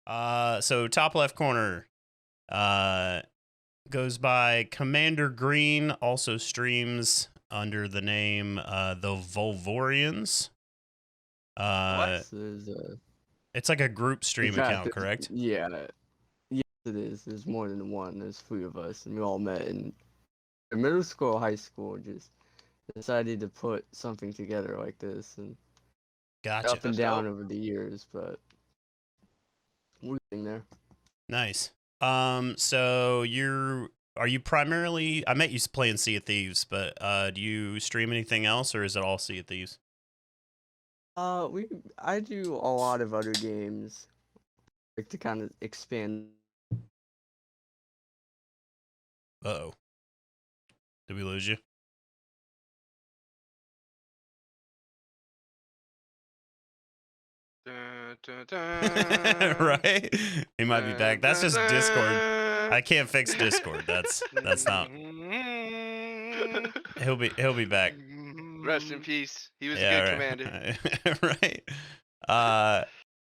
So top left corner, goes by Commander Green, also streams under the name the Volvorians. This is It's like a group stream account, correct? Yeah, yes, it is. There's more than one. There's 3 of us, and we all met in middle school, or high school. Just decided to put something together like this, and Gotcha. up and down over the years, but we're getting there. Nice. So are you primarily? I met you playing Sea of Thieves, but do you stream anything else, or is it all Sea of Thieves? I do a lot of other games, like to kind of expand. Uh-oh. Did we lose you? Right? He might be back. That's just Discord. I can't fix Discord. That's not. He'll be back. Rest in peace. He was a good commander. Right.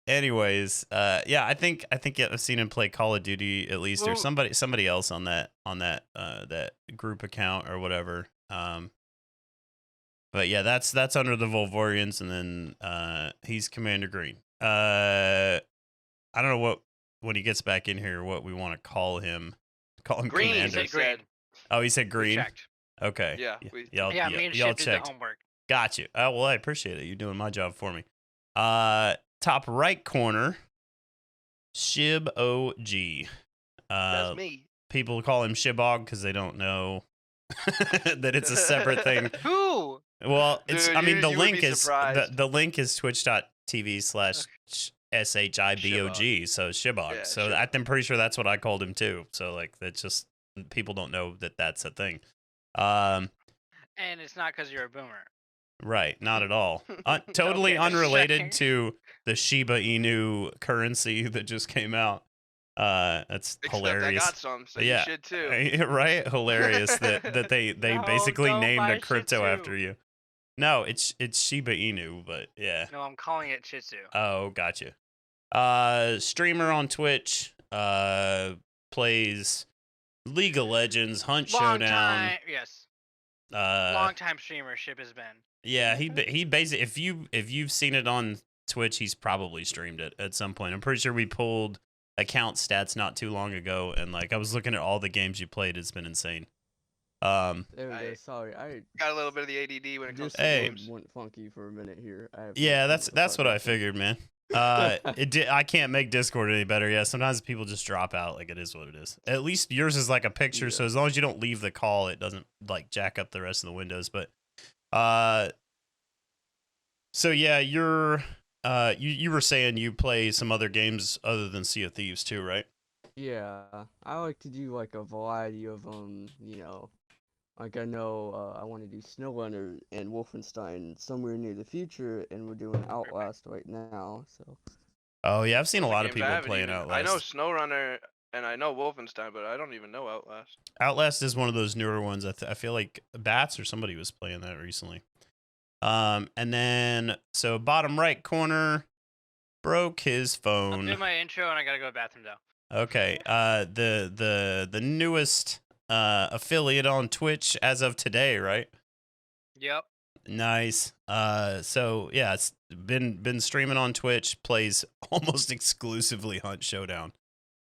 Anyways, yeah, I think I've seen him play Call of Duty at least, or somebody else on that that group account or whatever. But yeah, that's under the Volvorians, and then he's Commander Green. I don't know what when he gets back in here what we want to call him. Call him Green. Commander. He said. Oh, he said Green. Okay. Yeah. Y'all checked. Got you. Oh well, I appreciate it. You're doing my job for me. Top right corner, shibOG. That's me. People call him shibOG because they don't know that it's a separate thing. Who? Well, it's. Dude, I mean, the link is the link is twitch.tv/shibOG. So shibOG. Yeah, so I'm pretty sure that's what I called him too. So like that's just people don't know that that's a thing. And it's not because you're a boomer. Right, not at all. Totally unrelated to the Shiba Inu currency that just came out. That's hilarious. I got some, so you should too. Right? Hilarious that they basically named a crypto after you. No, it's Shiba Inu, but yeah. No, I'm calling it Shih Tzu. Oh, gotcha. Streamer on Twitch, plays League of Legends, Hunt Showdown. Yes. Long time streamer Shib has been. Yeah, he basically if you've seen it on Twitch, he's probably streamed it at some point. I'm pretty sure we pulled account stats not too long ago, and like I was looking at all the games you played. It's been insane. There we go. Sorry, I got a little bit of the ADD when it comes to games. Went funky for a minute here. Yeah, that's what I figured, man. I can't make Discord any better. Yeah, sometimes people just drop out. Like it is what it is. At least yours is like a picture, so as long as you don't leave the call, it doesn't like jack up the rest of the windows. But so yeah, you're you were saying you play some other games other than Sea of Thieves too, right? Yeah, I like to do like a variety of you know, like I know I want to do SnowRunner and Wolfenstein somewhere near the future, and we're doing Outlast right now. So. Oh yeah, I've seen a lot of people playing Outlast. I know SnowRunner and I know Wolfenstein, but I don't even know Outlast. Outlast is one of those newer ones. I feel like Bats or somebody was playing that recently. And then so bottom right corner, broke his phone. I'll do my intro and I gotta go to the bathroom though. Okay. The newest affiliate on Twitch as of today, right? Yep. Nice. So yeah, it's been streaming on Twitch, plays almost exclusively Hunt Showdown.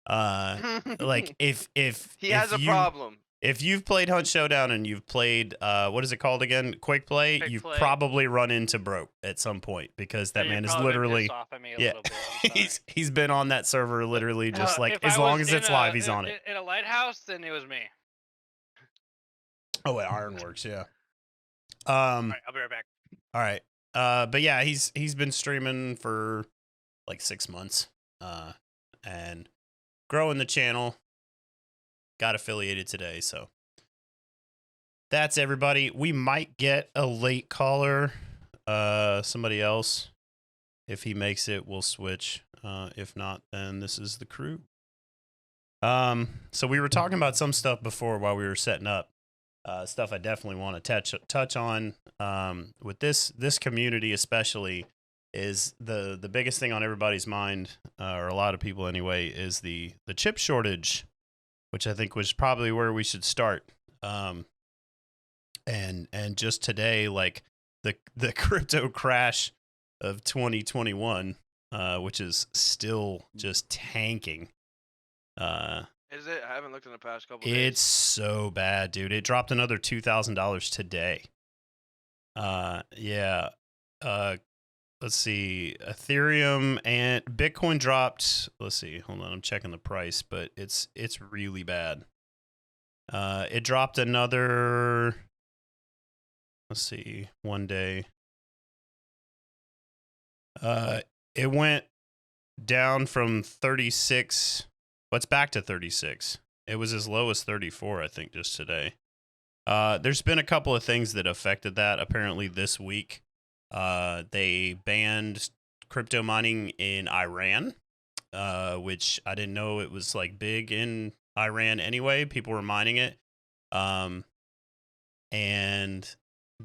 Like if he has a problem. If you've played Hunt Showdown and you've played what is it called again? Quick Play, you've probably run into Broke at some point because that man is literally he's been on that server literally just like as long as it's live, he's on it. In a lighthouse, then it was me. Oh, at Ironworks, yeah. All right, I'll be right back. All right. But yeah, he's been streaming for like 6 months. And growing the channel. Got affiliated today, so that's everybody. We might get a late caller, somebody else. If he makes it, we'll switch. If not, then this is the crew. So we were talking about some stuff before while we were setting up. Stuff I definitely want to touch on with this community especially. is the biggest thing on everybody's mind, or a lot of people anyway, is the chip shortage, which I think was probably where we should start. And just today, like the crypto crash of 2021, which is still just tanking. Is it? I haven't looked in the past couple days. It's so bad, dude. It dropped another $2,000 today. Yeah. Let's see. Ethereum and Bitcoin dropped. Let's see. Hold on. I'm checking the price, but it's really bad. It dropped another. Let's see. One day. It went down from 36. What's back to 36? It was as low as 34, I think, just today. There's been a couple of things that affected that. Apparently this week, they banned crypto mining in Iran, which I didn't know it was like big in Iran anyway. People were mining it. And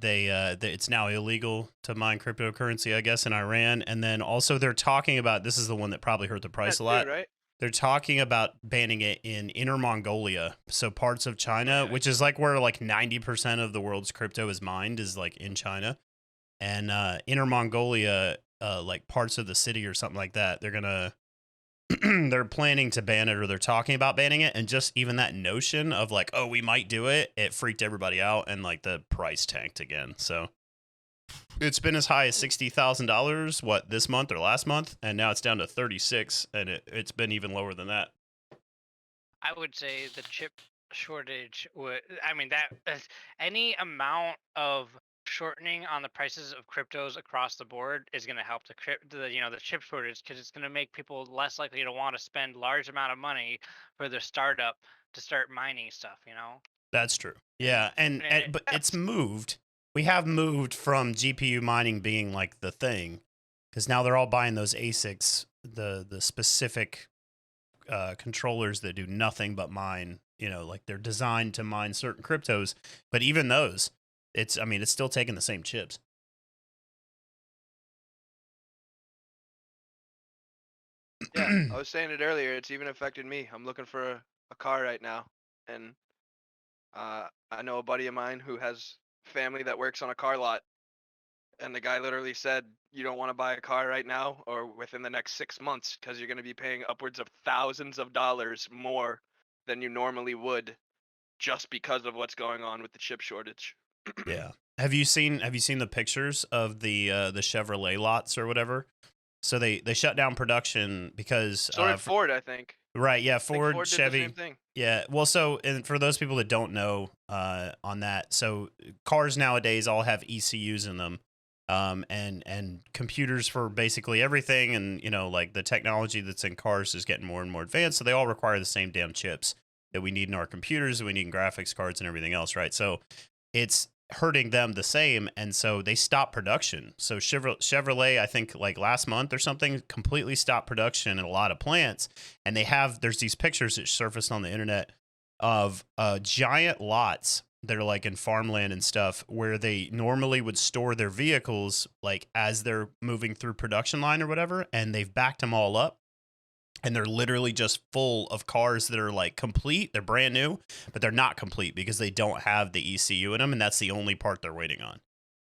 it's now illegal to mine cryptocurrency, I guess, in Iran. And then also they're talking about, this is the one that probably hurt the price a lot. Right? They're talking about banning it in Inner Mongolia, so parts of China, which is like where like 90% of the world's crypto is mined, is like in China. And Inner Mongolia, like parts of the city or something like that, they're planning to ban it, or they're talking about banning it. And just even that notion of like, oh, we might do it, it freaked everybody out, and like the price tanked again. So it's been as high as $60,000, this month or last month, and now it's down to 36, and it's been even lower than that. I would say the chip shortage would. I mean, that any amount of shortening on the prices of cryptos across the board is going to help the chip shortage, because it's going to make people less likely to want to spend large amount of money for their startup to start mining stuff. That's true. Yeah, but it's moved. We have moved from GPU mining being like the thing, because now they're all buying those ASICs, the specific controllers that do nothing but mine. Like they're designed to mine certain cryptos. But even those, it's still taking the same chips. Yeah, I was saying it earlier. It's even affected me. I'm looking for a car right now, and I know a buddy of mine who has family that works on a car lot, and the guy literally said, you don't want to buy a car right now or within the next 6 months, because you're going to be paying upwards of thousands of dollars more than you normally would, just because of what's going on with the chip shortage. Yeah. Have you seen the pictures of the Chevrolet lots or whatever? So they shut down production because So did Ford, I think. Right, yeah, I think Ford, did Chevy. the same thing. Yeah, well, so and for those people that don't know on that, so cars nowadays all have ECUs in them, and computers for basically everything, and like the technology that's in cars is getting more and more advanced, so they all require the same damn chips that we need in our computers, that we need in graphics cards and everything else, right? So it's hurting them the same, and so they stopped production. So Chevrolet, I think like last month or something, completely stopped production in a lot of plants, and there's these pictures that surfaced on the internet of giant lots that are like in farmland and stuff, where they normally would store their vehicles like as they're moving through production line or whatever, and they've backed them all up. And they're literally just full of cars that are like complete. They're brand new, but they're not complete because they don't have the ECU in them. And that's the only part they're waiting on.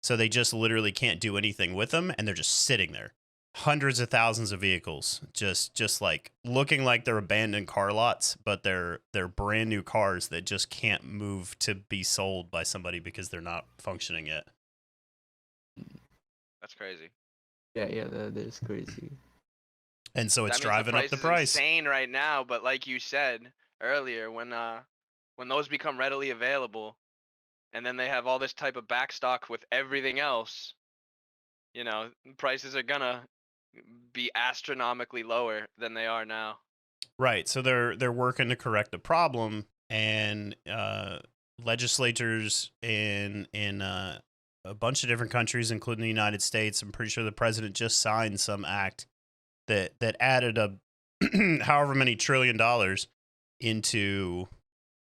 So they just literally can't do anything with them. And they're just sitting there. Hundreds of thousands of vehicles just like looking like they're abandoned car lots, but they're brand new cars that just can't move to be sold by somebody because they're not functioning yet. That's crazy. Yeah, that is crazy. And so it's That means driving up the price. Insane right now, but like you said earlier, when those become readily available, and then they have all this type of backstock with everything else, prices are gonna be astronomically lower than they are now. Right. So they're working to correct the problem, and legislators in a bunch of different countries, including the United States, I'm pretty sure the president just signed some act that added a however many $1 trillion into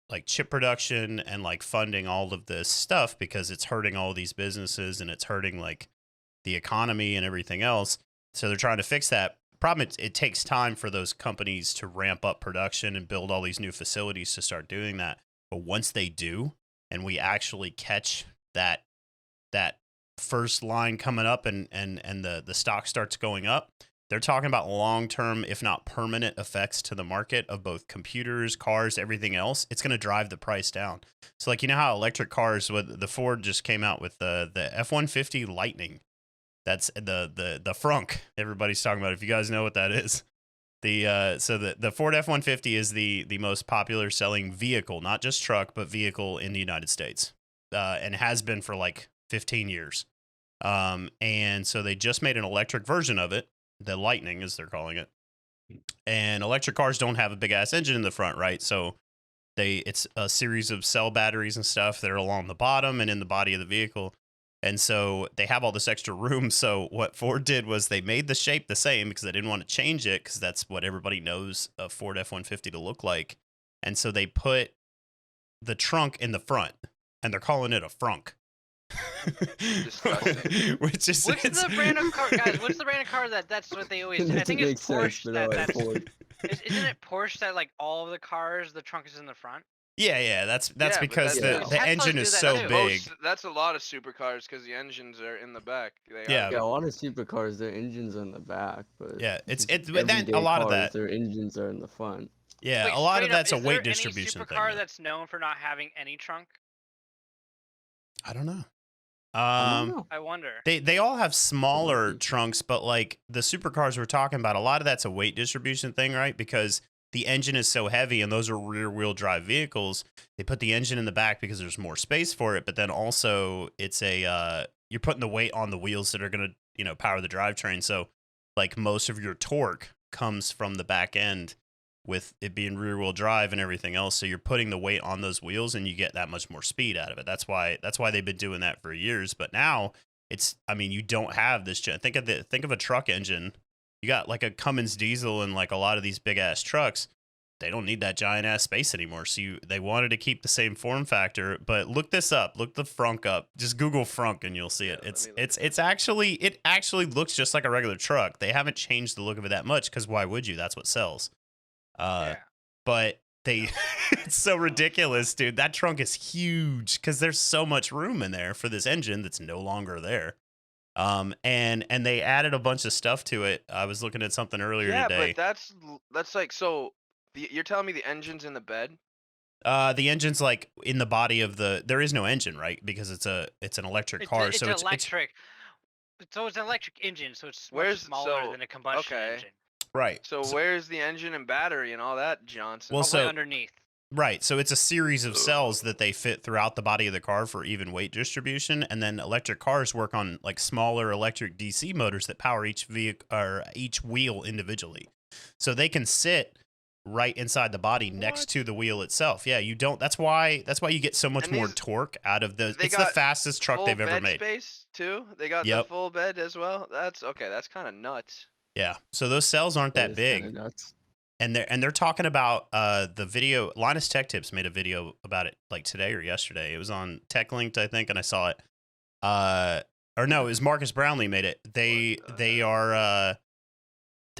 like chip production and like funding all of this stuff, because it's hurting all these businesses, and it's hurting like the economy and everything else. So they're trying to fix that. Problem, it takes time for those companies to ramp up production and build all these new facilities to start doing that. But once they do, and we actually catch that first line coming up and the stock starts going up, they're talking about long-term, if not permanent, effects to the market of both computers, cars, everything else. It's going to drive the price down. So, like, you know how electric cars, with the Ford just came out with the F-150 Lightning. That's the Frunk everybody's talking about. If you guys know what that is, the Ford F-150 is the most popular selling vehicle, not just truck, but vehicle in the United States, and has been for like 15 years. And so they just made an electric version of it, the Lightning, as they're calling it. And electric cars don't have a big ass engine in the front, right? So it's a series of cell batteries and stuff that are along the bottom and in the body of the vehicle. And so they have all this extra room. So what Ford did was they made the shape the same because they didn't want to change it, because that's what everybody knows a Ford F-150 to look like. And so they put the trunk in the front, and they're calling it a Frunk. Disgusting. Which is What's the brand of car, guys? What's the brand of car that's what they always? I That think makes it's sense, Porsche. but That's Ford. isn't it Porsche that like all of the cars, the trunk is in the front? Yeah, that's Yeah, but because that's the Teslas engine do is that so too. big. That's a lot of supercars because the engines are in the back. They Yeah. are Yeah, a lot of supercars, their engines are in the back, but Yeah, it's just but then a everyday lot of cars, that. their engines are in the front. Yeah, Wait, a lot of straight up, that's a is weight there any distribution thing. supercar Though. that's known for not having any trunk? I don't know. I don't know. I wonder. They all have smaller be. trunks, but like the supercars we're talking about, a lot of that's a weight distribution thing, right? Because the engine is so heavy, and those are rear wheel drive vehicles. They put the engine in the back because there's more space for it, but then also it's you're putting the weight on the wheels that are gonna power the drivetrain. So like most of your torque comes from the back end, with it being rear wheel drive and everything else. So you're putting the weight on those wheels, and you get that much more speed out of it. That's why they've been doing that for years. But now you don't have this. Think of a truck engine. You got like a Cummins diesel and like a lot of these big ass trucks. They don't need that giant ass space anymore. So they wanted to keep the same form factor. But look this up. Look the Frunk up. Just Google Frunk and you'll see it. It actually looks just like a regular truck. They haven't changed the look of it that much, because why would you? That's what sells. Yeah. But it's so ridiculous, dude. That trunk is huge because there's so much room in there for this engine that's no longer there. And they added a bunch of stuff to it. I was looking at something earlier today. but that's like, so you're telling me the engine's in the bed? The engine's like in the body of there is no engine, right? Because it's an electric car. It's so electric. So it's an electric engine, so it's much smaller than a combustion engine. Right. So where's the engine and battery and all that, Johnson? Well, Probably underneath. Right. So it's a series of cells that they fit throughout the body of the car for even weight distribution. And then electric cars work on like smaller electric DC motors that power each vehicle or each wheel individually. So they can sit right inside the body next to the wheel itself. Yeah, you don't. That's why you get so much more torque out of the. It's the fastest truck they've ever made. Space too. They got the full bed as well. That's okay. That's kind of nuts. Yeah. So those cells aren't that big. And they're talking about the video. Linus Tech Tips made a video about it like today or yesterday. It was on TechLinked, I think, and I saw it. Or no, it was Marcus Brownlee made it. They're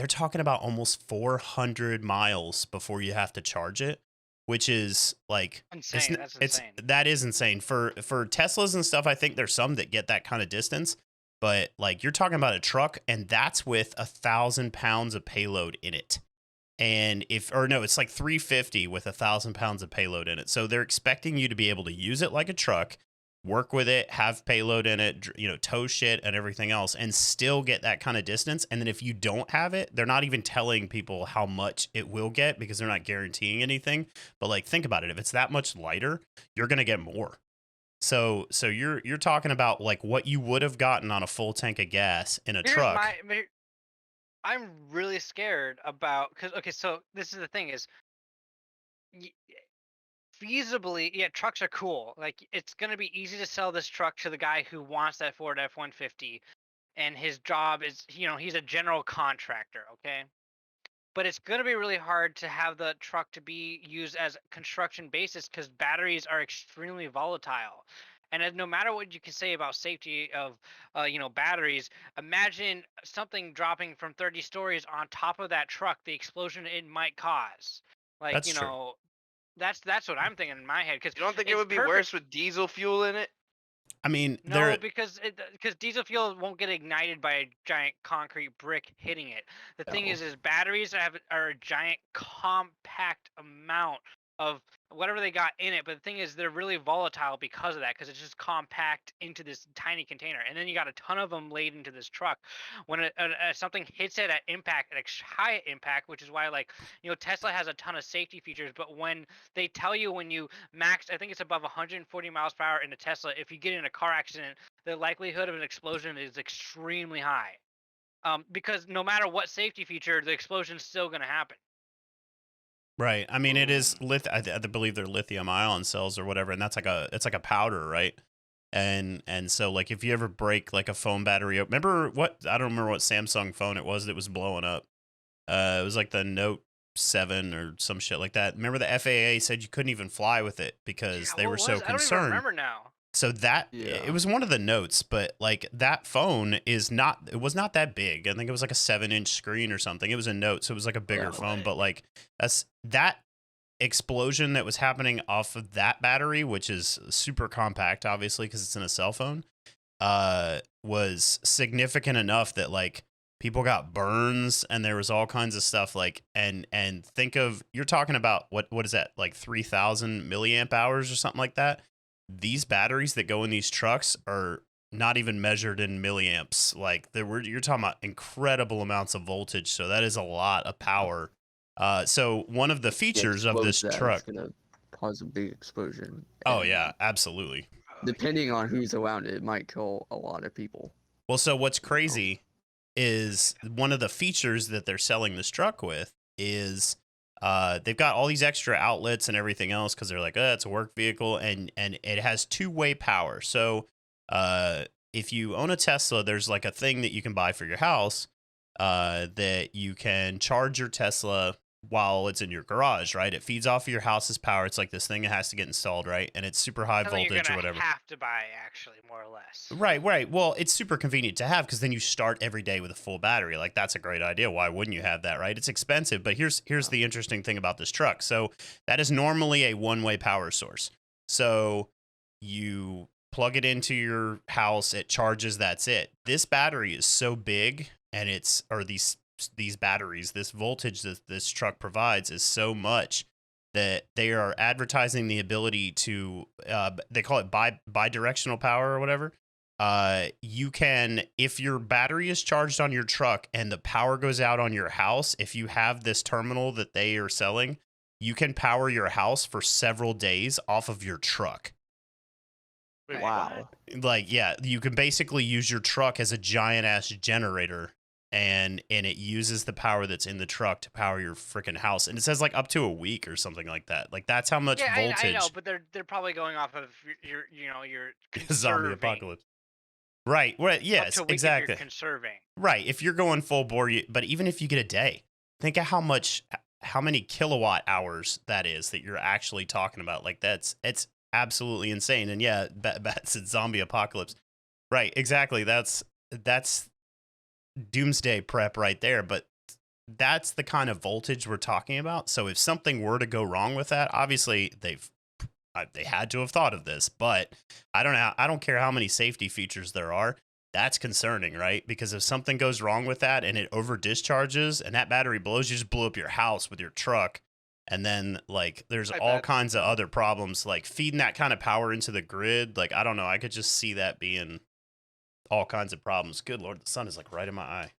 talking about almost 400 miles before you have to charge it, which is like insane. That's insane. That is insane for Teslas and stuff. I think there's some that get that kind of distance, but like you're talking about a truck, and that's with 1,000 pounds of payload in it. And it's like 350 with 1,000 pounds of payload in it. So they're expecting you to be able to use it like a truck, work with it, have payload in it, tow shit and everything else, and still get that kind of distance. And then if you don't have it, they're not even telling people how much it will get because they're not guaranteeing anything. But like, think about it. If it's that much lighter, you're going to get more. So you're talking about like what you would have gotten on a full tank of gas in a truck. I'm really scared about, so this is the thing is, feasibly, yeah, trucks are cool. Like, it's going to be easy to sell this truck to the guy who wants that Ford F-150, and his job is, he's a general contractor, okay? But it's going to be really hard to have the truck to be used as construction basis because batteries are extremely volatile. And no matter what you can say about safety of, batteries, imagine something dropping from 30 stories on top of that truck, the explosion it might cause. Like, That's true. that's what I'm thinking in my head, because You don't think it it's would be perfect. worse with diesel fuel in it? I mean, No, because diesel fuel won't get ignited by a giant concrete brick hitting it. The thing No. is batteries are a giant compact amount of whatever they got in it. But the thing is, they're really volatile because of that, because it's just compact into this tiny container, and then you got a ton of them laid into this truck. When something hits it at impact, at a high impact, which is why, like, Tesla has a ton of safety features. But when they tell you, when you max, I think it's above 140 miles per hour in a Tesla, if you get in a car accident, the likelihood of an explosion is extremely high. Because no matter what safety feature, the explosion's still going to happen. Right. I mean, it is Boom. I believe they're lithium ion cells or whatever, and it's like a powder, right? And so, like, if you ever break like a phone battery, remember what, I don't remember what Samsung phone it was that was blowing up. It was like the Note 7 or some shit like that. Remember the FAA said you couldn't even fly with it because Yeah, they were what so was? I don't even concerned. remember now. So that it Yeah. was one of the Notes, but like that phone it was not that big. I think it was like a 7-inch screen or something. It was a Note, so it was like a bigger Yeah. phone, but like that explosion that was happening off of that battery, which is super compact, obviously, because it's in a cell phone, was significant enough that like people got burns and there was all kinds of stuff, like, and think of, you're talking about what is that, like 3,000 milliamp hours or something like that. These batteries that go in these trucks are not even measured in milliamps. Like you're talking about incredible amounts of voltage. So that is a lot of power. So one of the features of this It's truck. gonna cause a big explosion. Oh and yeah, absolutely. Depending on who's around it, it might kill a lot of people. Well, so what's crazy is one of the features that they're selling this truck with is they've got all these extra outlets and everything else because they're like, it's a work vehicle, and it has two-way power. So if you own a Tesla, there's like a thing that you can buy for your house that you can charge your Tesla while it's in your garage, right? It feeds off of your house's power. It's like this thing that has to get installed, right? And it's super high Something you're voltage or gonna whatever. have to buy, actually, more or less. Right. Well, it's super convenient to have because then you start every day with a full battery. Like, that's a great idea. Why wouldn't you have that, right? It's expensive, but here's the interesting thing about this truck. So that is normally a one-way power source. So you plug it into your house, it charges, that's it. This battery is so big, and these batteries, this voltage that this truck provides is so much that they are advertising the ability to, they call it bi-directional power or whatever. You can, if your battery is charged on your truck and the power goes out on your house, if you have this terminal that they are selling, you can power your house for several days off of your truck. Wait, Wow. Like, yeah, you can basically use your truck as a giant ass generator, and it uses the power that's in the truck to power your freaking house. And it says like up to a week or something like that. Like, that's how much Yeah, voltage. I know, but they're probably going off of your conserving. Zombie apocalypse. Right. Up Yes, to a week if exactly. you're conserving. Right. If you're going full bore, but even if you get a day, think of how many kilowatt hours that is that you're actually talking about. Like, it's absolutely insane. And yeah, Bat said zombie apocalypse. Right. Exactly. That's doomsday prep right there. But that's the kind of voltage we're talking about. So if something were to go wrong with that, obviously they had to have thought of this, but I don't care how many safety features there are. That's concerning, right? Because if something goes wrong with that and it over discharges and that battery blows, you just blew up your house with your truck. And then, like, there's I all bet. kinds of other problems, like feeding that kind of power into the grid. Like, I don't know. I could just see that being all kinds of problems. Good Lord, the sun is like right in my eye.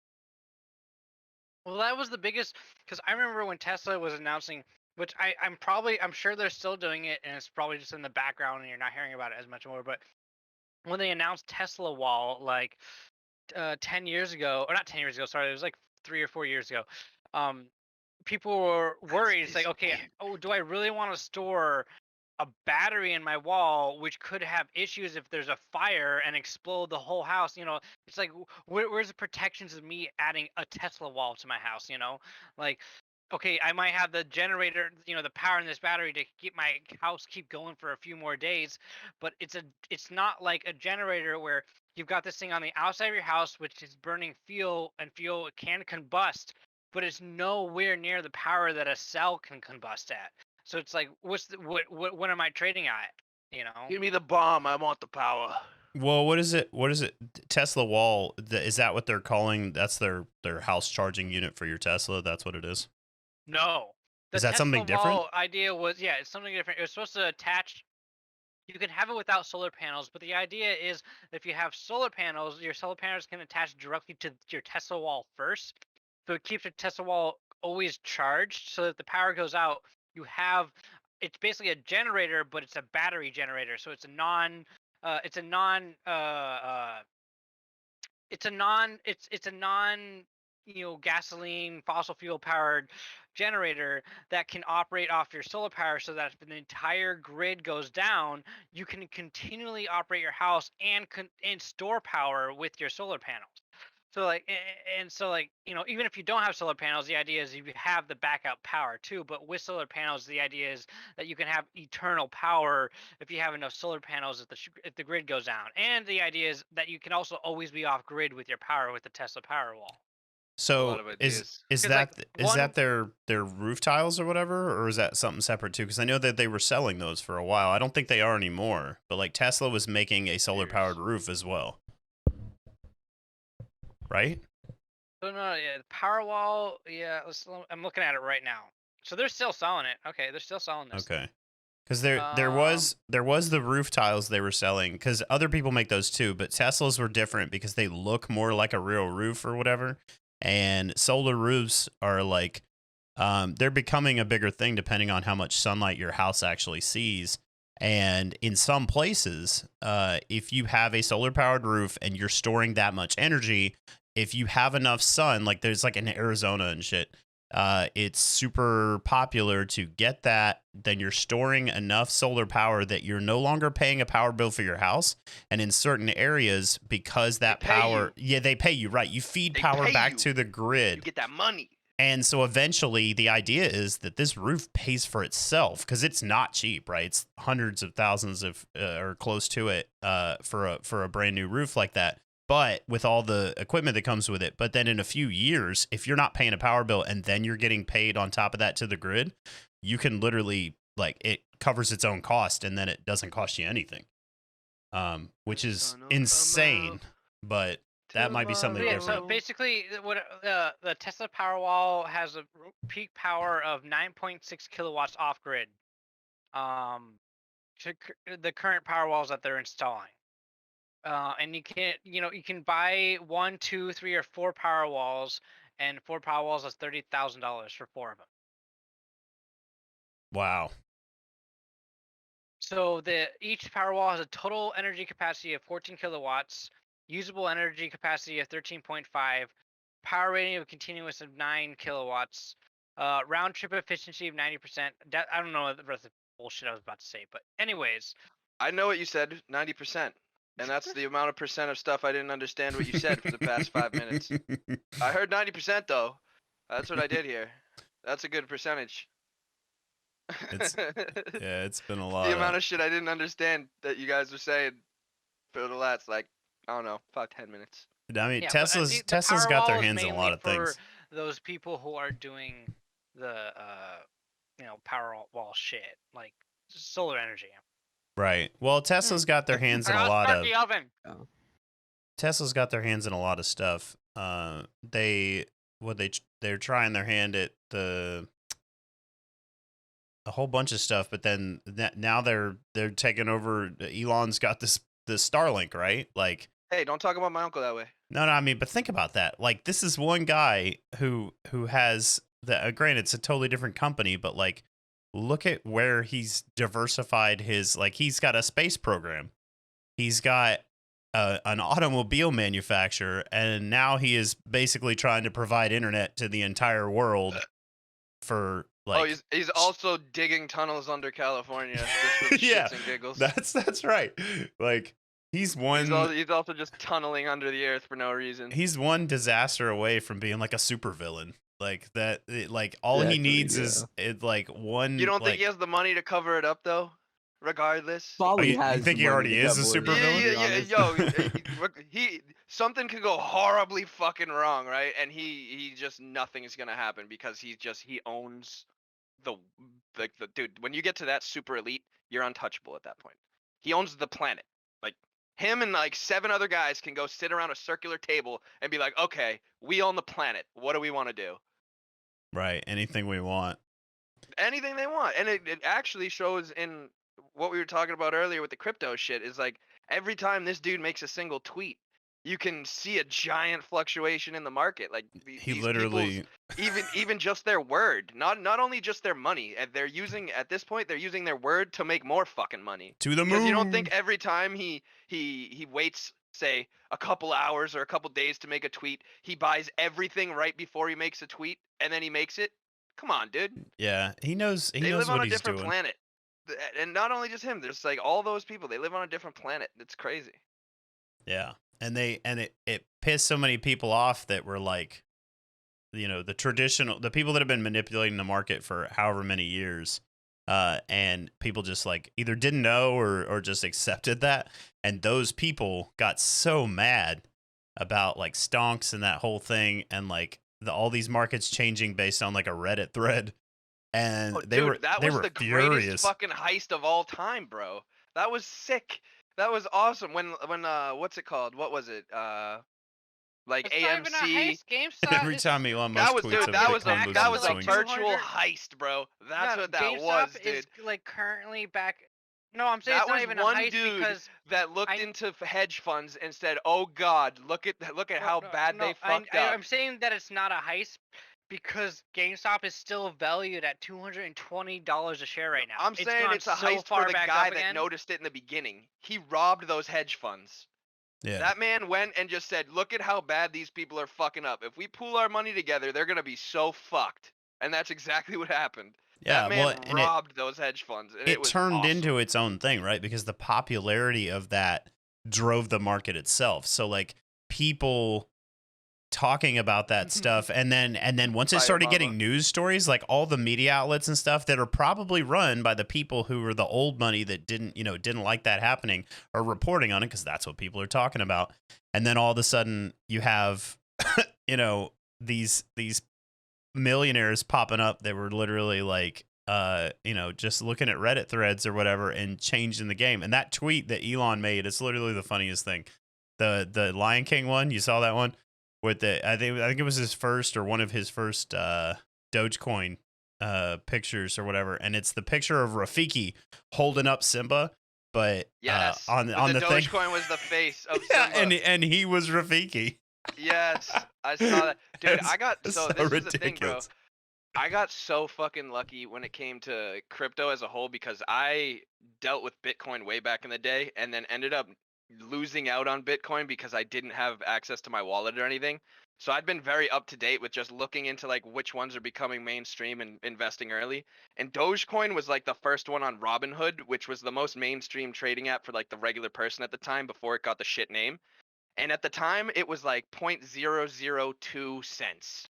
Well, that was the biggest, because I remember when Tesla was announcing, which I'm sure they're still doing it, and it's probably just in the background and you're not hearing about it as much more. But when they announced Tesla Wall, like 10 years ago, or not 10 years ago, sorry, it was like 3 or 4 years ago. People were worried. It's like, okay, do I really want to store a battery in my wall, which could have issues if there's a fire and explode the whole house? It's like, where's the protections of me adding a Tesla wall to my house? Like, okay, I might have the generator, the power in this battery to keep my house keep going for a few more days, but it's not like a generator where you've got this thing on the outside of your house which is burning fuel, and fuel can combust, but it's nowhere near the power that a cell can combust at. So it's like, what am I trading at? You know? Give me the bomb. I want the power. Well, what is it? What is it? Tesla wall. Is that what they're calling? That's their house charging unit for your Tesla. That's what it is. No. The Is that Tesla something different? wall idea was, yeah, it's something different. It was supposed to attach. You can have it without solar panels, but the idea is if you have solar panels, your solar panels can attach directly to your Tesla wall first. So it keeps your Tesla wall always charged, so that if the power goes out, it's basically a generator, but it's a battery generator. So it's a non gasoline fossil fuel powered generator that can operate off your solar power, so that if the entire grid goes down, you can continually operate your house and store power with your solar panels. So even if you don't have solar panels, the idea is you have the backup power too. But with solar panels, the idea is that you can have eternal power if you have enough solar panels if the grid goes down. And the idea is that you can also always be off grid with your power with the Tesla Powerwall. A So lot of ideas. is 'Cause, that their roof tiles or whatever, or is that something separate too? Because I know that they were selling those for a while. I don't think they are anymore. But like Tesla was making a solar powered roof as well, right? So no, yeah, the Powerwall, yeah. I'm looking at it right now. So they're still selling it. Okay, they're still selling this. Okay. Because there was the roof tiles they were selling, because other people make those too, but Teslas were different because they look more like a real roof or whatever. And solar roofs are like they're becoming a bigger thing depending on how much sunlight your house actually sees. And in some places, if you have a solar powered roof and you're storing that much energy, if you have enough sun, like there's like in Arizona and shit, it's super popular to get that. Then you're storing enough solar power that you're no longer paying a power bill for your house. And in certain areas, because that They pay power, you. they pay you, right? You feed They power pay back you. to the You grid. get that money. And so eventually the idea is that this roof pays for itself, because it's not cheap, right? It's hundreds of thousands of or close to it for a brand new roof like that. But with all the equipment that comes with it, but then in a few years, if you're not paying a power bill and then you're getting paid on top of that to the grid, you can literally, like, it covers its own cost and then it doesn't cost you anything, which is Gonna come insane. out But that might be something So yeah, different. so basically, what the Tesla Powerwall has a peak power of 9.6 kilowatts off grid. The current Powerwalls that they're installing. And you can buy 1, 2, 3, or 4 Powerwalls, and 4 Powerwalls is $30,000 for 4 of them. Wow. So each Powerwall has a total energy capacity of 14 kilowatts, usable energy capacity of 13.5, power rating of continuous of 9 kilowatts, round trip efficiency of 90%. I don't know the rest of the bullshit I was about to say, but anyways. I know what you said, 90%. And that's the amount of percent of stuff I didn't understand what you said for the past 5 minutes. I heard 90% though. That's what I did here. That's a good percentage. It's been a lot. The amount of shit I didn't understand that you guys were saying for the last, like, I don't know, 5-10 minutes. I mean, Yeah, Tesla's the got their Powerwall is hands in a mainly lot of for things. those people who are doing the Powerwall shit, like solar energy. Right. Well, Tesla's got their hands in a lot Start of the oven. Tesla's got their hands in a lot of stuff. They're trying their hand at a whole bunch of stuff, but then now they're taking over. Elon's got the Starlink, right? Like, Hey, don't talk about my uncle that way. no, I mean, but think about that. Like, this is one guy who has the granted, it's a totally different company, but like, look at where he's diversified his, like, he's got a space program. He's got an automobile manufacturer, and now he is basically trying to provide internet to the entire world for, like, he's also digging tunnels under California just for the yeah, shits and giggles. that's right. Like, he's also just tunneling under the earth for no reason. He's one disaster away from being like a supervillain. Like that, like all he Exactly, needs is like one. You don't think like, he has the money to cover it up though? Regardless. Probably you has think the he money already to is a cover it, supervillain? to be Yeah, honest. yo, he something could go horribly fucking wrong, right? And he just nothing is gonna happen because he owns the the dude. When you get to that super elite, you're untouchable at that point. He owns the planet. Like him and like 7 other guys can go sit around a circular table and be like, okay, we own the planet. What do we want to do? Right. Anything we want. Anything they want. And it actually shows in what we were talking about earlier with the crypto shit is like every time this dude makes a single tweet, you can see a giant fluctuation in the market. Like He these literally. people's even just their word, not only just their money. And they're using at this point they're using their word to make more fucking money. To the Because you don't moon. think every time he waits say a couple hours or a couple days to make a tweet, he buys everything right before he makes a tweet and then he makes it? Come on, dude. Yeah, he knows. He They knows live on what a he's different doing. planet. And not only just him, there's like all those people. They live on a different planet. It's crazy. Yeah, and it pissed so many people off that were like, the people that have been manipulating the market for however many years, and people just like either didn't know or just accepted that, and those people got so mad about like stonks and that whole thing, and like all these markets changing based on like a Reddit thread, and Oh, they dude, that they was were the furious. greatest fucking heist of all time, bro. That was sick. That was awesome. When what's it called? What was it? Like It's not even a AMC. heist. GameStop Every is time Elon That Musk was tweets dude. a That was Bitcoin a loses that its was a own. virtual 200 heist, bro. That's no, what that GameStop was, is dude. like currently back. No, I'm saying That it's not was even a one heist dude because that looked I into hedge funds and said, "Oh God, look at how bad they fucked up." I'm saying that it's not a heist because GameStop is still valued at $220 a share right now. I'm saying gone it's a so heist far for the back guy up that again. noticed it in the beginning. He robbed those hedge funds. Yeah. That man went and just said, "Look at how bad these people are fucking up. If we pool our money together, they're gonna be so fucked." And that's exactly what happened. Yeah, That man well, and robbed those hedge funds, and it it was turned awesome. into its own thing, right? Because the popularity of that drove the market itself. So like people talking about that stuff, and then once it Fire started mama. getting news stories, like all the media outlets and stuff that are probably run by the people who were the old money that didn't like that happening are reporting on it because that's what people are talking about. And then all of a sudden you have these millionaires popping up that were literally like just looking at Reddit threads or whatever and changing the game. And that tweet that Elon made, it's literally the funniest thing. The Lion King one, you saw that one with I think it was his first or one of his first Dogecoin pictures or whatever, and it's the picture of Rafiki holding up Simba, but Yes, on but the thing, Dogecoin was the face of yeah, Simba. and he was Rafiki. Yes, I saw that, dude. I got It's so so this is the thing, bro. ridiculous. I got so fucking lucky when it came to crypto as a whole because I dealt with Bitcoin way back in the day and then ended up losing out on Bitcoin because I didn't have access to my wallet or anything. So I'd been very up to date with just looking into like which ones are becoming mainstream and investing early. And Dogecoin was like the first one on Robinhood, which was the most mainstream trading app for like the regular person at the time before it got the shit name. And at the time it was like 0.002 cents.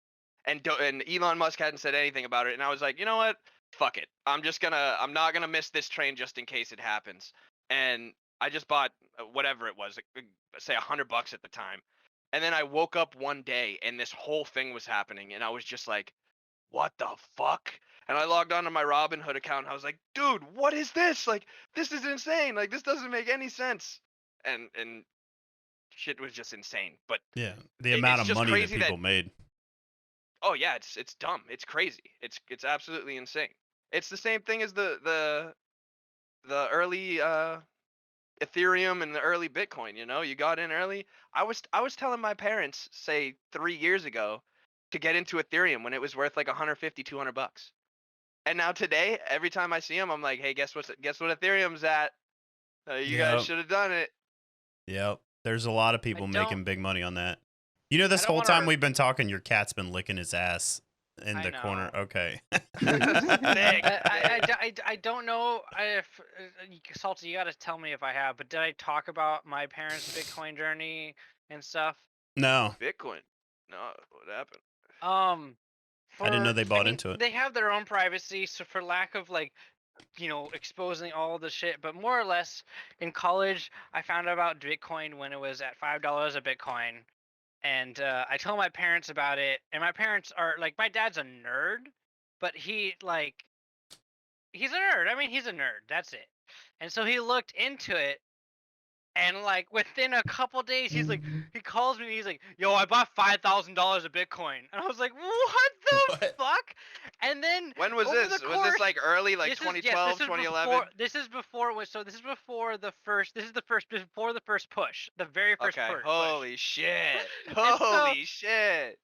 And Elon Musk hadn't said anything about it, and I was like, you know what? Fuck it. I'm not gonna miss this train just in case it happens. And I just bought whatever it was, say $100 at the time. And then I woke up one day and this whole thing was happening, and I was just like, what the fuck? And I logged onto my Robinhood account, and I was like, dude, what is this? Like, this is insane. Like, this doesn't make any sense. And shit was just insane. But Yeah, the it's amount of just money that crazy people made. Oh yeah, it's dumb. It's crazy. It's absolutely insane. It's the same thing as the early Ethereum and the early Bitcoin, you got in early. I was telling my parents say 3 years ago to get into Ethereum when it was worth like 150 $200. And now today, every time I see them, I'm like, "Hey, guess what Ethereum's at? You guys Yep. should have done it." Yep. There's a lot of people don't- making big money on that. This don't whole wanna time re- we've been talking, your cat's been licking his ass in I the corner. know. Okay. Sick. I don't know if Salty, you gotta tell me if I have, but did I talk about my parents' Bitcoin journey and stuff? No. Bitcoin. No, what happened? I didn't know they bought mean, into it. they have their own privacy, so for lack of like, exposing all the shit, but more or less in college, I found out about Bitcoin when it was at $5 a Bitcoin, and I told my parents about it, and my parents are like, my dad's a nerd, but he's a nerd. I mean, he's a nerd. That's it. And so he looked into it, and like within a couple days, he calls me and he's like, "Yo, I bought $5,000 of Bitcoin," and I was like, "What the What? fuck?" And then When was over this? the Was course, this like early, like this is 2012, 2011? This is before. So this is before the first. This is before the first push, the very first Okay. push. Holy shit. And so Holy shit.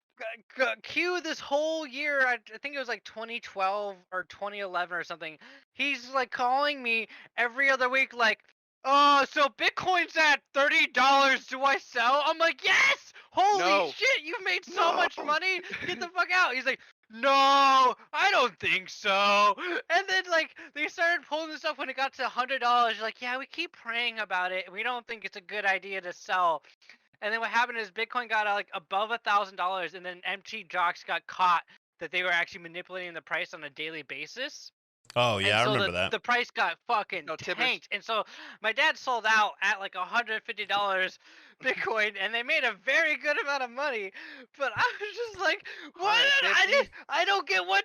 Q this whole year, I think it was like 2012 or 2011 or something. He's like calling me every other week, like, "Oh, so Bitcoin's at $30. Do I sell?" I'm like, "Yes! Holy No. shit! You've made so much No. money. Get the fuck out!" He's like, "No, I don't think so." And then like they started pulling this up when it got to $100. Like, "Yeah, we keep praying about it. We don't think it's a good idea to sell." And then what happened is Bitcoin got like above $1,000, and then MT Jocks got caught that they were actually manipulating the price on a daily basis. Oh And yeah, I so remember that. the price got fucking No, Tibbers. tanked. And so my dad sold out at like $150 Bitcoin, and they made a very good amount of money. But I was just like, what? 150? I don't get what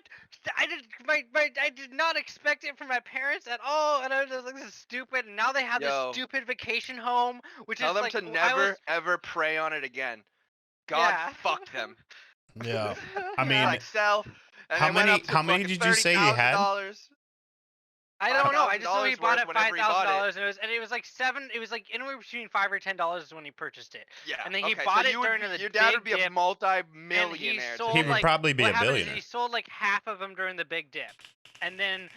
I did not expect it from my parents at all. And I was just like, this is stupid. And now they have this Yo. stupid vacation home, which Tell is them like, to I never was, ever pray on it again. God yeah. fuck them. Yeah. I He's mean, like, sell. And how it went up to many fucking did you say he had? $30,000. I don't know. I just know he $5,000 bought worth it whenever he bought it. $5,000, and it was like seven. It was like anywhere between $5 or $10 when he purchased it. Yeah. And then he okay, bought so it during the your dad big would be a dip, and multi-millionaire. sold He would like probably be what a happened is billionaire. he sold like half of them during the big dip, and then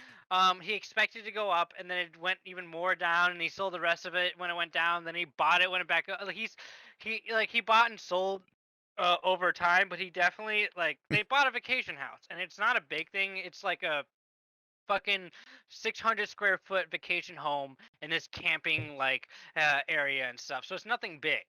he expected to go up, and then it went even more down, and he sold the rest of it when it went down. Then he bought it when it back up. Like he bought and sold over time, but he definitely like they bought a vacation house, and it's not a big thing. It's like a fucking 600 square foot vacation home in this camping like area and stuff. So it's nothing big.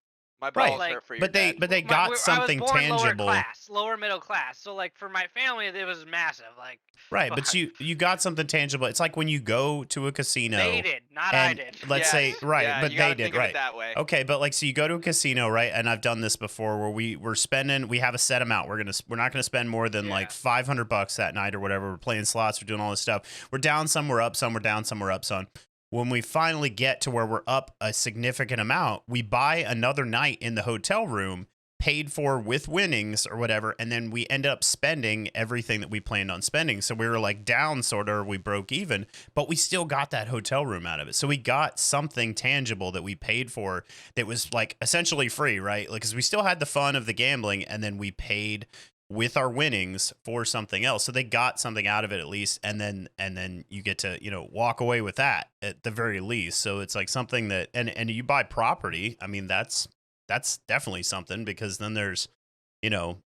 My Right. balls Like, hurt for your But they dad. but they I got was something born tangible. lower middle class. So like for my family, it was massive. Like, Right, but fuck. you got something tangible. It's like when you go to a casino. They did, not I and did. let's say Yes, right, yeah, but you they gotta did think of right. it that way. Okay, but like so you go to a casino, right? And I've done this before where we're spending, we have a set amount. We're not gonna spend more than like $500 that night or whatever. We're playing slots, we're doing all this stuff. We're down some, we're up some, we're down some, we're up some. When we finally get to where we're up a significant amount, we buy another night in the hotel room, paid for with winnings or whatever, and then we end up spending everything that we planned on spending. So we were like down sort of, we broke even, but we still got that hotel room out of it. So we got something tangible that we paid for that was like essentially free, right? Like, because we still had the fun of the gambling, and then we paid with our winnings for something else. So they got something out of it at least, and then you get to, walk away with that at the very least. So it's like something that, and you buy property. I mean, that's definitely something, because then there's,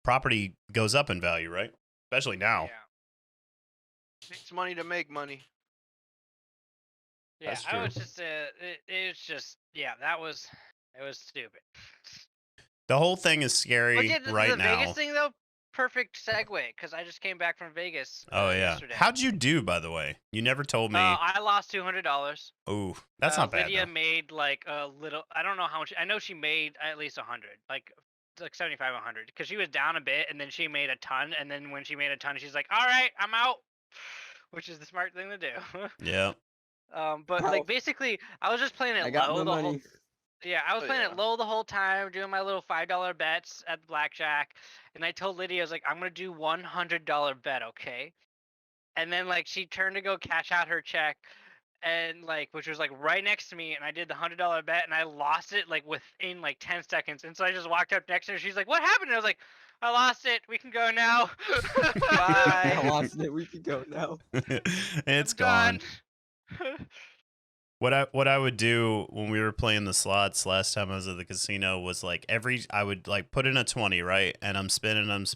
property goes up in value, right? Especially now. Yeah. Takes money to make money. Yeah, That's I true. was just it was just it was stupid. The whole thing is But scary yeah, right the now. Vegas thing though, perfect segue because I just came back from Vegas. Oh yeah. Yesterday. How'd you do, by the way? You never told me. I lost $200. Ooh, that's not bad. Lydia Though. made like a little. I don't know how much. I know she made at least 100, like 75, 100, because she was down a bit, and then she made a ton, and then when she made a ton, she's like, "All right, I'm out," which is the smart thing to do. Yeah. But like basically, I was just playing it I got low no the whole. money. Yeah, I was Oh, playing yeah. it low the whole time, doing my little $5 bets at blackjack, and I told Lydia, I was like, "I'm gonna do $100 bet, okay?" And then like she turned to go cash out her check, and like which was like right next to me, and I did the $100 bet, and I lost it like within like 10 seconds, and so I just walked up next to her. She's like, "What happened?" And I was like, "I lost it. We can go now." I Bye. lost it. We can go now. It's I'm gone. What I would do when we were playing the slots last time I was at the casino was like I would like put in a 20, right? And I'm spinning, and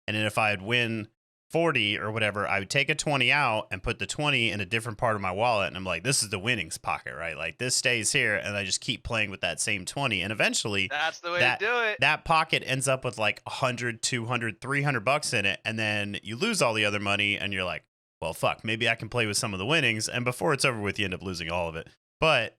then if I'd win 40 or whatever, I would take a 20 out and put the 20 in a different part of my wallet. And I'm like, this is the winnings pocket, right? Like this stays here. And I just keep playing with that same 20. And eventually That's the way to do it. that pocket ends up with like 100, 200, 300 bucks in it. And then you lose all the other money and you're like, well, fuck, maybe I can play with some of the winnings. And before it's over with, you end up losing all of it. But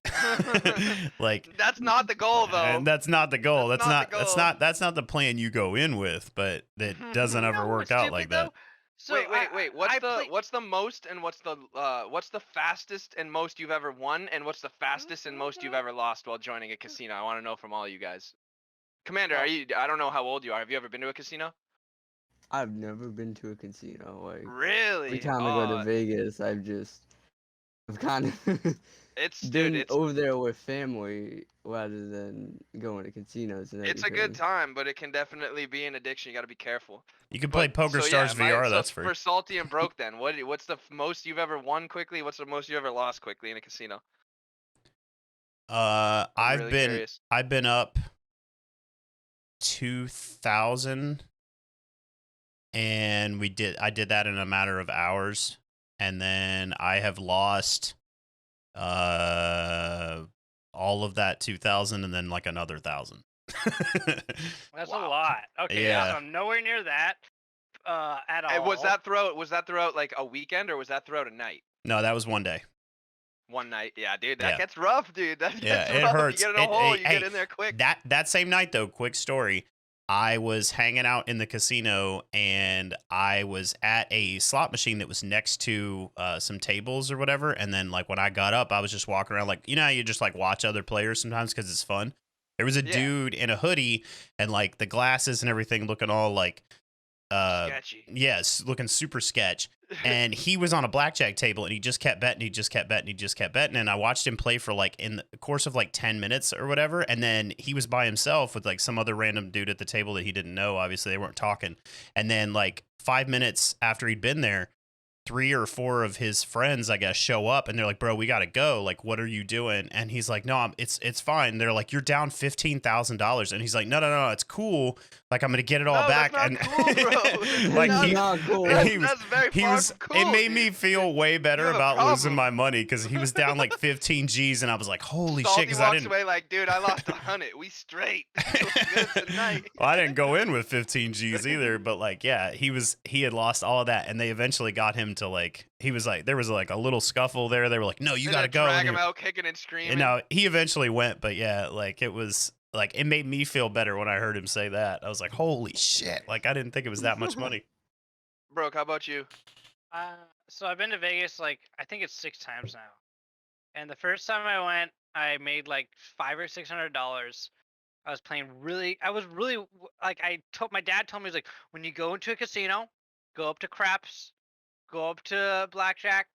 like that's not the goal, though. And that's not the goal. That's not the goal. that's not the plan you go in with, but it doesn't ever work out like that. So wait. What's the most and what's the fastest and most you've ever won, and what's the fastest and most you've ever lost while joining a casino? I want to know from all you guys. Commander, I don't know how old you are. Have you ever been to a casino? I've never been to a casino. Like Really? every time I go to Vegas, I've kind of been over there with family rather than going to casinos and it's everything. a good time, but it can definitely be an addiction. You got to be careful. You can play PokerStars VR. That's free. For Salty and Broke, then what's the most you've ever won quickly? What's the most you ever lost quickly in a casino? I've been up 2,000, and I did that in a matter of hours, and then I have lost all of that 2,000 and then like another 1,000. That's a lot. Okay, yeah. So I'm nowhere near that at all. And was that throughout like a weekend, or was that throughout a night? No, that was one day. One night, yeah, dude. That gets rough, dude. That gets it rough. hurts. You get in a hole, you get in there quick. That same night, though, quick story. I was hanging out in the casino, and I was at a slot machine that was next to some tables or whatever. And then, like, when I got up, I was just walking around, like, you know how you just, like, watch other players sometimes because it's fun? There was a dude in a hoodie and, like, the glasses and everything looking all, like, sketchy. Yes, looking super sketch. And he was on a blackjack table, and he just kept betting. And I watched him play for like in the course of like 10 minutes or whatever. And then he was by himself with like some other random dude at the table that he didn't know. Obviously, they weren't talking. And then like 5 minutes after he'd been there, 3 or 4 of his friends, I guess, show up, and they're like, "Bro, we gotta go. Like, what are you doing?" And he's like, "No, it's fine." They're like, "You're down $15,000," and he's like, "No, it's cool. Like, I'm gonna get it all back." That's not cool, bro. Like That's very far from cool, it made dude. me feel way better have a about losing problem. my money because he was down like 15 G's, and I was like, "Holy Salty shit!" Because walks I didn't. away like, dude, I lost 100. We straight. Good tonight. Well, I didn't go in with 15 G's either, but like, yeah, he had lost all of that, and they eventually got him to like. He was like, there was like a little scuffle there. They were like, "No, you They gotta go." Drag him out, kicking and screaming. And no, he eventually went, but yeah, like it was like it made me feel better when I heard him say that. I was like, "Holy shit!" Like I didn't think it was that much money. Broke, how about you? So I've been to Vegas like I think it's 6 times now, and the first time I went, I made like $500 or $600. I was playing I was really like my dad told me, he was like, when you go into a casino, go up to craps, go up to blackjack,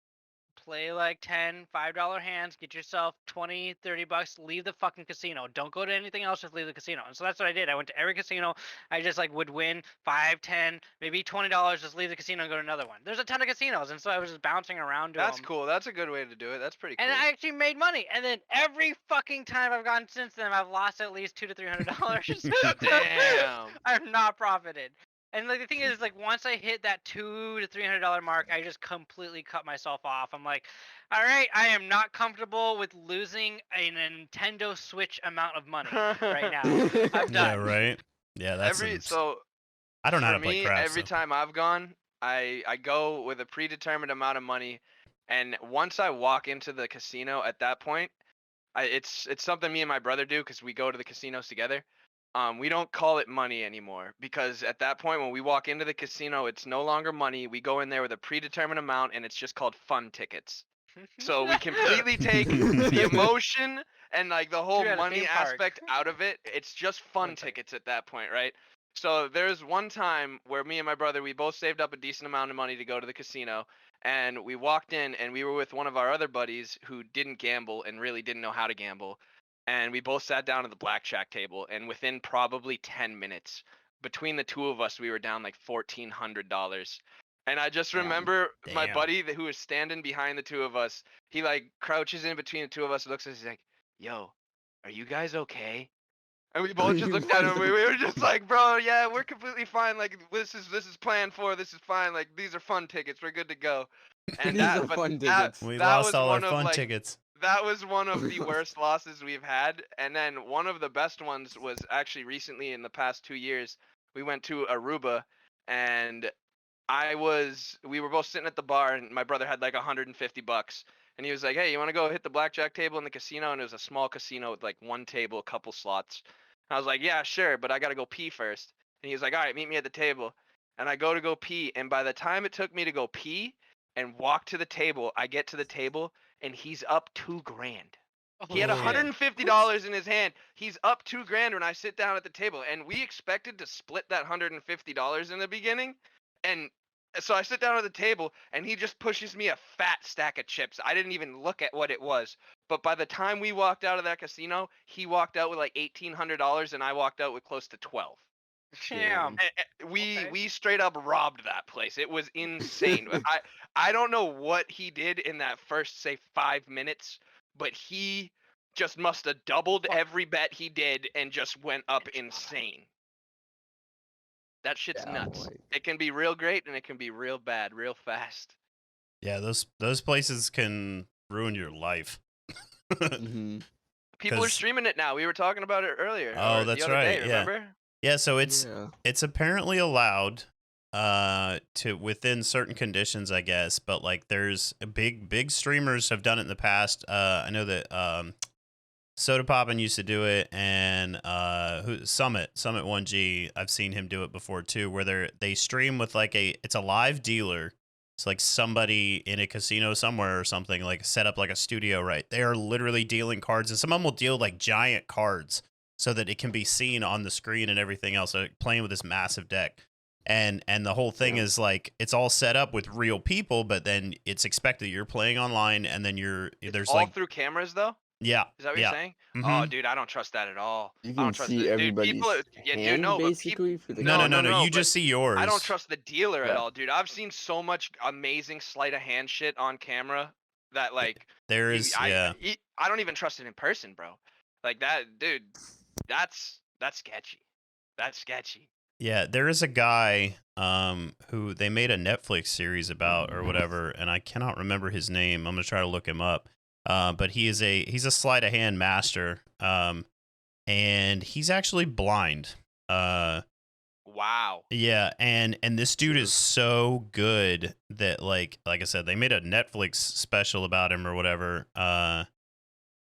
play like $5 hands, get yourself 20, 30 bucks, leave the fucking casino. Don't go to anything else, just leave the casino. And so that's what I did. I went to every casino. I just like would win 5, 10, maybe $20, just leave the casino and go to another one. There's a ton of casinos, and so I was just bouncing around to That's them. cool. That's a good way to do it. That's pretty cool. And I actually made money. And then every fucking time I've gone since then, I've lost at least $200 to $300. Damn. I've not profited. And like the thing is, like once I hit that $200 to $300 mark, I just completely cut myself off. I'm like, all right, I am not comfortable with losing a Nintendo Switch amount of money right now. I'm done. Yeah, right. Yeah, that's I don't know how to play craps. Every time I've gone, I go with a predetermined amount of money, and once I walk into the casino, at that point, it's something me and my brother do because we go to the casinos together. We don't call it money anymore because at that point when we walk into the casino, it's no longer money. We go in there with a predetermined amount, and it's just called fun tickets. So we completely take the emotion and like the whole money aspect out of it. It's just fun tickets at that point, right? So there's one time where me and my brother, we both saved up a decent amount of money to go to the casino, and we walked in, and we were with one of our other buddies who didn't gamble and really didn't know how to gamble. And we both sat down at the blackjack table, and within probably 10 minutes, between the two of us, we were down like $1,400. And I just remember my buddy who was standing behind the two of us, he like crouches in between the two of us, looks at us, he's like, "Yo, are you guys okay?" And we both just looked at him. We were just like, bro, yeah, we're completely fine. Like this is planned for. This is fine. Like these are fun tickets. We're good to go. And These that, are but fun that, tickets. We that lost was all our one of fun like tickets. that was one of the worst losses we've had. And then one of the best ones was actually recently in the past 2 years. We went to Aruba, and we were both sitting at the bar, and my brother had like $150, and he was like, "Hey, you want to go hit the blackjack table in the casino?" And it was a small casino with like one table, a couple slots. And I was like, "Yeah, sure, but I gotta go pee first." And he was like, "All right, meet me at the table." And I go pee, and by the time it took me to go pee and walk to the table, I get to the table, and he's up $2,000. He had Oh, shit. $150 in his hand. He's up $2,000 when I sit down at the table, and we expected to split that $150 in the beginning. And so I sit down at the table, and he just pushes me a fat stack of chips. I didn't even look at what it was. But by the time we walked out of that casino, he walked out with like $1,800, and I walked out with close to 12. Damn. We Okay. straight up robbed that place. It was insane. I don't know what he did in that first, say, 5 minutes, but he just must have doubled every bet he did and just went up insane. That shit's Yeah, nuts. like- It can be real great and it can be real bad, real fast. Yeah, those places can ruin your life. Mhm. People are 'Cause- streaming it now. We were talking about it earlier. Oh, or that's the other right, Day, yeah. remember? Yeah, so it's Yeah. apparently allowed to within certain conditions, I guess, but like there's big streamers have done it in the past. I know that Soda Poppin used to do it, and Summit 1G, I've seen him do it before too, where they stream with like it's a live dealer. It's like somebody in a casino somewhere or something, like set up like a studio, right? They are literally dealing cards, and some of them will deal like giant cards so that it can be seen on the screen and everything else. So playing with this massive deck. And the whole thing Yeah. is like it's all set up with real people, but then it's expected you're playing online, and then there's all like through cameras though? yeah, Is that what yeah. you're saying? Mhm. Oh, dude, I don't trust that at all. You I can don't trust see it. Dude, people, everybody's yeah, dude, hand no, but basically for the No, camera. no. You but just see yours. I don't trust the dealer at Yeah. all, dude. I've seen so much amazing sleight of hand shit on camera that like There is, yeah. I don't even trust it in person, bro. Like that, dude. That's sketchy. That's sketchy. Yeah, there is a guy who they made a Netflix series about or whatever, and I cannot remember his name. I'm gonna try to look him up. But he's a sleight of hand master. And he's actually blind. Wow. Yeah, and this dude is so good that like I said, they made a Netflix special about him or whatever.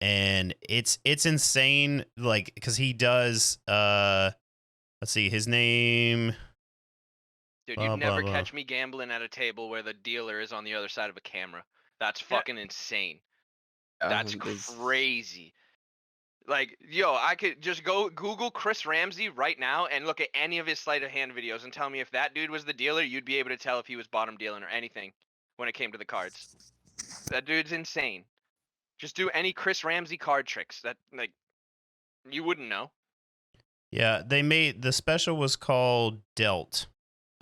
And it's insane, like because he does let's see his name. Dude, Blah, you'd blah, never blah. catch me gambling at a table where the dealer is on the other side of a camera. That's fucking insane. That's This- crazy. Like, yo, I could just go Google Chris Ramsey right now and look at any of his sleight of hand videos and tell me if that dude was the dealer, you'd be able to tell if he was bottom dealing or anything when it came to the cards. That dude's insane. Just do any Chris Ramsey card tricks. That like you wouldn't know. Yeah, they made the special was called Dealt.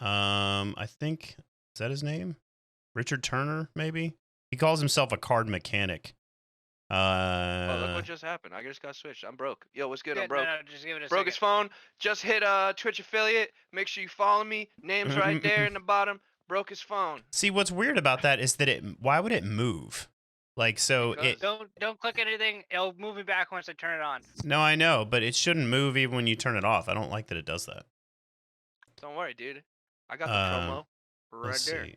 I think is that his name? Richard Turner, maybe? He calls himself a card mechanic. Oh, look what just happened. I just got switched. I'm broke. Yo, what's good? Yeah, I'm broke. No, just give it a Broke his second. phone. Just hit Twitch affiliate. Make sure you follow me. Name's right there in the bottom. Broke his phone. See, what's weird about that is that why would it move? Like, so Because- Don't click anything. It'll move me back once I turn it on. no, I know, but it shouldn't move even when you turn it off. I don't like that it does that. Don't worry, dude. I got the promo right Let's there. see.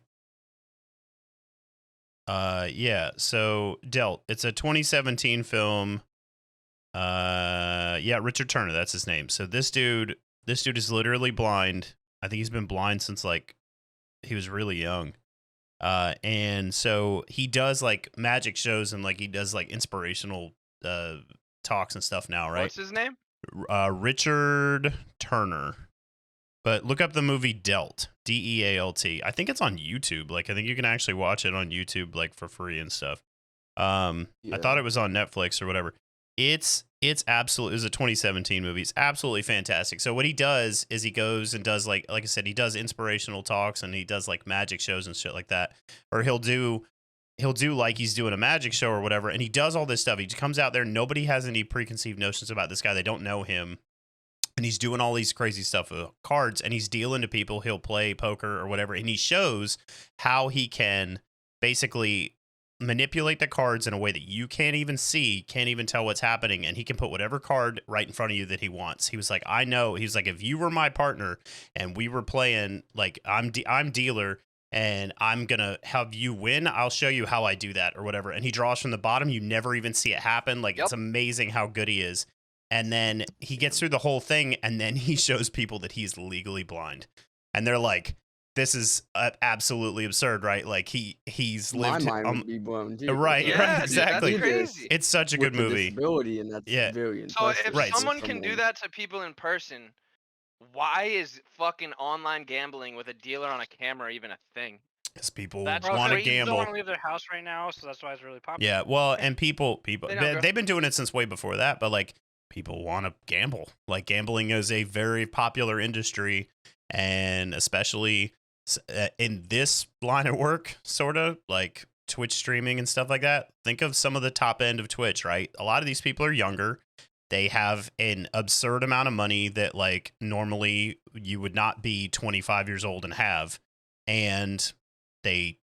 Yeah, so Dealt. It's a 2017 film. Yeah, Richard Turner, that's his name. So this dude is literally blind. I think he's been blind since like he was really young. And so he does like magic shows and like he does like inspirational talks and stuff now, right? What's his name? Richard Turner. But look up the movie Dealt, Dealt. I think it's on YouTube. Like I think you can actually watch it on YouTube like for free and stuff. I thought it was on Netflix or whatever. It's absolutely, it was a 2017 movie. It's absolutely fantastic. So what he does is he goes and does like I said, he does inspirational talks and he does like magic shows and shit like that. Or he'll do like he's doing a magic show or whatever, and he does all this stuff. He comes out there, nobody has any preconceived notions about this guy. They don't know him. and he's doing all these crazy stuff with cards, and he's dealing to people. He'll play poker or whatever, and he shows how he can basically manipulate the cards in a way that you can't even see, can't even tell what's happening, and he can put whatever card right in front of you that he wants. He was like, I know. He's like, if you were my partner and we were playing, like, I'm dealer and I'm gonna have you win, I'll show you how I do that or whatever. And he draws from the bottom. You never even see it happen. Like, it's amazing how good he is. And then he gets through the whole thing, and then he shows people that he's legally blind, and they're like, this is absolutely absurd, right? Like, he's lived. My mind would be blown too. Right, Yeah, right, dude, exactly. that's crazy. It's such a With good the movie. disability, and that's very So impressive. if someone can do that to people in person, why is fucking online gambling with a dealer on a camera even a thing? Because people That's want to People gamble. don't want to leave their house right now, so that's why it's really popular. Yeah, well, and people, They don't go. they've been doing it since way before that, but like, people want to gamble. Like, gambling is a very popular industry, and especially in this line of work, sort of like Twitch streaming and stuff like that. Think of some of the top end of Twitch, right? A lot of these people are younger. They have an absurd amount of money that, like, normally you would not be 25 years old and have, and they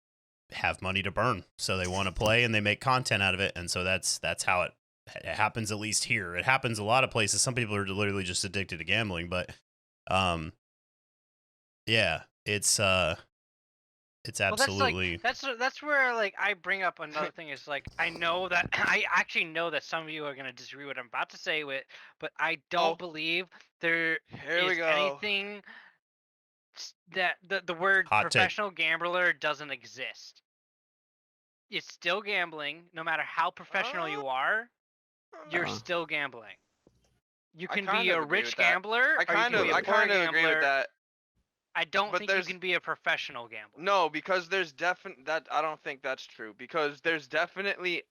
have money to burn, so they want to play and they make content out of it. And so that's how it happens, at least here. It happens a lot of places. Some people are literally just addicted to gambling, but yeah, it's absolutely. Well, that's where, like, I bring up another thing is, like, I know that I actually know that some of you are gonna disagree with what I'm about to say but I don't believe there is anything that the word Hot take. professional gambler doesn't exist. It's still gambling, no matter how professional you are. You're still gambling. You can be a rich gambler. I kind of agree with that. I don't think you can be a professional gambler. No, because there's I don't think that's true, because there's definitely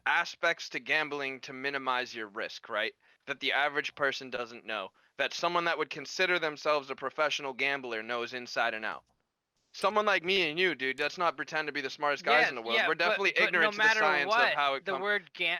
aspects to gambling to minimize your risk, right? That the average person doesn't know. That someone that would consider themselves a professional gambler knows inside and out. Someone like me and you, dude, let's not pretend to be the smartest guys in the world. We're definitely ignorant to the science of how it comes.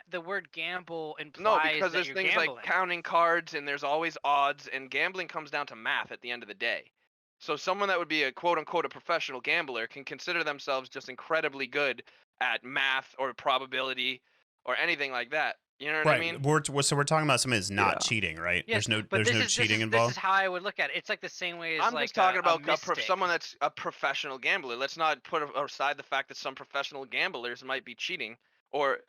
The word gamble implies No, because there's that things gambling. like counting cards, and there's always odds, and gambling comes down to math at the end of the day. So someone that would be a quote-unquote a professional gambler can consider themselves just incredibly good at math or probability or anything like that. You know what I mean? So we're talking about something that's not cheating, right? Yes, there's no cheating involved. This is how I would look at it. It's like the same way as I'm like just talking about mystic. someone that's a professional gambler. Let's not put aside the fact that some professional gamblers might be cheating, or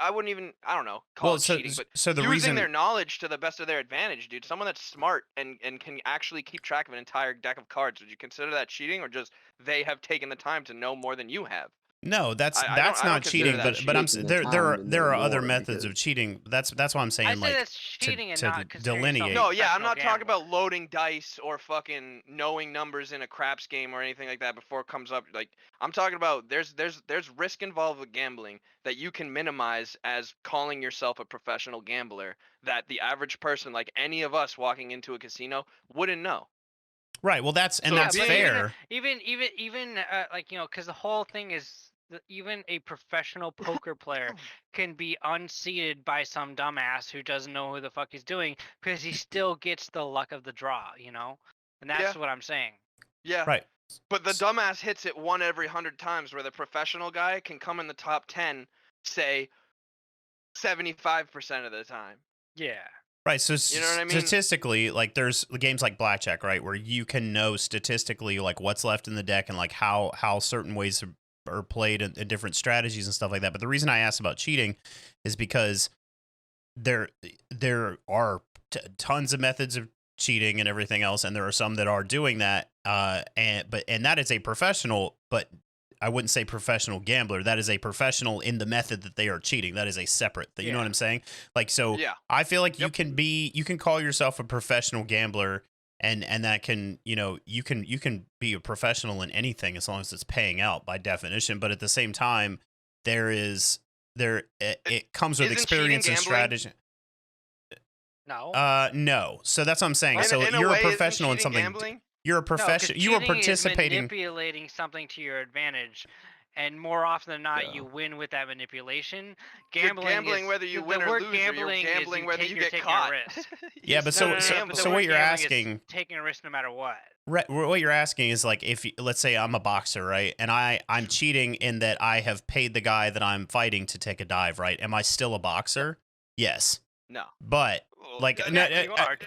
I wouldn't even, I don't know, call it cheating, but so the using reason their knowledge to the best of their advantage, dude. Someone that's smart and can actually keep track of an entire deck of cards. Would you consider that cheating, or just they have taken the time to know more than you have? No, that's not cheating, but I'm there are other methods of cheating. That's what I'm saying. I like, that's cheating and to not delineate. No, yeah, I'm not talking about loading dice or fucking knowing numbers in a craps game or anything like that before it comes up. Like, I'm talking about there's risk involved with gambling that you can minimize as calling yourself a professional gambler, that the average person, like any of us walking into a casino, wouldn't know. Right. Well, that's fair. Even like, you know, because the whole thing is even a professional poker player can be unseated by some dumbass who doesn't know who the fuck he's doing, because he still gets the luck of the draw, you know? And that's what I'm saying. Yeah. Right. But the dumbass hits it 1 every 100 times, where the professional guy can come in the top 10, say 75% of the time. Yeah. Right, so you know what I mean? Statistically, like, there's games like blackjack, right, where you can know statistically, like, what's left in the deck and like how certain ways are played and different strategies and stuff like that. But the reason I asked about cheating is because there are tons of methods of cheating and everything else, and there are some that are doing that, and that is a professional, but I wouldn't say professional gambler. That is a professional in the method that they are cheating. That is a separate thing. You know what I'm saying? Like, so I feel like you can call yourself a professional gambler, and that can, you know, you can be a professional in anything as long as it's paying out by definition. But at the same time, it comes with experience and strategy. No. No. So that's what I'm saying. In You're a way, a professional in isn't something. gambling? You're a professional. You are participating. Manipulating something to your advantage. and more often than not, Yeah. you win with that manipulation. You're gambling is, whether you the win or word lose, or gambling you're gambling whether you you're get taking caught. a risk. Yeah, but You're so still so gambling. the so word what you're gambling is asking, taking a risk no matter what. what you're asking is like if let's say I'm a boxer, right, and I'm cheating in that I have paid the guy that I'm fighting to take a dive, right? Am I still a boxer? Yes, No. but Well, like yeah, no, you are.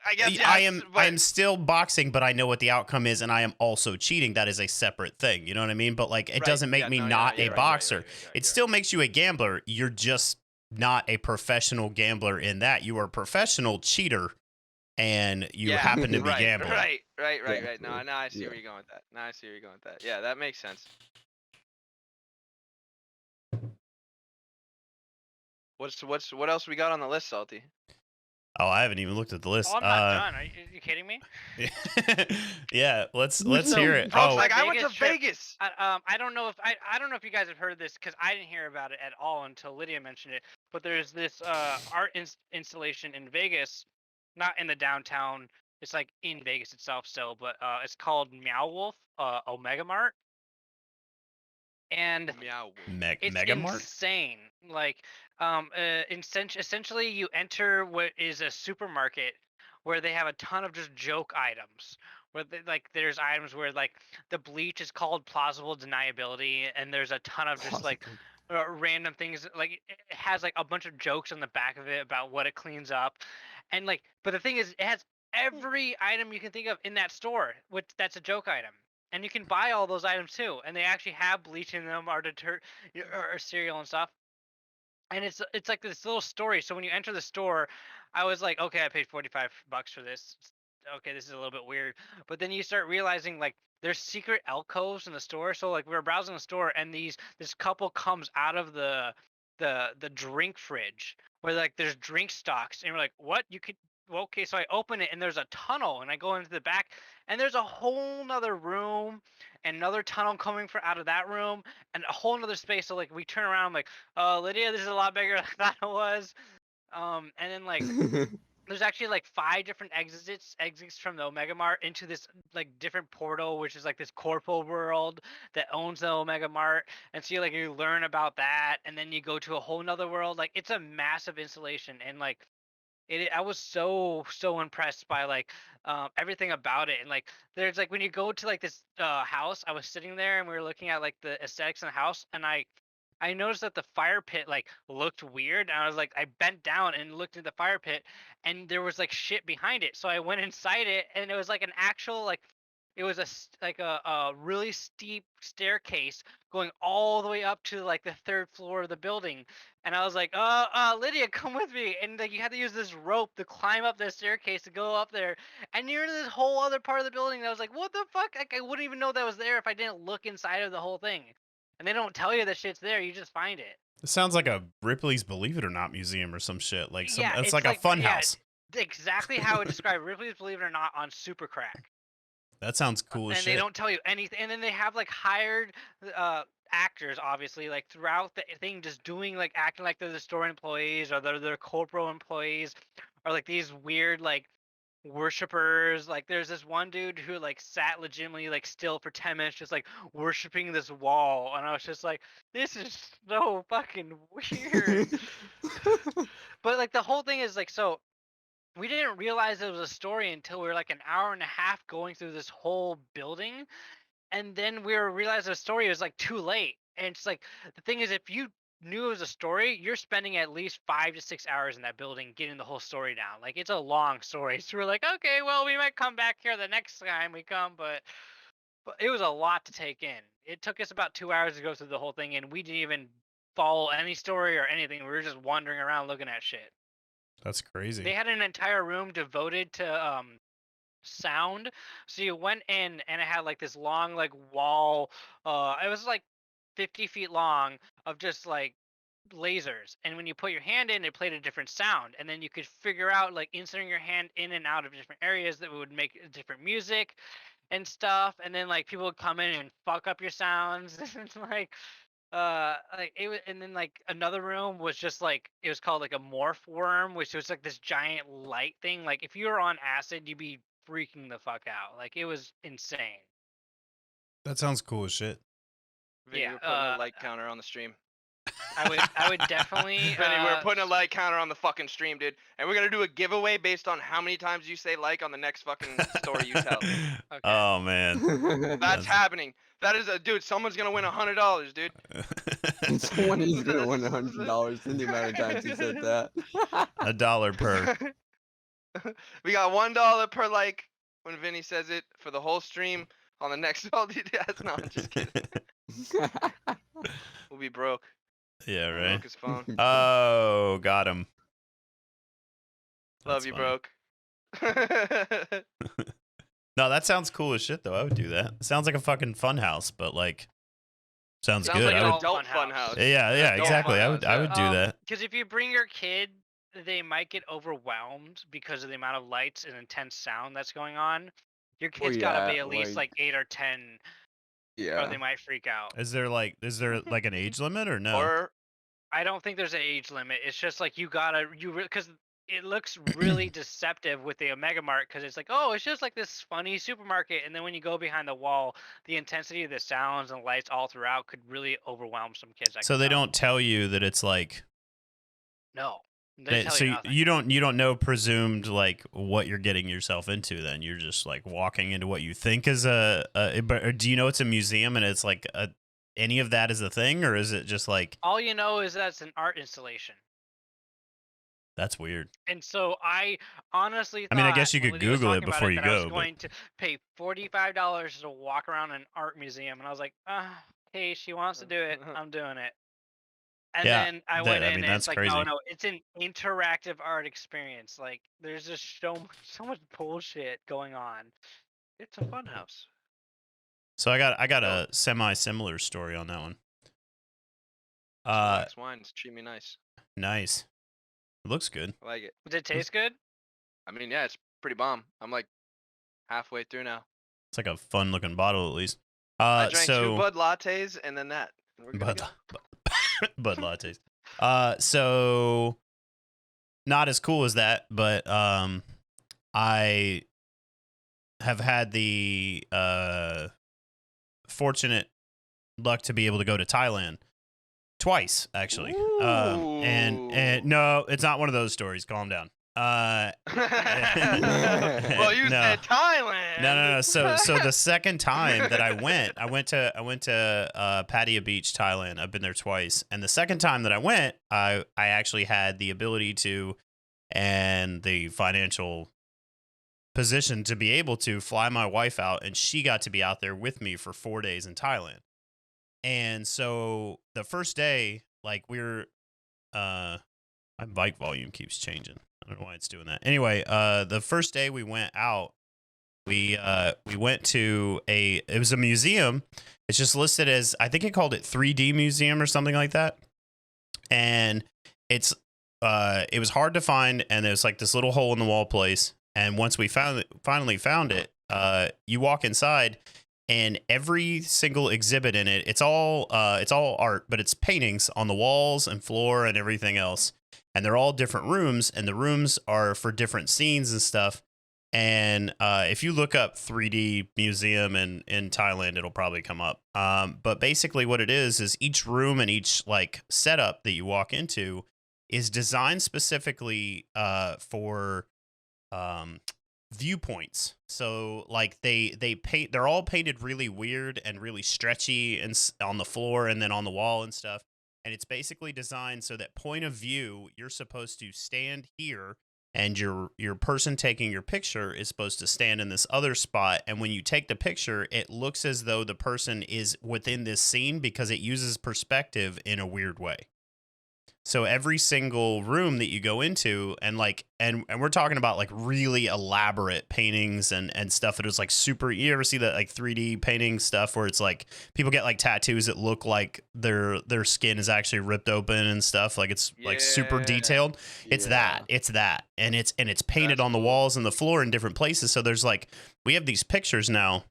I guess yes, I am but still boxing, but I know what the outcome is, and I am also cheating. That is a separate thing. You know what I mean? But like, it Right, doesn't make yeah, me no, not you're a right, boxer. right, It you're still makes you a gambler. You're just not a professional gambler in that. You are a professional cheater, and you Yeah, happen to be right, gambling. right. No, Exactly. now I see Yeah. where you're going with that. Now I see where you're going with that. Yeah, that makes sense. What else we got on the list, Salty? Oh, I haven't even looked at the list. Oh, I'm not done. Are you kidding me? Yeah, let's So, hear it. Broke's Oh, like, I went to Vegas trip. Vegas. I don't know if I don't know if you guys have heard this because I didn't hear about it at all until Lydia mentioned it. But there's this art installation in Vegas, not in the downtown. It's like in Vegas itself still, but it's called Meow Wolf Omega Mart, and Meow. it's Mega Mart. insane. Like, essentially, you enter what is a supermarket where they have a ton of just joke items. Where like there's items where like the bleach is called plausible deniability, and there's a ton of just like random things. Like it has like a bunch of jokes on the back of it about what it cleans up, and like. But the thing is, it has every item you can think of in that store, which that's a joke item. And you can buy all those items too, and they actually have bleach in them, or cereal and stuff. And it's like this little story. So when you enter the store, I was like, okay, I paid $45 for this. Okay, this is a little bit weird. But then you start realizing like there's secret alcoves in the store. So like we were browsing the store, and this couple comes out of the drink fridge where like there's drink stocks, and we're like, what? You could. Well, okay, so I open it, and there's a tunnel, and I go into the back, and there's a whole nother room, and another tunnel coming from out of that room, and a whole nother space. So like we turn around, I'm like, Lydia, this is a lot bigger than I thought it was. And then like there's actually like 5 different exits from the Omega Mart into this like different portal, which is like this corpo world that owns the Omega Mart. And so you learn about that, and then you go to a whole nother world. Like it's a massive installation, and like I was so impressed by like everything about it. And like there's like when you go to like this house, I was sitting there and we were looking at like the aesthetics in the house, and I noticed that the fire pit like looked weird, and I was like, I bent down and looked at the fire pit, and there was like shit behind it. So I went inside it, and it was like an actual like it was a really steep staircase going all the way up to like the 3rd floor of the building. And I was like, Lydia, come with me. And like you had to use this rope to climb up the staircase to go up there. And you're in this whole other part of the building. And I was like, what the fuck? Like I wouldn't even know that was there if I didn't look inside of the whole thing. And they don't tell you that shit's there. You just find it. It sounds like a Ripley's Believe It or Not museum or some shit. Like some, Yeah, it's like a fun house. Exactly how I would describe Ripley's Believe It or Not on Super Crack. That sounds cool as And shit. they don't tell you anything. And then they have like hired actors, obviously, like throughout the thing, just doing like acting like they're the store employees or they're corporal employees, or like these weird like worshippers. Like there's this one dude who like sat legitimately like still for 10 minutes just like worshiping this wall, and I was just like, this is so fucking weird. But like the whole thing is like, so we didn't realize it was a story until we were like an hour and a half going through this whole building, and then we realized the story was like too late. And it's like the thing is, if you knew it was a story, you're spending at least 5 to 6 hours in that building getting the whole story down. Like it's a long story. So we're like, okay, well, we might come back here the next time we come, but it was a lot to take in. It took us about 2 hours to go through the whole thing, and we didn't even follow any story or anything. We were just wandering around looking at shit. That's crazy. They had an entire room devoted to sound. So you went in, and it had like this long like wall. It was like 50 feet long of just like lasers, and when you put your hand in, it played a different sound, and then you could figure out like inserting your hand in and out of different areas that would make different music and stuff. And then like people would come in and fuck up your sounds. It's like it was. And then like another room was just like, it was called like a morph worm, which was like this giant light thing. Like if you were on acid, you'd be freaking the fuck out. Like it was insane. That sounds cool as shit. Vinny, Yeah, we're putting a like counter on the stream. I would definitely. Vinny, we're putting a like counter on the fucking stream, dude. And we're gonna do a giveaway based on how many times you say like on the next fucking story you tell. Okay. Oh man. That's happening. That is a dude. Someone's gonna win $100, dude. Someone is gonna win $100 in the amount of times he said that. $1 per. We got $1 per like when Vinny says it for the whole stream on the next. No, I'm just kidding. We'll be broke. Yeah, right. Broke his phone. Oh, got him. Love That's you, funny. broke. No, that sounds cool as shit though. I would do that. It sounds like a fucking fun house, but like sounds Sounds good. like I an would, adult Fun fun house. house. yeah, adult exactly. fun I would house, do that. Because if you bring your kid, they might get overwhelmed because of the amount of lights and intense sound that's going on. Your kid's gotta be at least like 8 or 10, or they might freak out. Is there like an age limit or no? Or I don't think there's an age limit. It's just like because it looks really deceptive with the Omega Mart because it's like, oh, it's just like this funny supermarket, and then when you go behind the wall, the intensity of the sounds and lights all throughout could really overwhelm some kids. So they don't tell you that it's like No. They tell so you nothing. you don't know presumed like what you're getting yourself into. Then you're just like walking into what you think is but do you know it's a museum and it's like any of that is a thing, or is it just like All you know is that it's an art installation. that's weird? And so I honestly thought, I mean, I guess you when could Lydia was Google it talking about before you that I was go, but going to pay $45 to walk around an art museum, and I was like, hey, she wants to do it, I'm doing it. And Yeah, then I went in, and that's it's like, crazy. no, it's an interactive art experience. Like, there's just so much bullshit going on. it's a fun house. So I got a semi-similar story on that one. Wax wines treat me nice. Nice. It looks good. I like it. Does it taste good? I mean, yeah, it's pretty bomb. I'm like halfway through now. It's like a fun-looking bottle, at least. I drank 2 Bud lattes and then that. And we're good to go. Bud lattes. So not as cool as that, but I have had the fortunate luck to be able to go to Thailand twice, actually. And no, it's not one of those stories. Calm down. Well, you said Thailand. No. So the second time that I went to Pattaya Beach, Thailand. I've been there twice, and the second time that I went, I actually had the ability to, and the financial position to be able to fly my wife out, and she got to be out there with me for 4 days in Thailand. And so the first day, like my bike volume keeps changing. I don't know why it's doing that. Anyway, the first day we went out, we went to it was a museum. It's just listed as, I think it called it 3D museum or something like that. And it was hard to find, and there's like this little hole in the wall place. And once we finally found it, you walk inside, and every single exhibit in it, it's all art, but it's paintings on the walls and floor and everything else. And they're all different rooms, and the rooms are for different scenes and stuff. And if you look up 3D museum in Thailand, it'll probably come up. But basically what it is each room and each like setup that you walk into is designed specifically for viewpoints. So like they're all painted really weird and really stretchy and on the floor and then on the wall and stuff. And it's basically designed so that point of view, you're supposed to stand here, and your person taking your picture is supposed to stand in this other spot. And when you take the picture, it looks as though the person is within this scene because it uses perspective in a weird way. So every single room that you go into, and we're talking about like really elaborate paintings and stuff that is like super, you ever see that like 3D painting stuff where it's like people get like tattoos that look like their skin is actually ripped open and stuff, like it's like super detailed. It's that. And it's painted on the walls and the floor in different places. So there's like, we have these pictures now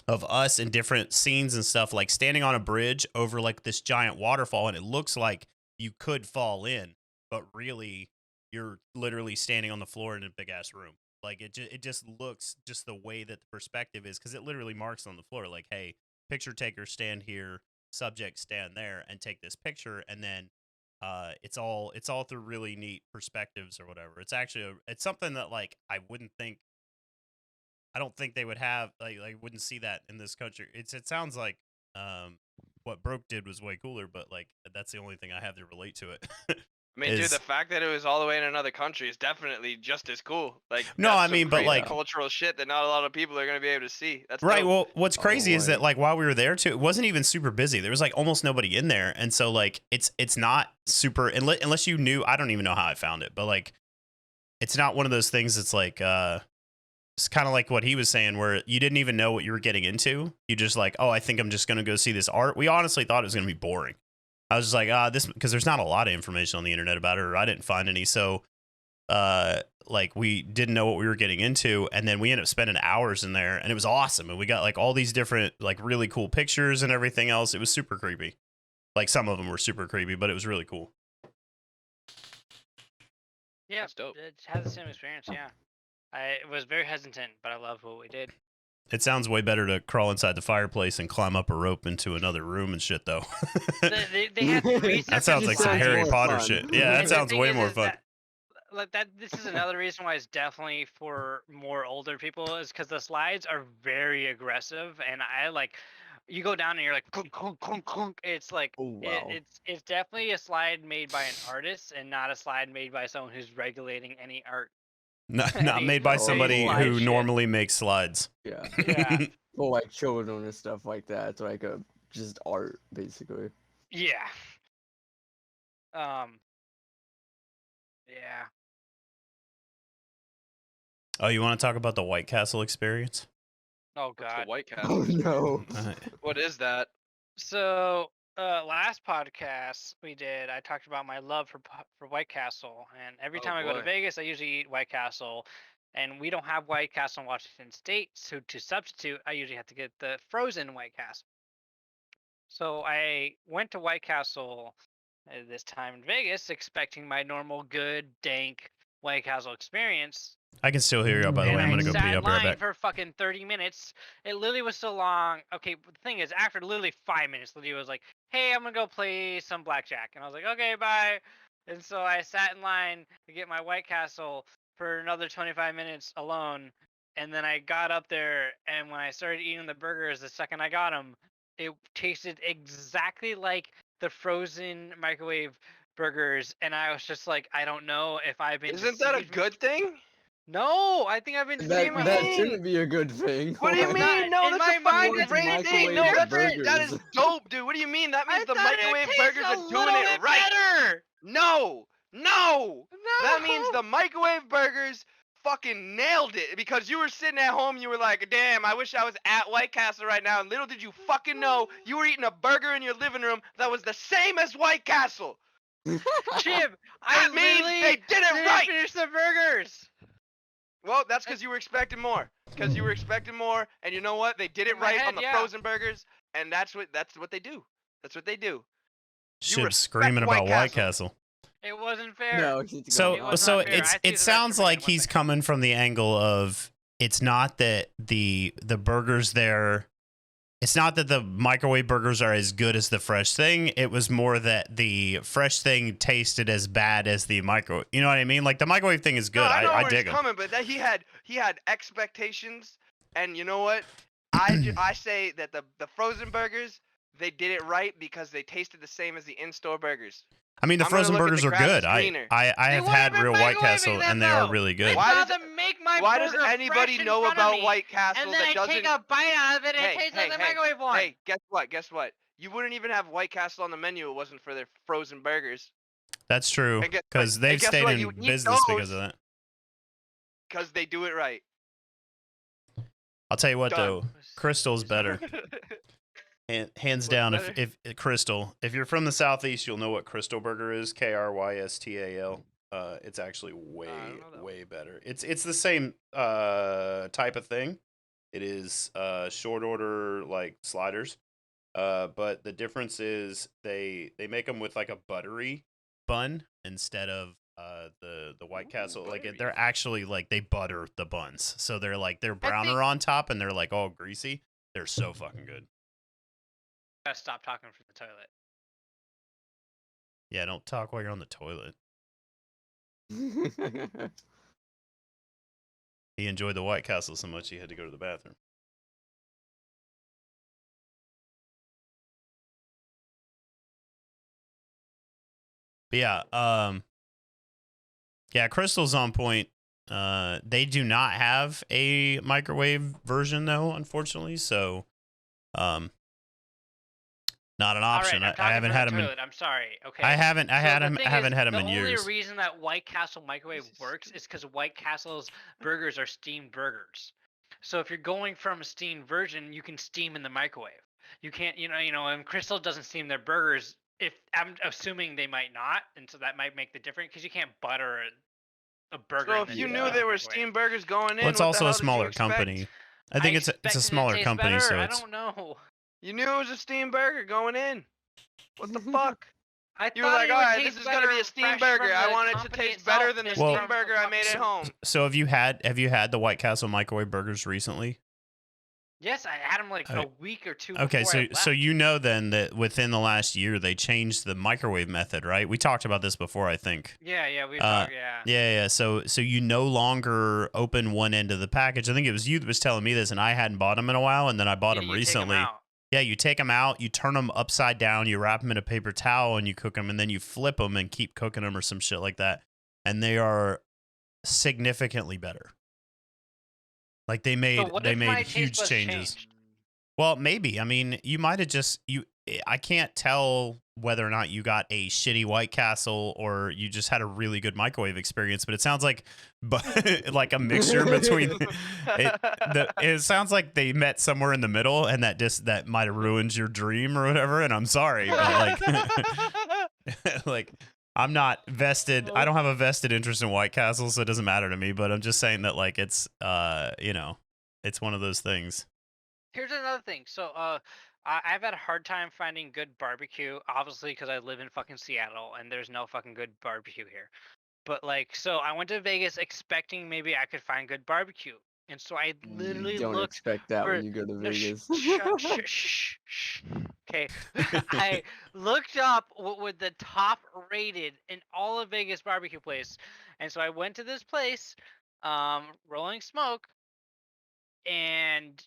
of us in different scenes and stuff, like standing on a bridge over like this giant waterfall, and it looks like you could fall in, but really you're literally standing on the floor in a big ass room. Like it just looks just the way that the perspective is, because it literally marks on the floor like, hey, picture taker, stand here, subject stand there and take this picture, and then it's all through really neat perspectives or whatever. It's actually it's something that like I don't think they would have like wouldn't see that in this country. It sounds like what Broke did was way cooler, but like that's the only thing I have to relate to it. I mean, dude, the fact that it was all the way in another country is definitely just as cool. Like, no, that's I some mean, but crazy like cultural shit that not a lot of people are gonna be able to see. That's right. dope. Well, what's crazy is that like- like while we were there too, it wasn't even super busy. There was like almost nobody in there, and so like it's not super unless you knew. I don't even know how I found it, but like it's not one of those things that's like it's kind of like what he was saying, where you didn't even know what you were getting into. You just like, oh, I think I'm just gonna go see this art. We honestly thought it was gonna be boring. I was just like, this, because there's not a lot of information on the internet about it, or I didn't find any. So, like we didn't know what we were getting into, and then we ended up spending hours in there, and it was awesome. And we got like all these different, like really cool pictures and everything else. It was super creepy. Like some of them were super creepy, but it was really cool. Yeah, That's dope. it had the same experience. Yeah, I was very hesitant, but I loved what we did. It sounds way better to crawl inside the fireplace and climb up a rope into another room and shit, though. They had 3 That sounds like some Sounds Harry more Potter fun. shit. Yeah, that And the sounds thing way is- more is fun. that this is another reason why it's definitely for more older people, is because the slides are very aggressive, and I like you go down and you're like clunk, clunk, clunk, clunk. It's like Oh, wow. it's definitely a slide made by an artist and not a slide made by someone who's regulating any art. Not any made by Oh, somebody slide who shit. normally makes slides. Yeah. Yeah. For like children and stuff like that. It's like a just art basically. Yeah. Yeah. Oh, you want to talk about the White Castle experience? Oh What's the God. White Oh Castle? no. What is that? So, last podcast we did, I talked about my love for White Castle, and every Oh, time I go to boy. Vegas, I usually eat White Castle, and we don't have White Castle in Washington State, so to substitute, I usually have to get the frozen White Castle. So I went to White Castle this time in Vegas, expecting my normal good, dank White Castle experience. I can still hear you, by the And way. I'm I going to go sat pee. in I'll be right line back. for fucking 30 minutes. It literally was so long. Okay, but the thing is, after literally 5 minutes, Lydia was like, hey, I'm gonna go play some blackjack. And I was like, okay, bye. And so I sat in line to get my White Castle for another 25 minutes alone. And then I got up there, and when I started eating the burgers, the second I got them, it tasted exactly like the frozen microwave burgers. And I was just like, I don't know if I've been Isn't that a deceived. good thing? No, I think I've been That deceived. that mean? shouldn't be a good thing. What do you Like, mean? No, in that's my a mind, fucking it's great microwave thing. No, that's burgers. that is dope, dude. What do you mean? That means the microwave burgers are doing it right. Better. No, no. No. That means the microwave burgers fucking nailed it, because you were sitting at home and you were like, damn, I wish I was at White Castle right now. And little did you fucking know, you were eating a burger in your living room that was the same as White Castle. Chip, I That means literally they did it didn't right. finish the burgers. Well, that's because you were expecting more. Because you were expecting more, and you know what? They did it In my right head, on the yeah. frozen burgers, and that's what they do. That's what they do. Shib respect screaming White about White Castle. Castle. It wasn't fair. No, it's So, going on. was so not fair. I it's had to it use the sounds restroom like again, one he's second. coming from the angle of it's not that the burgers there. It's not that the microwave burgers are as good as the fresh thing. It was more that the fresh thing tasted as bad as the micro. You know what I mean? Like the microwave thing is good. No, I know I where dig he's them. coming, but that he had expectations, and you know what? I say that the frozen burgers, they did it right because they tasted the same as the in-store burgers. I mean, the I'm gonna frozen look at burgers the are grass good. is greener. I They have weren't had even real White microwaving Castle, them, and they are though. really good. Why Why does- does make my Why does burger anybody fresh in know front of about me, White Castle and then that I doesn't? take a bite out of it, and Hey, it tastes hey, like the hey, microwave one. Hey, guess what? Guess what? You wouldn't even have White Castle on the menu if it wasn't for their frozen burgers. That's true, And guess what? because And they've guess stayed what? in You eat business because those of that. Because they do it right. I'll tell you what, Done. though, Crystal's better. Hands down, What's if Crystal, if you're from the Southeast, you'll know what Crystal Burger is. Krystal. It's actually I don't know that way better. It's the same type of thing. It is short order like sliders. But the difference is they make them with like a buttery bun instead of the White Castle. Like buttery. they're actually like they butter the buns, so they're I browner think- on top and they're like all greasy. They're so fucking good. Gotta stop talking from the toilet. Yeah, don't talk while you're on the toilet. He enjoyed the White Castle so much he had to go to the bathroom. But yeah, Crystal's on point. They do not have a microwave version though, unfortunately. So, not an option. All right, I haven't had them. I'm sorry. Okay. I haven't had them in The years. only reason that White Castle microwave works is because White Castle's burgers are steamed burgers. So if you're going from a steamed version, you can steam in the microwave. You can't, and Crystal doesn't steam their burgers. If I'm assuming they might not, and so that might make the difference because you can't butter a burger. So in if the you knew microwave. there were steam burgers going in, Well, it's what the also hell a did you smaller expect? company. I think it's a expected it to smaller taste company, better. so I it's. don't know. You knew it was a steam burger going in. What the fuck? I You were thought like, it would alright, taste this is gonna be a better steam fresh burger. from I the want it to company taste itself better than the than steam from burger I made at fucking- home. So have you had the White Castle microwave burgers recently? Yes, I had them like Okay. a week or two. Okay, before I so left. you know then that within the last year they changed the microwave method, right? We talked about this before, I think. Yeah, we talked. Yeah. Yeah. So you no longer open one end of the package. I think it was you that was telling me this, and I hadn't bought them in a while, and then I bought Yeah, them you take 'em recently. out. Yeah, you take them out, you turn them upside down, you wrap them in a paper towel, and you cook them, and then you flip them and keep cooking them or some shit like that, and they are significantly better. Like they made So what if my taste huge buds changes. changed? Well, maybe. I mean, you might have I can't tell whether or not you got a shitty White Castle or you just had a really good microwave experience, but it sounds like like a mixture between it sounds like they met somewhere in the middle and that might have ruined your dream or whatever, and I'm sorry, but like like I'm not vested. I don't have a vested interest in White Castle, so it doesn't matter to me, but I'm just saying that like it's it's one of those things. Here's another thing. So, I've had a hard time finding good barbecue, obviously, because I live in fucking Seattle and there's no fucking good barbecue here. But like, so I went to Vegas expecting maybe I could find good barbecue, and so I literally You don't looked. expect that for- when you go to No, Vegas. shh. Okay, I looked up what would the top rated in all of Vegas barbecue place, and so I went to this place, Rolling Smoke, and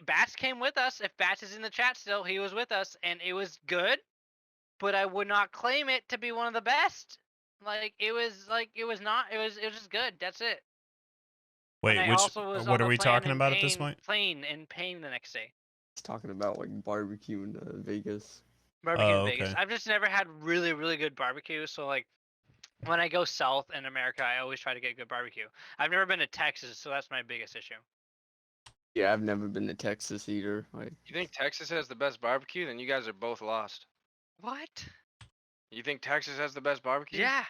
Bats came with us. If Bats is in the chat still, he was with us, and it was good, but I would not claim it to be one of the best. It was not. It was just good. That's it. Wait, And I also was what on are the we plane talking in about at this point? Plane in pain the next day. He's talking about like barbecue in Vegas. Barbecue Oh, in Vegas. okay. I've just never had really, really good barbecue. So like, when I go south in America, I always try to get good barbecue. I've never been to Texas, so that's my biggest issue. Yeah, I've never been to Texas either. Like, You think Texas has the best barbecue? Then you guys are both lost. What? You think Texas has the best barbecue? Yeah.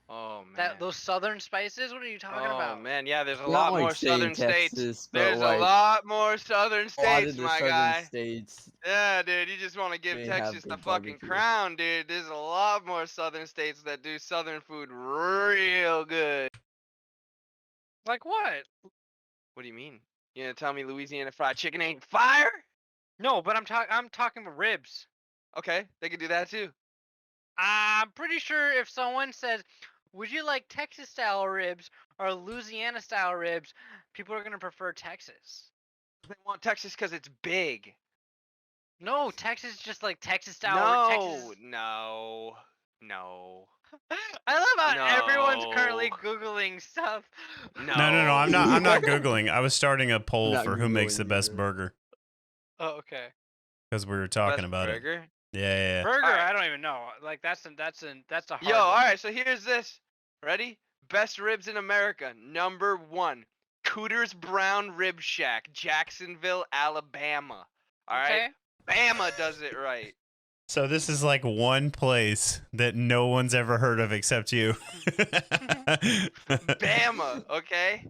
Oh man. Those southern spices. What are you talking about? Oh man, yeah. There's a not lot like more saying southern states. Texas, but There's like a lot more southern a lot states, of the my southern guy. states. Yeah, dude, you just want to give They have Texas the good fucking barbecue. crown, dude. There's a lot more southern states that do southern food real good. Like what? What do you mean? You gonna tell me Louisiana fried chicken ain't fire? No, but I'm talking about ribs. Okay, they could do that too. I'm pretty sure if someone says, "Would you like Texas style ribs or Louisiana style ribs?" people are gonna prefer Texas. They want Texas because it's big. No, Texas is just like Texas style. Texas. No. I love how everyone's currently No. googling stuff. No. No. I'm not googling. I was starting a poll Not for who makes Googling the best either. burger Oh, okay. because we were talking Best about it. burger? Yeah. Burger, Alright. I don't even know. Like that's a hard Yo, one. alright, so here's this. Ready? Best ribs in America. Number 1. Cooter's Brown Rib Shack, Jacksonville, Alabama. Alright? Okay. Bama does it right. So this is like one place that no one's ever heard of except you. Bama, okay?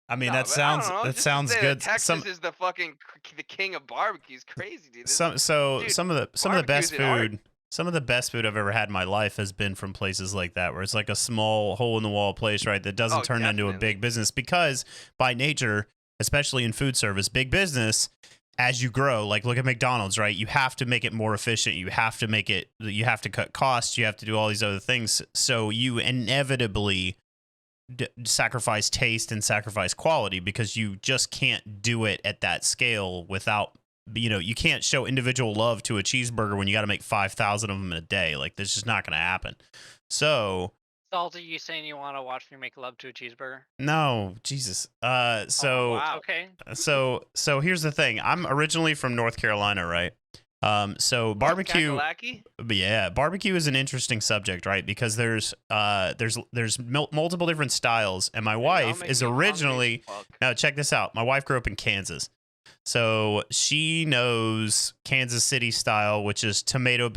I mean, No, that but I don't sounds know, that just to sounds say good. that Texas is the fucking the king of barbecues. Crazy, dude. This Some is- so dude, some of the best barbecue's an art. food. Some of the best food I've ever had in my life has been from places like that, where it's like a small hole in the wall place, right? That doesn't Oh, turn into a definitely. big business because by nature, especially in food service, big business as you grow, like look at McDonald's, right? You have to make it more efficient. You have to cut costs. You have to do all these other things. So you inevitably sacrifice taste and sacrifice quality because you just can't do it at that scale without, you can't show individual love to a cheeseburger when you got to make 5,000 of them in a day. Like, this is just not going to happen. So, Salty, you saying you want to watch me make love to a cheeseburger? no, Jesus. Oh, wow. okay. So here's the thing. I'm originally from North Carolina, right? So barbecue, yeah, barbecue is an interesting subject, right? Because there's multiple different styles, and my wife is originally. Now check this out. My wife grew up in Kansas, so she knows Kansas City style, which is tomato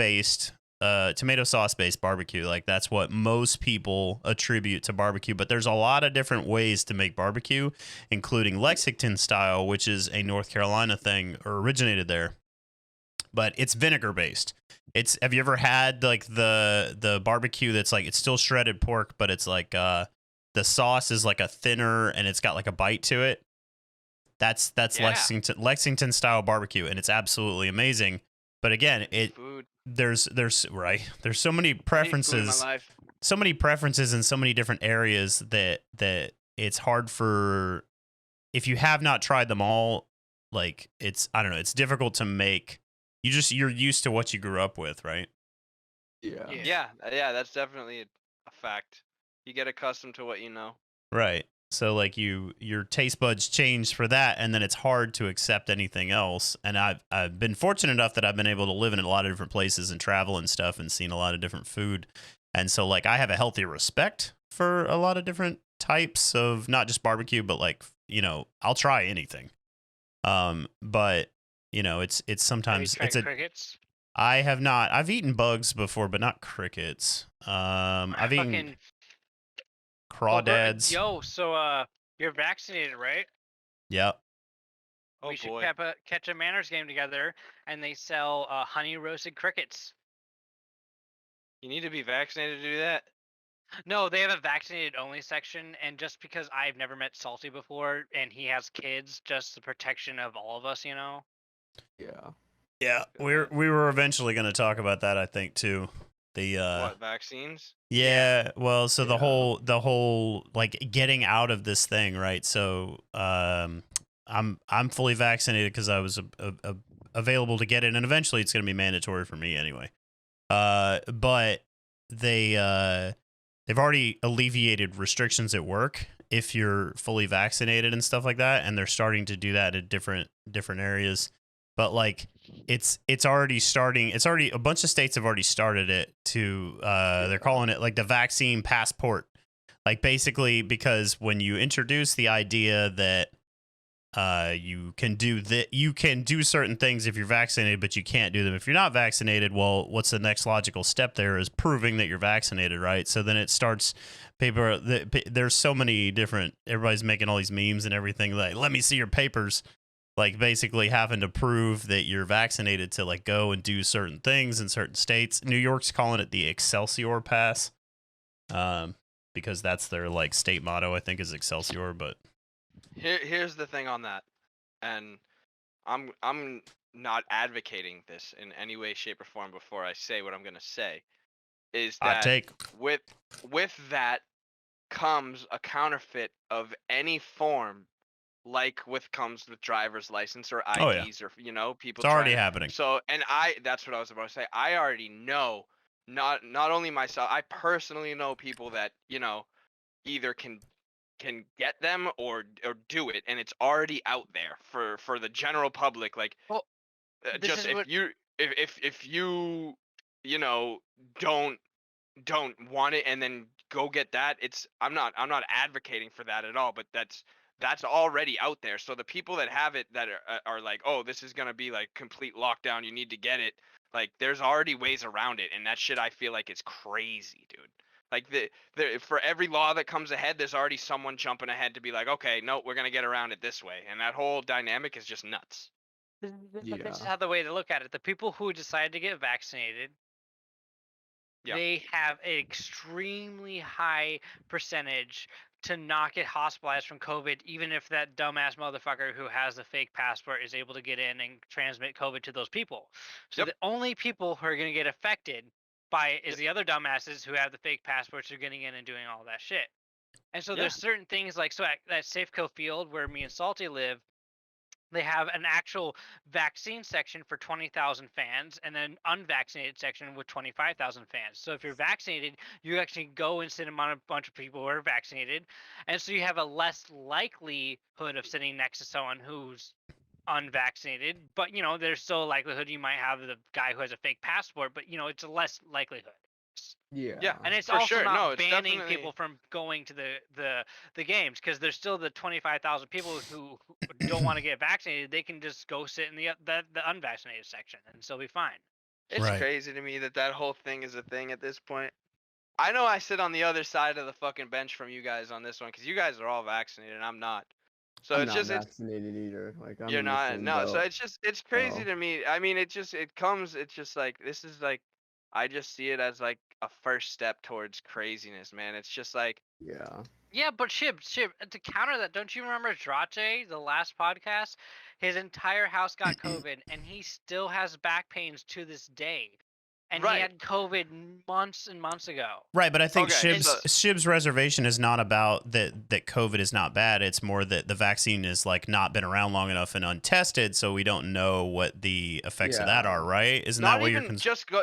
sauce based barbecue. Like that's what most people attribute to barbecue. But there's a lot of different ways to make barbecue, including Lexington style, which is a North Carolina thing or originated there. But it's vinegar based. Have you ever had like the barbecue that's like it's still shredded pork, but it's like the sauce is like a thinner and it's got like a bite to it? That's Lexington style barbecue, and it's absolutely amazing. But again, there's so many preferences, so many preferences in so many different areas that it's hard for, if you have not tried them all, like I don't know, it's difficult to make. You're used to what you grew up with, right? Yeah, that's definitely a fact. You get accustomed to what you know. Right. So like your taste buds change for that, and then it's hard to accept anything else. And I've been fortunate enough that I've been able to live in a lot of different places and travel and stuff and seen a lot of different food. And so like I have a healthy respect for a lot of different types of not just barbecue, but like, I'll try anything. But it's sometimes crickets? I have not. I've eaten bugs before, but not crickets. I've eaten crawdads. So you're vaccinated, right? Yep. We should catch a manners game together, and they sell honey roasted crickets. You need to be vaccinated to do that? No, they have a vaccinated only section, and just because I've never met Salty before, and he has kids, just the protection of all of us, Yeah. Yeah, we were eventually going to talk about that, I think, too. What, vaccines? Yeah, well, so the whole like getting out of this thing, right? So I'm fully vaccinated because I was available to get it, and eventually it's going to be mandatory for me anyway. But they've already alleviated restrictions at work if you're fully vaccinated and stuff like that, and they're starting to do that at different areas. But like it's already starting. It's already a bunch of states have already started it to they're calling it like the vaccine passport. Like basically because when you introduce the idea that you can do certain things if you're vaccinated, but you can't do them if you're not vaccinated. Well, what's the next logical step there is proving that you're vaccinated, right? So then it starts. There's so many different. Everybody's making all these memes and everything. Like, let me see your papers. Like basically having to prove that you're vaccinated to like go and do certain things in certain states. New York's calling it the Excelsior Pass, because that's their like state motto. I think is Excelsior. But here's the thing on that, and I'm not advocating this in any way, shape, or form. Before I say what I'm gonna say, is that with that comes a counterfeit of any form. Like comes with driver's license or IDs or people. It's already happening. So that's what I was about to say. I already know, not only myself, I personally know people that either can get them or do it, and it's already out there for the general public. Like, just if you don't want it and then go get that, I'm not advocating for that at all, but that's already out there. So the people that have it that are like, oh, this is going to be like complete lockdown, you need to get it. Like there's already ways around it. And that shit I feel like is crazy, dude. Like for every law that comes ahead, there's already someone jumping ahead to be like, okay, no, we're going to get around it this way. And that whole dynamic is just nuts. This is how the way to look at it. The people who decide to get vaccinated, they have an extremely high percentage to not get hospitalized from COVID, even if that dumbass motherfucker who has the fake passport is able to get in and transmit COVID to those people. So Yep. the only people who are going to get affected by it is the other dumbasses who have the fake passports who are getting in and doing all that shit. And so there's certain things like, so at that Safeco field where me and Salty live, they have an actual vaccine section for 20,000 fans and then unvaccinated section with 25,000 fans. So if you're vaccinated, you actually go and sit among a bunch of people who are vaccinated. And so you have a less likelihood of sitting next to someone who's unvaccinated. But, you know, there's still a likelihood you might have the guy who has a fake passport, but, you know, it's a less likelihood. Yeah. And it's For also sure. not No, it's banning definitely- people from going to the games because there's still the 25,000 people who don't want to get vaccinated. They can just go sit in the unvaccinated section and still be fine. It's Right. crazy to me that that whole thing is a thing at this point. I know I sit on the other side of the fucking bench from you guys on this one because you guys are all vaccinated and I'm not. So I'm it's not just it's vaccinated either. Like I'm you're in the not same no. So boat. it's crazy So. to me. I mean, it's just like this is like I just see it as like a first step towards craziness, man. It's just like Yeah. Yeah, but Shib, to counter that, don't you remember Drache, the last podcast? His entire house got COVID, and he still has back pains to this day. And he Right. had COVID months and months ago. Right, but I think Okay, Shib's reservation is not about that COVID is not bad. It's more that the vaccine is like not been around long enough and untested, so we don't know what the effects of that Yeah. are. Right? Isn't not that what you're even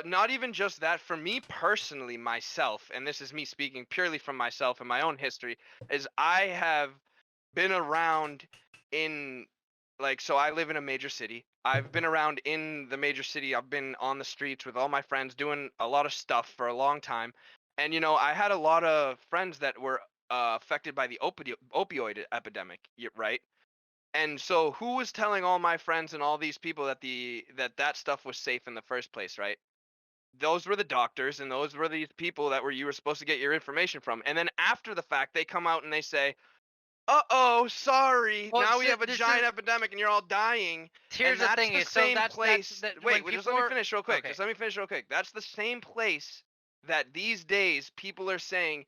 not even just that. For me personally, myself, and this is me speaking purely from myself and my own history, is I have been around in like so I live in a major city. I've been around in the major city. I've been on the streets with all my friends doing a lot of stuff for a long time. And you know, I had a lot of friends that were affected by the opioid epidemic, right? And so who was telling all my friends and all these people that that stuff was safe in the first place, right? Those were the doctors and those were these people that you were supposed to get your information from. And then after the fact, they come out and they say, "Uh-oh, sorry. Well, now we see, have a this giant is- epidemic and you're all dying." Here's And the that's thing the is, so same that's place. that Wait, when just people let me are- finish real quick. okay. Just let me finish real quick. That's the same place that these days people are saying,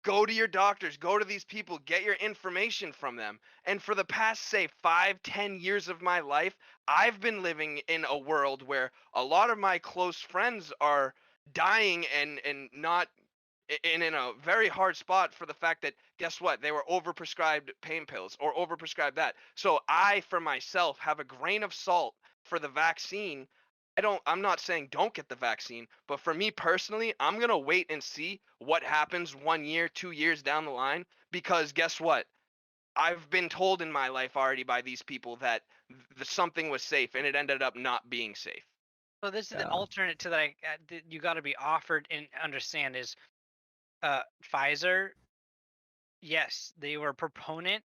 go to your doctors, go to these people, get your information from them. And for the past, say, 5-10 years of my life, I've been living in a world where a lot of my close friends are dying and not in a very hard spot for the fact that guess what, they were overprescribed pain pills or overprescribed that. So I for myself have a grain of salt for the vaccine. I'm not saying don't get the vaccine, but for me personally, I'm going to wait and see what happens 1 year, 2 years down the line, because guess what? I've been told in my life already by these people that something was safe and it ended up not being safe. So this is the Yeah. alternate to that you got to be offered and understand is Pfizer. Yes, they were a proponent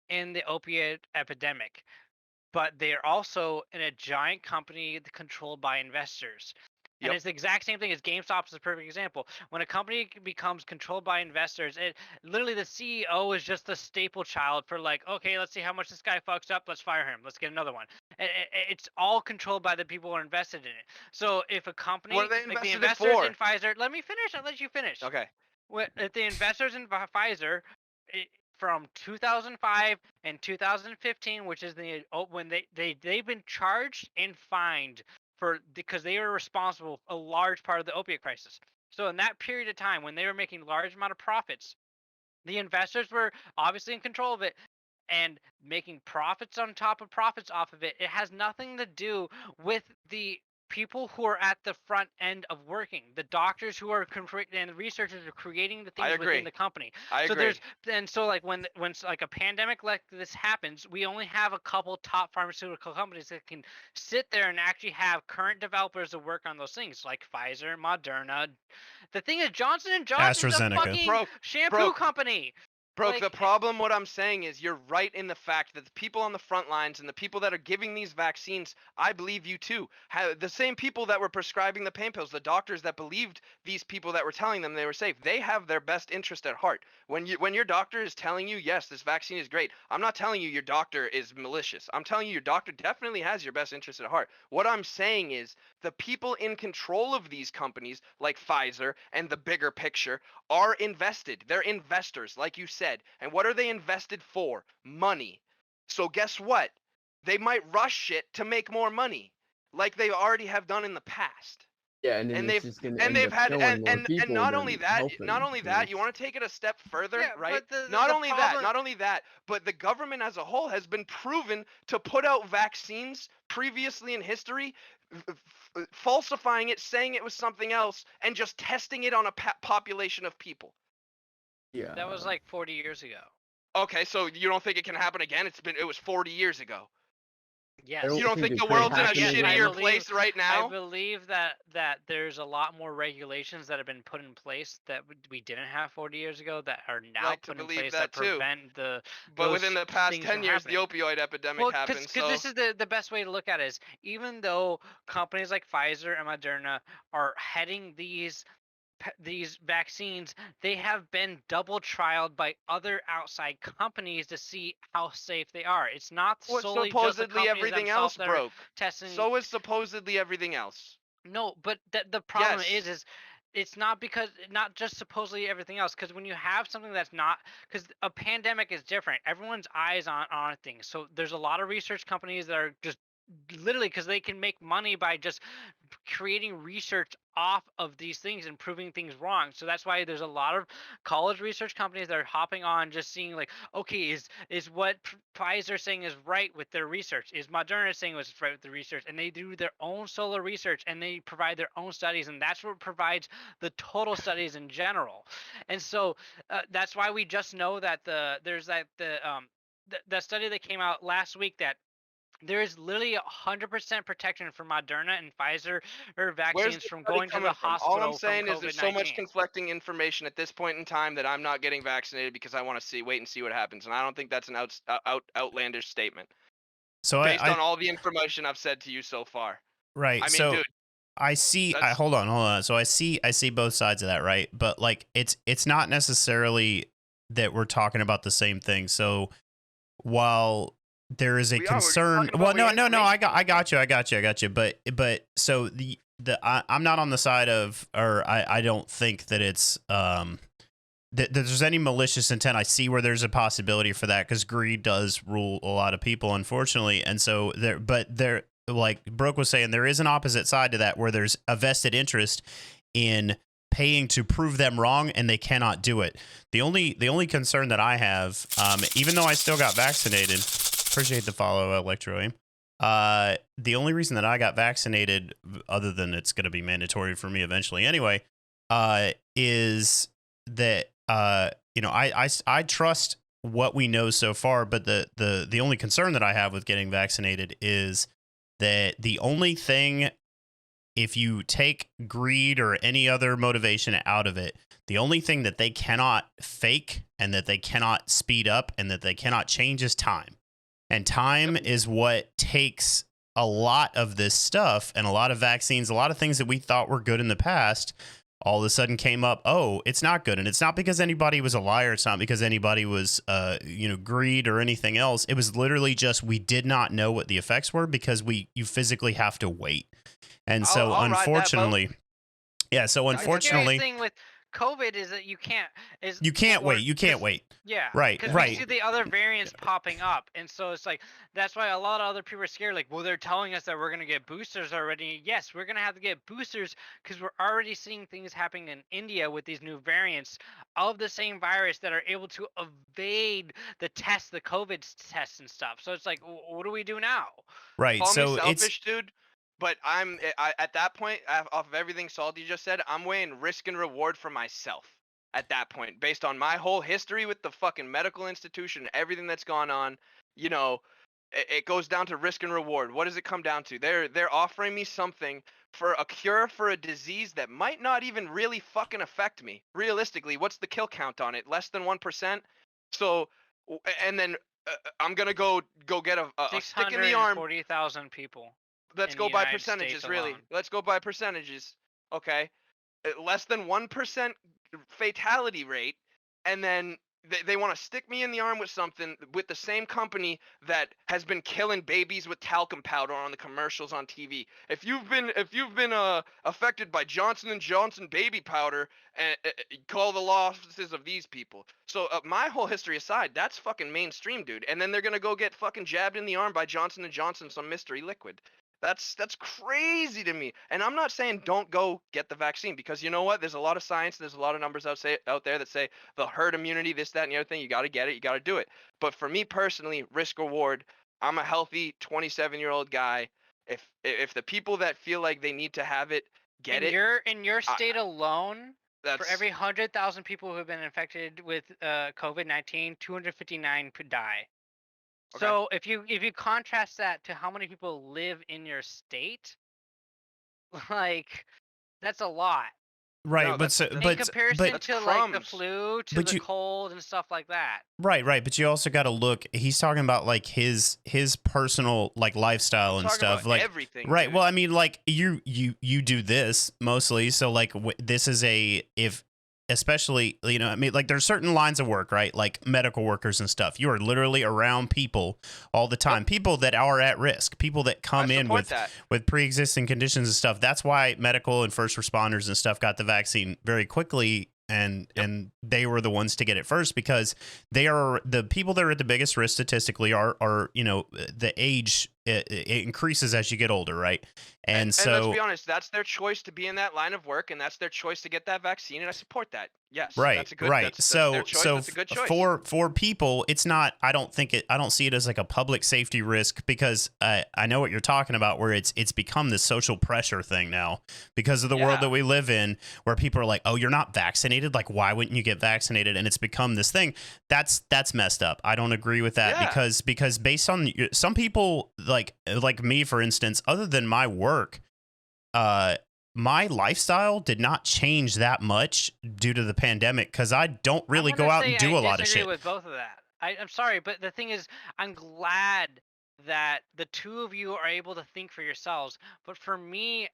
in the opiate epidemic, but they're also in a giant company controlled by investors. And Yep. it's the exact same thing as GameStop is a perfect example. When a company becomes controlled by investors, it literally the CEO is just the staple child for like, okay, let's see how much this guy fucks up, let's fire him, let's get another one. It's all controlled by the people who are invested in it. So if a company What are they like the invested it investors for? in Pfizer, let me finish. I'll let you finish. Okay. If the investors in Pfizer from 2005 and 2015, which is when they've been charged and fined for because they were responsible a large part of the opiate crisis. So in that period of time when they were making large amount of profits, the investors were obviously in control of it and making profits on top of profits off of it. It has nothing to do with the people who are at the front end of working, the doctors who are and the researchers who are creating the I things agree. within the company. I So agree. like when like a pandemic like this happens, we only have a couple top pharmaceutical companies that can sit there and actually have current developers to work on those things, like Pfizer, Moderna. The thing is, Johnson & Johnson's a AstraZeneca. fucking Broke. shampoo company. Broke, Like, the problem, what I'm saying is you're right in the fact that the people on the front lines and the people that are giving these vaccines, I believe you too, the same people that were prescribing the pain pills, the doctors that believed these people that were telling them they were safe, they have their best interest at heart. When your doctor is telling you, yes, this vaccine is great, I'm not telling you your doctor is malicious. I'm telling you your doctor definitely has your best interest at heart. What I'm saying is the people in control of these companies, like Pfizer and the bigger picture, are invested. They're investors, like you said. said. And what are they invested for? Money. So guess what? They might rush shit to make more money, like they already have done in the past. Yeah, and then And it's they've just gonna and end they've up had killing more and people not than only that, helping. not only So that, you it's- want to take it a step further, Yeah, right? but the Not only that, problem- not only that, but the government as a whole has been proven to put out vaccines previously in history, falsifying it, saying it was something else, and just testing it on a population of people. Yeah. That was like 40 years ago. Okay, so you don't think it can happen again? It was 40 years ago. Yes. don't You don't think think it the could world's in a happen again. shittier place right now? I believe that there's a lot more regulations that have been put in place that we didn't have 40 years ago that are now Like to put in believe place that that too. prevent the. But those within the past things 10 from years, the happening. opioid epidemic happened. Because this is the best way to look at it is even though companies like Pfizer and Moderna are heading these vaccines, they have been double trialed by other outside companies to see how safe they are. It's not solely just the supposedly companies everything else themselves that are broke. testing. So is supposedly everything else. No, but the problem Yes. is it's not just supposedly everything else, because when you have something that's not, because a pandemic is different, everyone's eyes on things. So there's a lot of research companies that are just literally because they can make money by just creating research off of these things and proving things wrong. So that's why there's a lot of college research companies that are hopping on, just seeing like, okay, is what Pfizer saying is right with their research? Is Moderna saying was right with the research? And they do their own solo research and they provide their own studies, and that's what provides the total studies in general. And so that's why we just know that there's the study that came out last week that there is literally 100% protection for Moderna and Pfizer or Where's vaccines the from study going to the coming from? hospital All I'm saying from is there's COVID-19. so much conflicting information at this point in time that I'm not getting vaccinated because I want to wait and see what happens. And I don't think that's an outlandish statement So based on all the information I've said to you so far. right. I mean, So dude, I see. that's- Hold on. So I see both sides of that, right? But like, it's not necessarily that we're talking about the same thing. So while there is a We are, we're just concern, talking about well, where no, I information got you. But so I'm not on the side of, or I don't think that it's that there's any malicious intent. I see where there's a possibility for that because greed does rule a lot of people, unfortunately. And so there, like Broke was saying, there is an opposite side to that where there's a vested interest in paying to prove them wrong, and they cannot do it. The only concern that I have, even though I still got vaccinated, appreciate the follow, Electro-Aim. The only reason that I got vaccinated, other than it's going to be mandatory for me eventually anyway, is that I trust what we know so far, but the only concern that I have with getting vaccinated is that the only thing, if you take greed or any other motivation out of it, the only thing that they cannot fake and that they cannot speed up and that they cannot change is time. And time is what takes a lot of this stuff and a lot of vaccines, a lot of things that we thought were good in the past, all of a sudden came up, oh, it's not good. And it's not because anybody was a liar. It's not because anybody was, greed or anything else. It was literally just we did not know what the effects were because you physically have to wait. And so, I'll ride that boat. unfortunately, yeah. So, The unfortunately, scary thing with COVID is that you can't wait. You can't wait. Yeah, Right, because right. we see the other variants popping up, and so it's like that's why a lot of other people are scared. Like, well, they're telling us that we're gonna get boosters already. Yes, we're gonna have to get boosters because we're already seeing things happening in India with these new variants of the same virus that are able to evade the tests, the COVID tests and stuff. So it's like, what do we do now? Right. Call So me selfish, dude. But at that point, off of everything Salty just said, I'm weighing risk and reward for myself. At that point, based on my whole history with the fucking medical institution, everything that's gone on, it goes down to risk and reward. What does it come down to? They're offering me something for a cure for a disease that might not even really fucking affect me. Realistically, what's the kill count on it? Less than 1%. So, and then I'm gonna go get a stick in the arm. 640,000 people. Let's in go the by United percentages, States really. alone. Let's go by percentages. Okay. Less than 1% fatality rate, and then they want to stick me in the arm with something with the same company that has been killing babies with talcum powder on the commercials on TV. If you've been affected by Johnson & Johnson baby powder, call the law offices of these people. So my whole history aside, that's fucking mainstream, dude. And then they're gonna go get fucking jabbed in the arm by Johnson & Johnson, some mystery liquid. That's crazy to me. And I'm not saying don't go get the vaccine, because you know what? There's a lot of science, there's a lot of numbers out there that say the herd immunity, this, that, and the other thing. You got to get it. You got to do it. But for me personally, risk reward. I'm a healthy 27-year-old guy. If the people that feel like they need to have it get it, in your state alone, for that's every 100,000 people who have been infected with COVID-19, 259 could die. Okay. So if you contrast that to how many people live in your state, like that's a lot. Right, No, but so, In but comparison that's to like the crumbs. flu, to But the you- cold and stuff like that. right, but you also got to look. He's talking about like his personal like lifestyle and Talking stuff. about Like everything, right. dude. Well, I mean, like you do this mostly. So like this is especially, you know, I mean, like there's certain lines of work, right? Like medical workers and stuff. You are literally around people all the time. People that are at risk, people that come I in support with that. pre-existing conditions and stuff. That's why medical and first responders and stuff got the vaccine very quickly. And they were the ones to get it first, because they are the people that are at the biggest risk statistically are you know, the age it increases as you get older, right? And so let's be honest, that's their choice to be in that line of work, and that's their choice to get that vaccine, and I support that. Yes, right, that's a good. right. That's So their choice. so That's a good choice. for people, it's not. I don't see it as like a public safety risk, because I know what you're talking about, where it's become this social pressure thing now because of the world Yeah. that we live in, where people are like, oh, you're not vaccinated, like why wouldn't you get vaccinated? And it's become this thing that's messed up. I don't agree with that. Yeah. because based on some people like me, for instance, other than my work, my lifestyle did not change that much due to the pandemic, because I don't really I'm go gonna out and say do I a lot of disagree shit. with both of that. I'm sorry, but the thing is, I'm glad that the two of you are able to think for yourselves. But for me,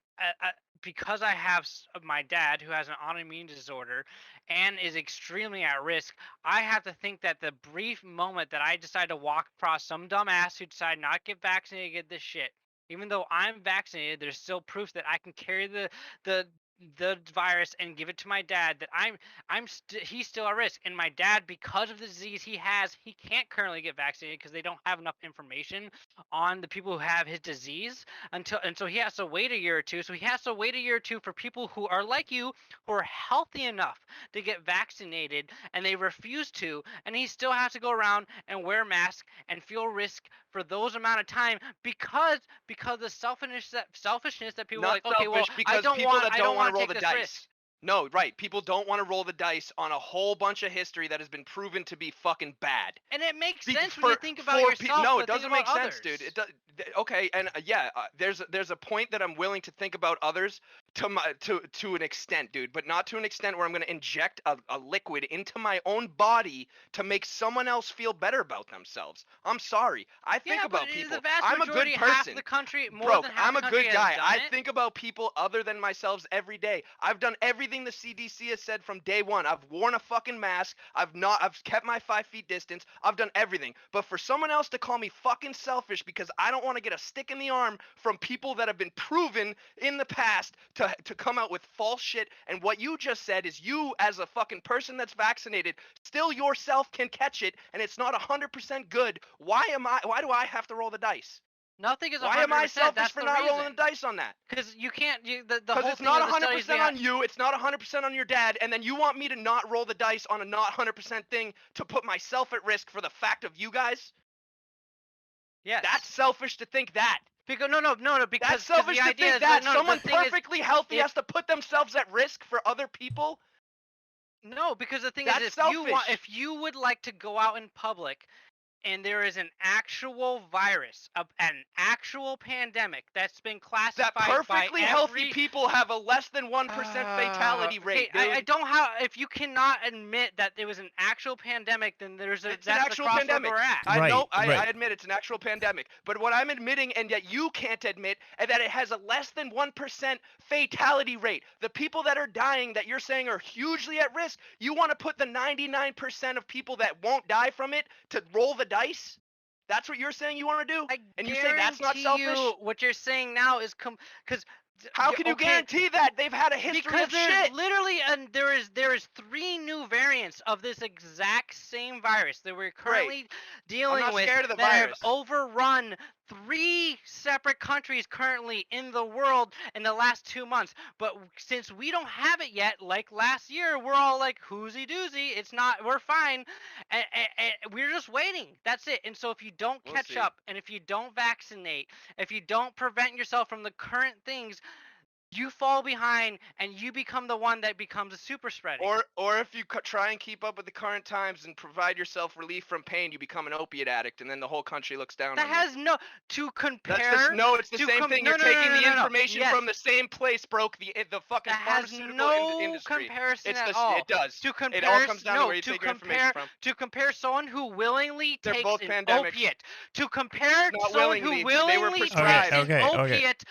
because I have my dad who has an autoimmune disorder and is extremely at risk, I have to think that the brief moment that I decide to walk across some dumbass who decided not to get vaccinated, get this shit, even though I'm vaccinated, there's still proof that I can carry the virus and give it to my dad, that he's still at risk. And my dad, because of the disease he has, he can't currently get vaccinated because they don't have enough information on the people who have his disease and so he has to wait a year or two. So he has to wait a year or two for people who are like you, who are healthy enough to get vaccinated, and they refuse to, and he still has to go around and wear masks and feel risk for those amount of time because the selfishness that people are Not like, okay, well, selfish, because I don't people want that I don't don't want want to roll take the this dice. risk. No, right. People don't want to roll the dice on a whole bunch of history that has been proven to be fucking bad. And it makes Be- sense when you for- think about for yourself. no, but it doesn't think make about sense, others. dude. It does. Okay, and there's a point that I'm willing to think about others to an extent, dude, but not to an extent where I'm going to inject a liquid into my own body to make someone else feel better about themselves. I'm sorry. I think Yeah, about but people. the vast I'm a majority, good half person. the country, more Broke, than half I'm the a country good has guy. done I it. think about people other than myself every day. I've done everything the CDC has said from day one. I've worn a fucking mask. I've kept my 5 feet distance. I've done everything. But for someone else to call me fucking selfish because I don't want to get a stick in the arm from people that have been proven in the past to come out with false shit, and what you just said is, you as a fucking person that's vaccinated still yourself can catch it, and it's not 100% good. Why do I have to roll the dice? Nothing is 100%. Why am I selfish That's for the not reason. rolling the dice on that? Because you can't. The Because whole it's thing not of the studies 100% on you, it's not 100% on your dad, and then you want me to not roll the dice on a not 100% thing to put myself at risk for the fact of you guys? Yes. That's selfish to think that. Because no. Because That's selfish the to idea think is that. no, Someone the thing is, perfectly healthy if- has to put themselves at risk for other people? No, because the thing That's is, selfish. if you would like to go out in public and there is an actual virus, an actual pandemic that's been classified That perfectly by healthy every... people have a less than 1% fatality rate, okay, dude. I don't have. If you cannot admit that there was an actual pandemic, then It's an that's the actual crossroad pandemic. we're at. I Right, know. right. I admit it's an actual pandemic. But what I'm admitting, and that you can't admit, is that it has a less than 1% fatality rate. The people that are dying, that you're saying are hugely at risk, you want to put the 99% of people that won't die from it to roll the dice? That's what you're saying you want to do? I And you say that's not guarantee selfish? you what you're saying now is because How can you guarantee that? They've had a history because of there's shit. literally there is 3 new variants of this exact same virus that we're currently dealing not with scared of the that virus. have overrun 3 separate countries currently in the world in the last 2 months. But since we don't have it yet, like last year, we're all like, whoozy doozy, it's not, we're fine, and we're just waiting. That's it. And so if you don't We'll catch see. up, and if you don't vaccinate, if you don't prevent yourself from the current things, you fall behind and you become the one that becomes a super spreading. Or if you try and keep up with the current times and provide yourself relief from pain, you become an opiate addict, and then the whole country looks down that on you. has no to compare. It's the same thing. You're taking the information Yes, from the same place, broke the fucking that has pharmaceutical no industry. comparison It's at the all. it does. To compare, It all comes down to no, where you to take your information compare from. to compare someone who willingly They're takes both an pandemics. opiate, to compare Not someone willingly. who They were willingly takes prescribed. an Okay. opiate.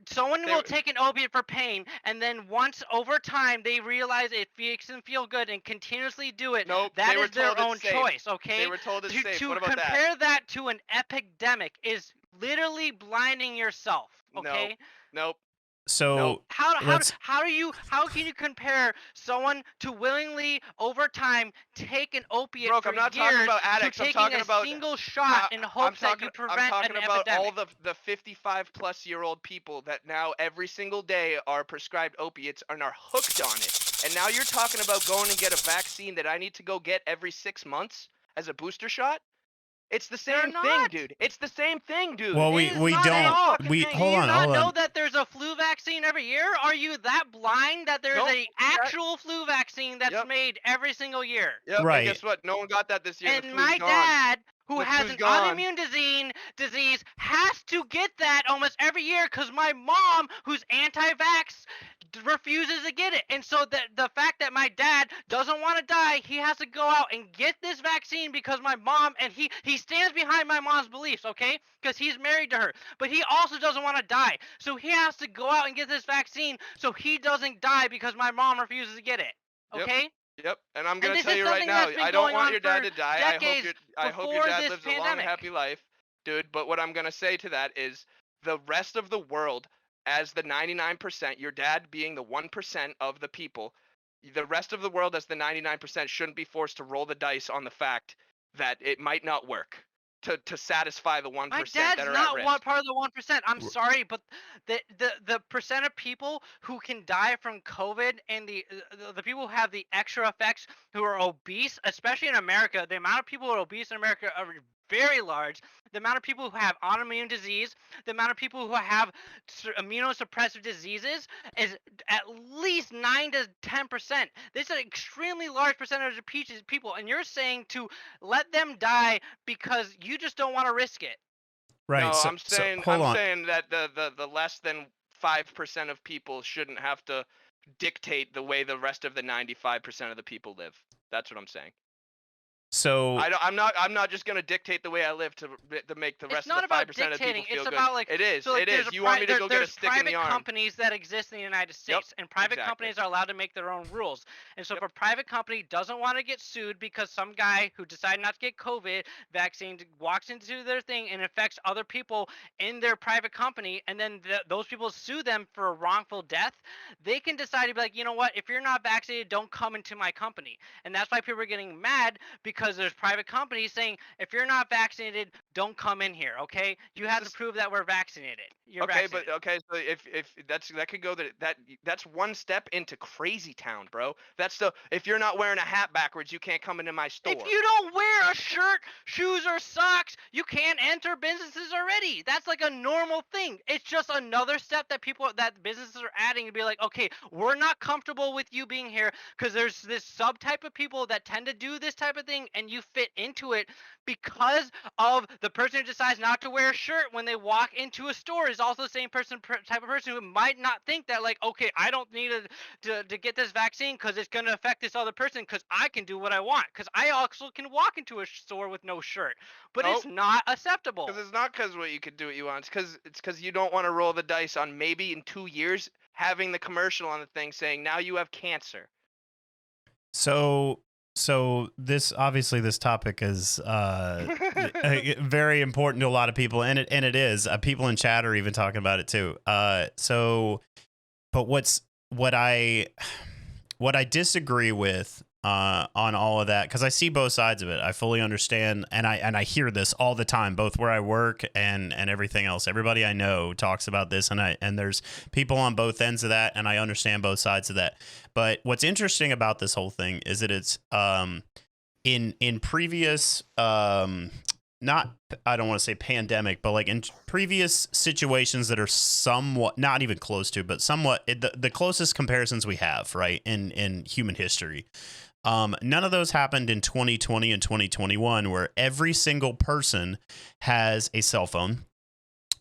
Someone They will were- take an opiate for pain, and then once over time they realize it makes them feel good and continuously do it. Nope, That they were is their told it's own safe. choice, okay? They were told it's safe. To What about that? compare that to an epidemic is literally blinding yourself, okay? Nope. So How let's can you compare someone to willingly over time take an opiate Broke, for I'm not years talking about addicts. to I'm taking talking a about single shot in hopes that you prevent I'm talking an about epidemic? all the 55-plus-year-old people that now every single day are prescribed opiates and are hooked on it. And now you're talking about going and get a vaccine that I need to go get every 6 months as a booster shot? It's the They're same thing, not. dude. It's the same thing, dude. well, It is we not at all. don't. We Do hold Do you on, not hold know on. that there's a flu vaccine every year? Are you that blind that there's Nope. a actual flu vaccine that's Yep. made every single year? Yep, Right. and guess what? No one got that this year. The And flu's my gone. dad, who The has flu's an gone. autoimmune disease, has to get that almost every year because my mom, who's anti-vax, refuses to get it. And so the fact that my dad doesn't want to die, he has to go out and get this vaccine because my mom, and he stands behind my mom's beliefs, okay? Because he's married to her. But he also doesn't want to die. So he has to go out and get this vaccine so he doesn't die because my mom refuses to get it. Yep. Okay? Yep, and I'm gonna this tell is you right something now, that's been I don't going want on your dad for to die. decades I hope your before dad this lives a long and pandemic. happy life, dude. But what I'm gonna say to that is the rest of the world, as the 99%, your dad being the 1% of the people, the rest of the world as the 99% shouldn't be forced to roll the dice on the fact that it might not work to satisfy the 1% My that dad's are not at one risk. part of the 1%. I'm R- sorry, but the percent of people who can die from COVID and the people who have the extra effects who are obese, especially in America, the amount of people who are obese in America are very large. The amount of people who have autoimmune disease, the amount of people who have immunosuppressive diseases is at least 9 to 10%. This is an extremely large percentage of people, and you're saying to let them die because you just don't want to risk it. Right. No, so, I'm saying hold on. saying that the less than 5% of people shouldn't have to dictate the way the rest of the 95% of the people live. That's what I'm saying. So I'm not just gonna dictate the way I live to make the It's rest not of the about 5% of people dictating. feel It's good. about like It is. so like It there's is. a You want me to go get a there's stick in the private arm? companies that exist in the United States, and private exactly. companies are allowed to make their own rules. And so Yep. if a private company doesn't want to get sued because some guy who decided not to get COVID vaccine walks into their thing and infects other people in their private company, and then those people sue them for a wrongful death, they can decide to be like, you know what, if you're not vaccinated, don't come into my company. And that's why people are getting mad because there's private companies saying, if you're not vaccinated, don't come in here, okay? You have to prove that we're vaccinated. You're vaccinated. So if that could go that's one step into crazy town, bro. That's if you're not wearing a hat backwards, you can't come into my store. If you don't wear a shirt, shoes, or socks, you can't enter businesses already. That's like a normal thing. It's just another step that businesses are adding to be like, okay, we're not comfortable with you being here because there's this subtype of people that tend to do this type of thing thing and you fit into it because of the person who decides not to wear a shirt when they walk into a store is also the same type of person who might not think that, like, okay, I don't need to get this vaccine because it's going to affect this other person because I can do what I want, because I also can walk into a store with no shirt, but it's not acceptable. Because it's not because what you could do what you want. It's because you don't want to roll the dice on maybe in 2 years having the commercial on the thing saying now you have cancer. So this obviously this topic is very important to a lot of people, and it is. People in chat are even talking about it too. But what I disagree with on all of that, because I see both sides of it. I fully understand, and I hear this all the time, both where I work and everything else. Everybody I know talks about this, and there's people on both ends of that, and I understand both sides of that. But what's interesting about this whole thing is that it's in previous not, I don't want to say pandemic, but like in previous situations that are somewhat, not even close to, but somewhat the closest comparisons we have, right, in human history. None of those happened in 2020 and 2021, where every single person has a cell phone,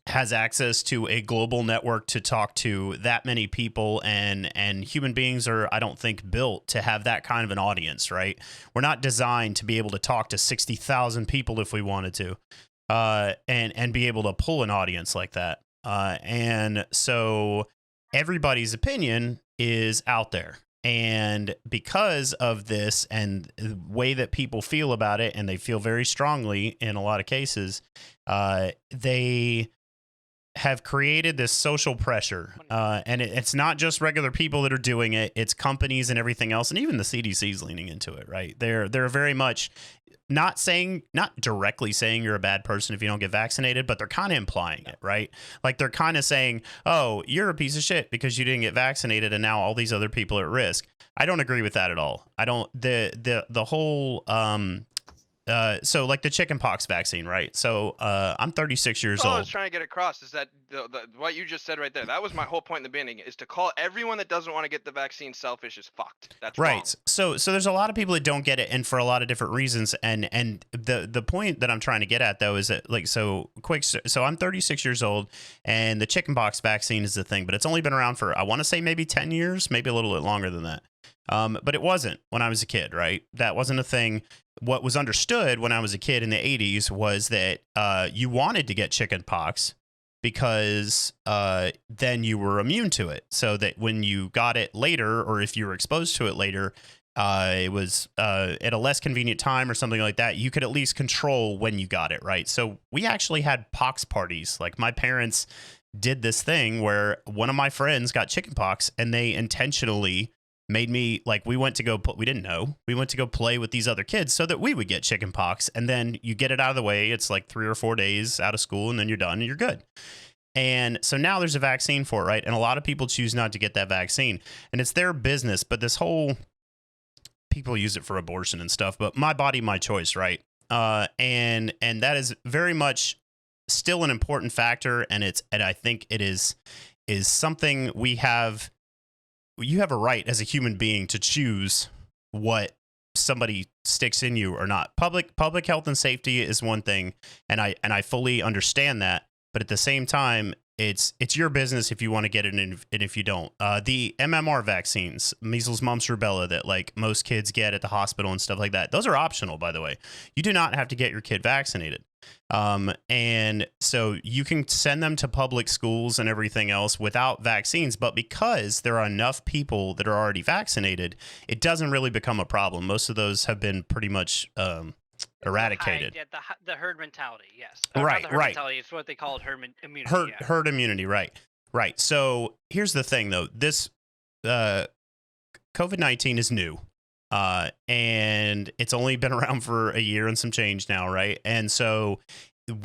has access to a global network to talk to that many people, and human beings are, I don't think, built to have that kind of an audience, right? We're not designed to be able to talk to 60,000 people if we wanted to, and be able to pull an audience like that. And so everybody's opinion is out there. And because of this and the way that people feel about it, and they feel very strongly in a lot of cases, they have created this social pressure. And it's not just regular people that are doing it. It's companies and everything else. And even the CDC's leaning into it, right? They're very much not directly saying you're a bad person if you don't get vaccinated, but they're kind of implying it, right? Like they're kind of saying, oh, you're a piece of shit because you didn't get vaccinated and now all these other people are at risk. I don't agree with that at all. I don't, the whole, so like the chickenpox vaccine, right? So I'm 36 years old. All I was trying to get across is that what you just said right there, that was my whole point in the beginning, is to call everyone that doesn't want to get the vaccine selfish is fucked. That's right. Wrong. So there's a lot of people that don't get it, and for a lot of different reasons. And the point that I'm trying to get at though is that, like, so I'm 36 years old, and the chickenpox vaccine is the thing, but it's only been around for, I want to say, maybe 10 years, maybe a little bit longer than that. But it wasn't when I was a kid, right? That wasn't a thing. What was understood when I was a kid in the 80s was that you wanted to get chickenpox because then you were immune to it. So that when you got it later, or if you were exposed to it later, it was at a less convenient time or something like that, you could at least control when you got it, right? So we actually had pox parties. Like my parents did this thing where one of my friends got chickenpox, and they intentionally made me, like, we went to go play with these other kids so that we would get chickenpox, and then you get it out of the way. It's like 3 or 4 days out of school, and then you're done and you're good. And so now there's a vaccine for it, right? And a lot of people choose not to get that vaccine, and it's their business. But this whole, people use it for abortion and stuff, but my body, my choice, right? And that is very much still an important factor, and I think it is something we have. You have a right as a human being to choose what somebody sticks in you or not. Public health and safety is one thing, and I fully understand that. But at the same time, it's your business if you want to get it and if you don't. The MMR vaccines, measles, mumps, rubella, that like most kids get at the hospital and stuff like that, those are optional, by the way. You do not have to get your kid vaccinated. And so you can send them to public schools and everything else without vaccines, but because there are enough people that are already vaccinated, it doesn't really become a problem. Most of those have been pretty much eradicated. The herd mentality, yes. Right, not the herd right. mentality, it's what they call herd immunity. Herd immunity, right. So here's the thing, though. This COVID-19 is new. And it's only been around for a year and some change now, right? And so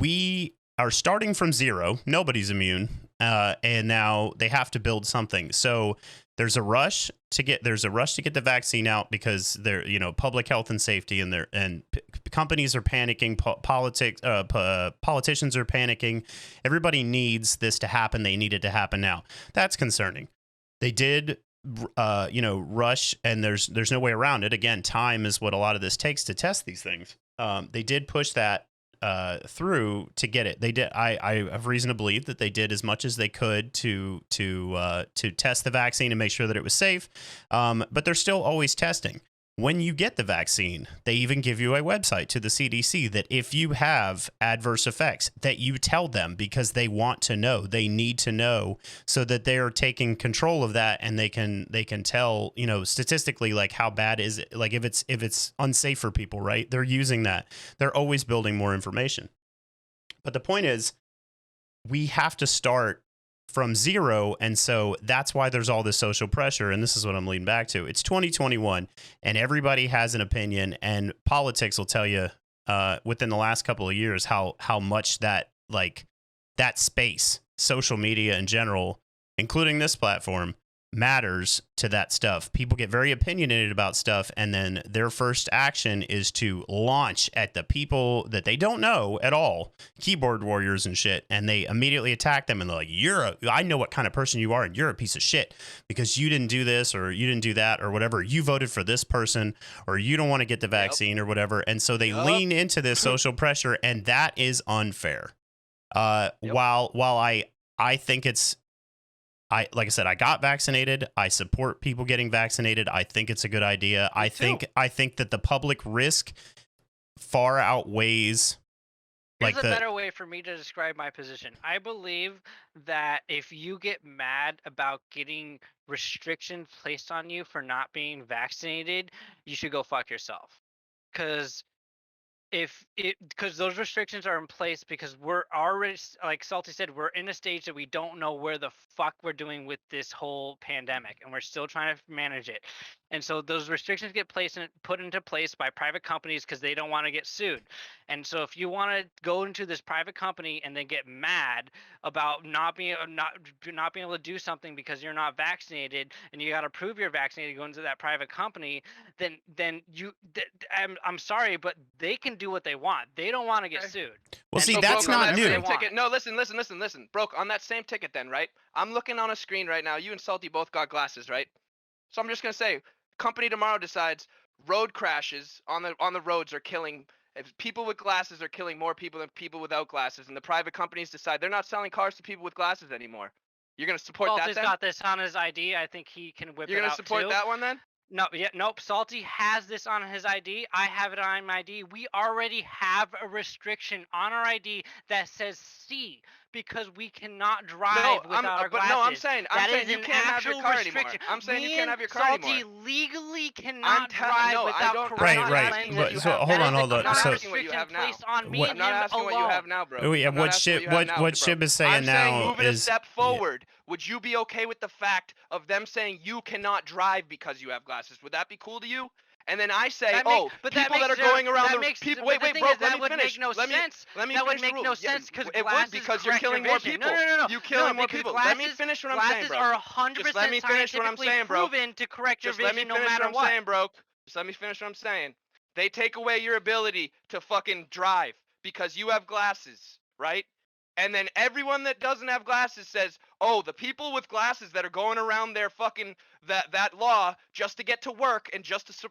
we are starting from zero. Nobody's immune, and now they have to build something. So there's a rush to get the vaccine out because they're, public health and safety, and companies are panicking. Politicians are panicking. Everybody needs this to happen. They need it to happen now. That's concerning. They did rush, and there's no way around it. Again, time is what a lot of this takes to test these things. They did push that through to get it. They did. I have reason to believe that they did as much as they could to test the vaccine and make sure that it was safe. But they're still always testing. When you get the vaccine, they even give you a website to the CDC that if you have adverse effects, that you tell them, because they want to know. They need to know so that they are taking control of that, and they can tell, statistically, like how bad is it, like if it's unsafe for people, right? They're using that. They're always building more information. But the point is, we have to start from zero, and so that's why there's all this social pressure, and this is what I'm leading back to. It's 2021, and everybody has an opinion, and politics will tell you within the last couple of years how much that space, social media in general, including this platform, matters to that stuff. People get very opinionated about stuff, and then their first action is to launch at the people that they don't know at all, keyboard warriors and shit, and they immediately attack them, and they're like, I know what kind of person you are, and you're a piece of shit because you didn't do this or you didn't do that or whatever. You voted for this person, or you don't want to get the vaccine or whatever. And so they lean into this social pressure, and that is unfair. While I think it's, like I said, I got vaccinated. I support people getting vaccinated. I think it's a good idea. I think that the public risk far outweighs. Here's a better way for me to describe my position. I believe that if you get mad about getting restrictions placed on you for not being vaccinated, you should go fuck yourself. Because those restrictions are in place because we're already, like Salty said, we're in a stage that we don't know where the fuck we're doing with this whole pandemic, and we're still trying to manage it. And so those restrictions get put into place by private companies because they don't want to get sued. And so if you want to go into this private company and then get mad about not being able to do something because you're not vaccinated, and you got to prove you're vaccinated to go into that private company, then I'm sorry, but they can do what they want. They don't want to get sued. Well, And see, so that's Broke, on not that new. same ticket. No, listen. Broke, on that same ticket then, right? I'm looking on a screen right now. You and Salty both got glasses, right? So I'm just gonna say, company tomorrow decides road crashes on the roads are killing. If people with glasses are killing more people than people without glasses, and the private companies decide they're not selling cars to people with glasses anymore, you're gonna support Salty's that then? got this on his ID. I think he can whip You're it gonna out support too. that one then? Nope. Salty has this on his ID. I have it on my ID. We already have a restriction on our ID that says C because we cannot drive without our glasses. No, I'm saying you can't have your car anymore. I'm saying you can't have your car anymore. Salty legally cannot drive without correct Right. lenses. So hold on. I'm not So asking what you have now. Placed on me What- I'm and not him asking alone. what you have now, bro. Yeah, I'm not asking what you have now, what bro. Shib is saying I'm now saying move it a is step forward. Would you be okay with the fact of them saying you cannot drive because you have glasses? Would that be cool to you? And then I say, people that are going around the people. Wait, bro. Let me finish. Let me that would make no sense because it would, because you're killing more people. No. You killing more people. Let me finish what I'm saying, bro. Glasses are 100% Just let me finish what I'm saying, bro. proven to correct your Just let me vision no finish matter what I'm saying, bro. Just let me finish what I'm saying. They take away your ability to fucking drive because you have glasses, right? And then everyone that doesn't have glasses says, oh, the people with glasses that are going around their fucking that law just to get to work and just to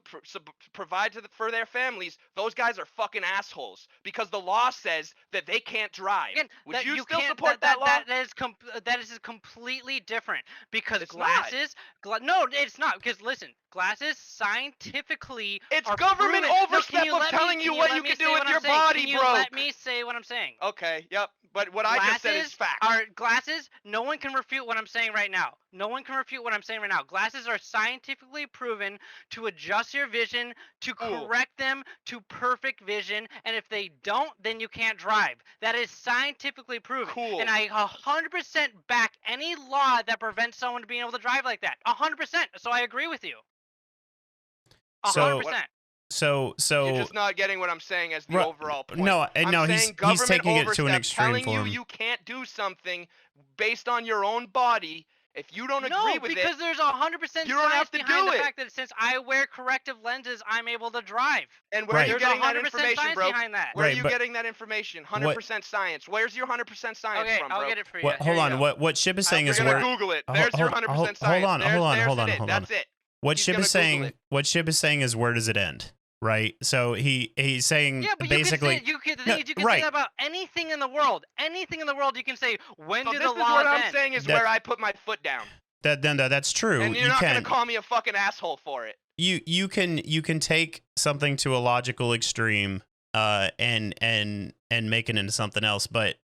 provide for their families, those guys are fucking assholes because the law says that they can't drive. Again, Would you still support that law? That is completely different because It's glasses. No, it's not, because listen, glasses scientifically. It's are government proven. overstep No, of telling you what you can do with your body, Can you bro. let me say what I'm saying? Okay, yep. But what I just said is fact. Glasses, no one can refute what I'm saying right now. Glasses are scientifically proven to adjust your vision, to correct them to perfect vision, and if they don't, then you can't drive. That is scientifically proven. Cool. And I 100% back any law that prevents someone from being able to drive like that. 100%. So I agree with you. 100%. So you're just not getting what I'm saying as the overall point. No, he's taking it to an extreme telling form. you can't do something based on your own body If you don't No, agree with because it, there's 100% you don't have science to behind do the it. fact that since I wear corrective lenses, I'm able to drive. and where are Right. you There's getting that 100% information, science bro? behind that. Where are Right, you but getting that information? 100% science. Where's your 100% science Okay, from, I'll bro? get it for you. What? Here Hold you on. go. What Shib is saying We're is gonna where. Google it. There's your 100% science. Hold on. There's it. What He's Shib gonna is Google saying. it. What Shib is saying is where does it end? Right. So he's saying Yeah, but basically. you can say, the No, thing is, you can right. say that about anything in the world. Anything in the world, you can say, when So do this the is what laws I'm end? saying is That- where I put my foot down. That's true. And you're you not can gonna call me a fucking asshole for it. you can take something to a logical extreme and make it into something else, but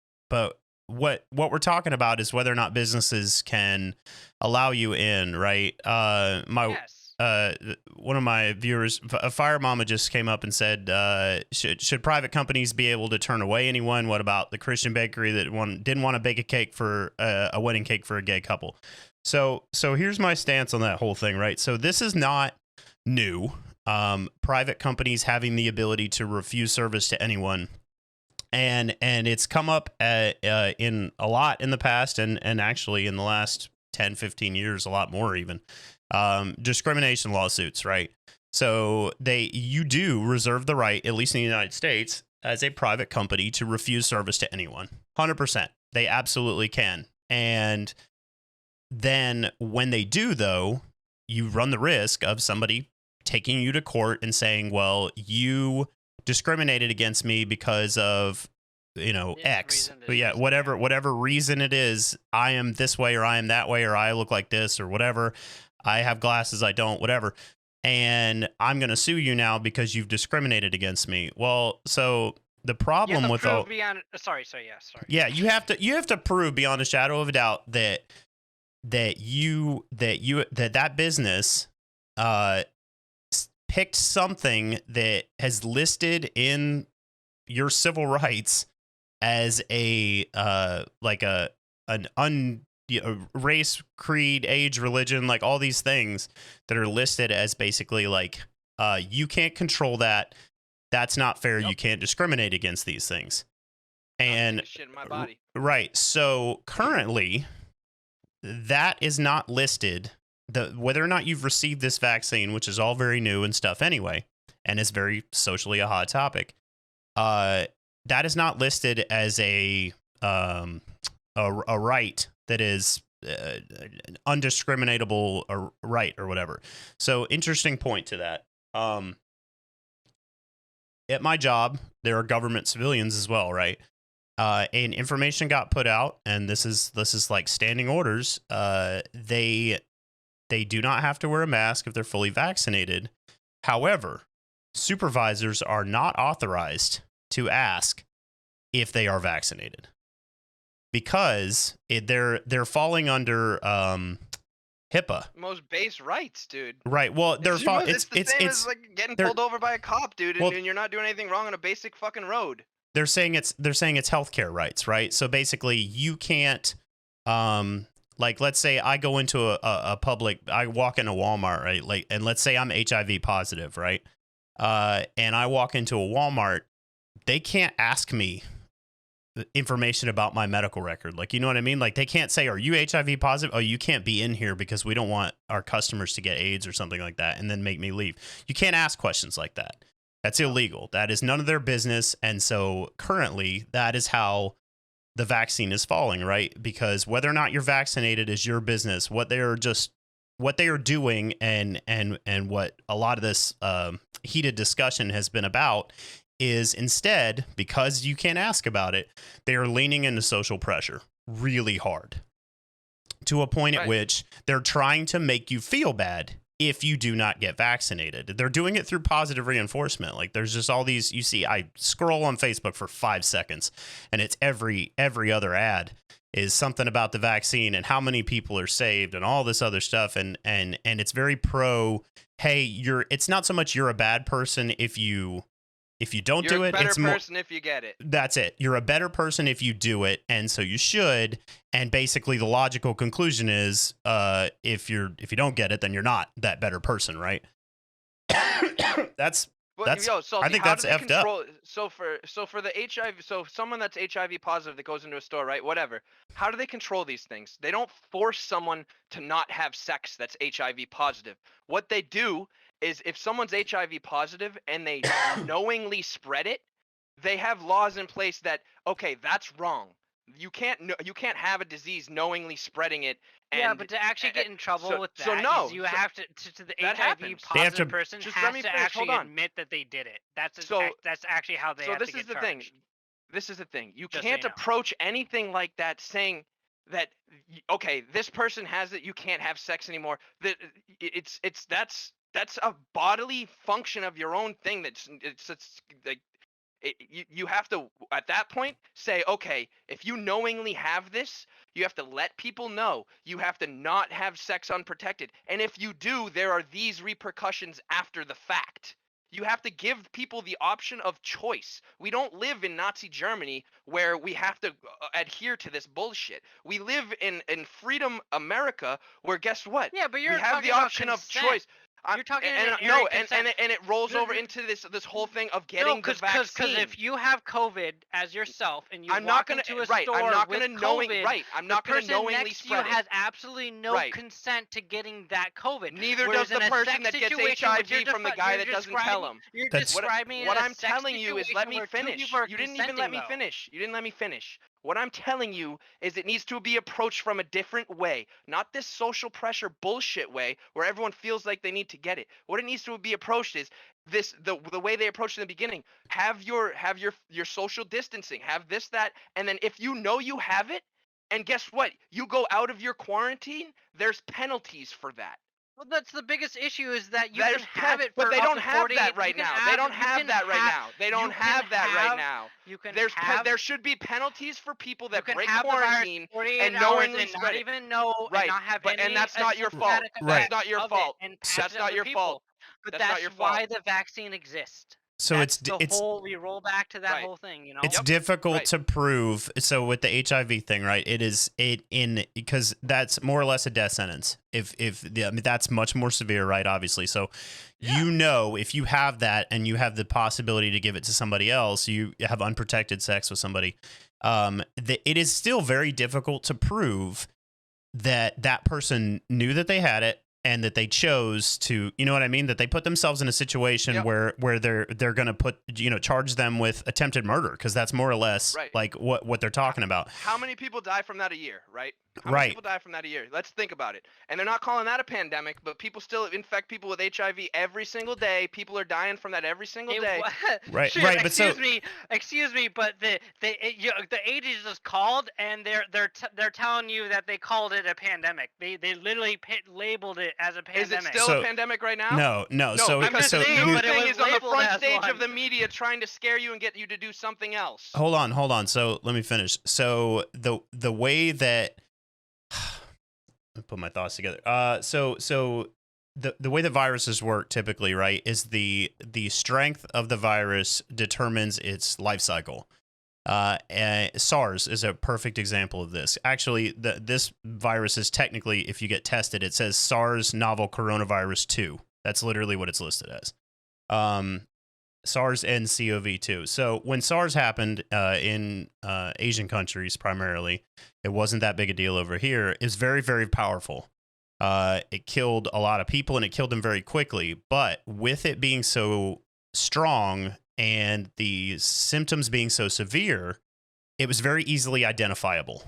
what we're talking about is whether or not businesses can allow you in, right? Yes. One of my viewers, a fire mama, just came up and said, should private companies be able to turn away anyone? What about the Christian bakery that didn't want to bake a cake for a wedding cake for a gay couple? So here's my stance on that whole thing, right? So this is not new. Private companies having the ability to refuse service to anyone. And it's come up in a lot in the past and actually in the last 10, 15 years, a lot more even. Discrimination lawsuits, right? So you do reserve the right, at least in the United States, as a private company to refuse service to anyone. 100%. They absolutely can. And then when they do, though, you run the risk of somebody taking you to court and saying, well, you discriminated against me because of, X. But yeah, whatever reason it is, I am this way or I am that way or I look like this or whatever. I have glasses, I don't, whatever. And I'm going to sue you now because you've discriminated against me. Well, so the problem with all sorry. Yeah, you have to prove beyond a shadow of a doubt that business picked something that has listed in your civil rights as a race, creed, age, religion, like all these things that are listed as basically like you can't control that. That's not fair. Yep. You can't discriminate against these things. And shit in my body. Right. So currently, that is not listed. Whether or not you've received this vaccine, which is all very new and stuff anyway, and is very socially a hot topic, that is not listed as a right that is undiscriminatable right or whatever. So interesting point to that. At my job, there are government civilians as well, right? And information got put out, and this is like standing orders. They do not have to wear a mask if they're fully vaccinated. However, supervisors are not authorized to ask if they are vaccinated because they're falling under HIPAA. Most base rights, dude. Right. Well, it's the same as like getting pulled over by a cop, dude, and you're not doing anything wrong on a basic fucking road. They're saying it's healthcare rights, right? So basically, you can't, like, let's say I go into a public, I walk into Walmart, right? Like, and let's say I'm HIV positive, right? And I walk into a Walmart, they can't ask me information about my medical record. Like, you know what I mean? Like, they can't say, are you HIV positive? Oh, you can't be in here because we don't want our customers to get AIDS or something like that and then make me leave. You can't ask questions like that. That's illegal. That is none of their business. And so currently that is how the vaccine is falling, right? Because whether or not you're vaccinated is your business. What they are doing and what a lot of this heated discussion has been about is instead, because you can't ask about it, they are leaning into social pressure really hard to a point at which they're trying to make you feel bad if you do not get vaccinated. They're doing it through positive reinforcement. Like, there's just all these, you see, I scroll on Facebook for 5 seconds and it's every other ad is something about the vaccine and how many people are saved and all this other stuff. And it's very pro, hey, it's not so much you're a bad person if you don't do it. You're a it's better person if you get it. That's it. You're a better person if you do it, and so you should. And basically, the logical conclusion is, if you don't get it, then you're not that better person, right? That's But That's- yo, Salty, I think how that's do they effed up. control? So for the HIV, so someone that's HIV positive that goes into a store, right? Whatever. How do they control these things? They don't force someone to not have sex that's HIV positive. What they do is if someone's HIV positive and they knowingly spread it, they have laws in place that okay, that's wrong. You can't have a disease knowingly spreading it. And Yeah, but to actually get in trouble so- with so that, no, is you so have to the that HIV happens. They have positive to- person Just has let me to finish, hold actually on. admit that they did it. That's So- that's actually how they so have this to get is the charged. thing. This is the thing. You Just so can't you know. approach anything like that saying that okay, this person has it, you can't have sex anymore. That that's a bodily function of your own thing. It's like you have to at that point say okay, if you knowingly have this, you have to let people know. You have to not have sex unprotected, and if you do, there are these repercussions after the fact. You have to give people the option of choice. We don't live in Nazi Germany where we have to adhere to this bullshit. We live in freedom America where guess what? Yeah, but you're we have talking the about option of consent. choice. You're talking and in an no, area and consent. it rolls No, over no, into this whole thing of No, getting the because vaccine. if you have COVID as yourself and you I'm walk not gonna into a right. store I'm not with gonna COVID, right. I'm the not gonna person knowingly next to you spread it. has absolutely no Right. consent to getting that COVID. Neither Whereas does the in a person sex that gets situation, which HIV you're from the defi- guy you're that doesn't tell describing- him. You're That's- describing What in a I'm sex telling you is let situation me where two finish. people are You didn't even let me consenting, though. finish. You didn't let me finish. What I'm telling you is it needs to be approached from a different way, not this social pressure bullshit way where everyone feels like they need to get it. What it needs to be approached is the way they approached in the beginning. Have your social distancing, have this, that, and then if you know you have it, and guess what? You go out of your quarantine, there's penalties for that. Well, that's the biggest issue is that you There's can have it for but they up don't to have 48 that right you can now. They don't you have can that right have- now. They you don't can have that right have- now. You can There's have there should be penalties for people you that can break have the virus quarantine 48 and hours knowingly and spread not it. even know Right, and not have but- any and that's not your fault. symptomatic Right. effects That's not your of it fault. and That's pass it to not other your people. fault. But That's not your why fault. the vaccine exists. So That's it's the whole we roll back to that Right. whole thing, you know. It's Yep. difficult Right. to prove. So with the HIV thing, right? Because that's more or less a death sentence. I mean, that's much more severe, right? Obviously. So you know, if you have that and you have the possibility to give it to somebody else, you have unprotected sex with somebody. It is still very difficult to prove that person knew that they had it and that they chose to, you know what I mean? That they put themselves in a situation Yep. where they're going to put, charge them with attempted murder, because that's more or less Right. like what they're talking about. How many people die from that a year, right? How Right. many people die from that a year? Let's think about it. And they're not calling that a pandemic, but people still infect people with HIV every single day. People are dying from that every single day. Right, Shit, right, but so- excuse me, but the agency just called and they're telling you that they called it a pandemic. They literally labeled it as a pandemic. Is it still So- a pandemic right now? No. No, So because so the saying, news but it thing was is on the labeled front as stage one. of the media trying to scare you and get you to do something else. hold on. So let me finish. So the way that let me put my thoughts together. So the way the viruses work typically, right, is the strength of the virus determines its life cycle. And SARS is a perfect example of this. Actually, this virus is technically, if you get tested, it says SARS novel coronavirus 2. That's literally what it's listed as. SARS-CoV-2. So when SARS happened in Asian countries primarily, it wasn't that big a deal over here. It was very, very powerful. It killed a lot of people and it killed them very quickly. But with it being so strong and the symptoms being so severe, it was very easily identifiable.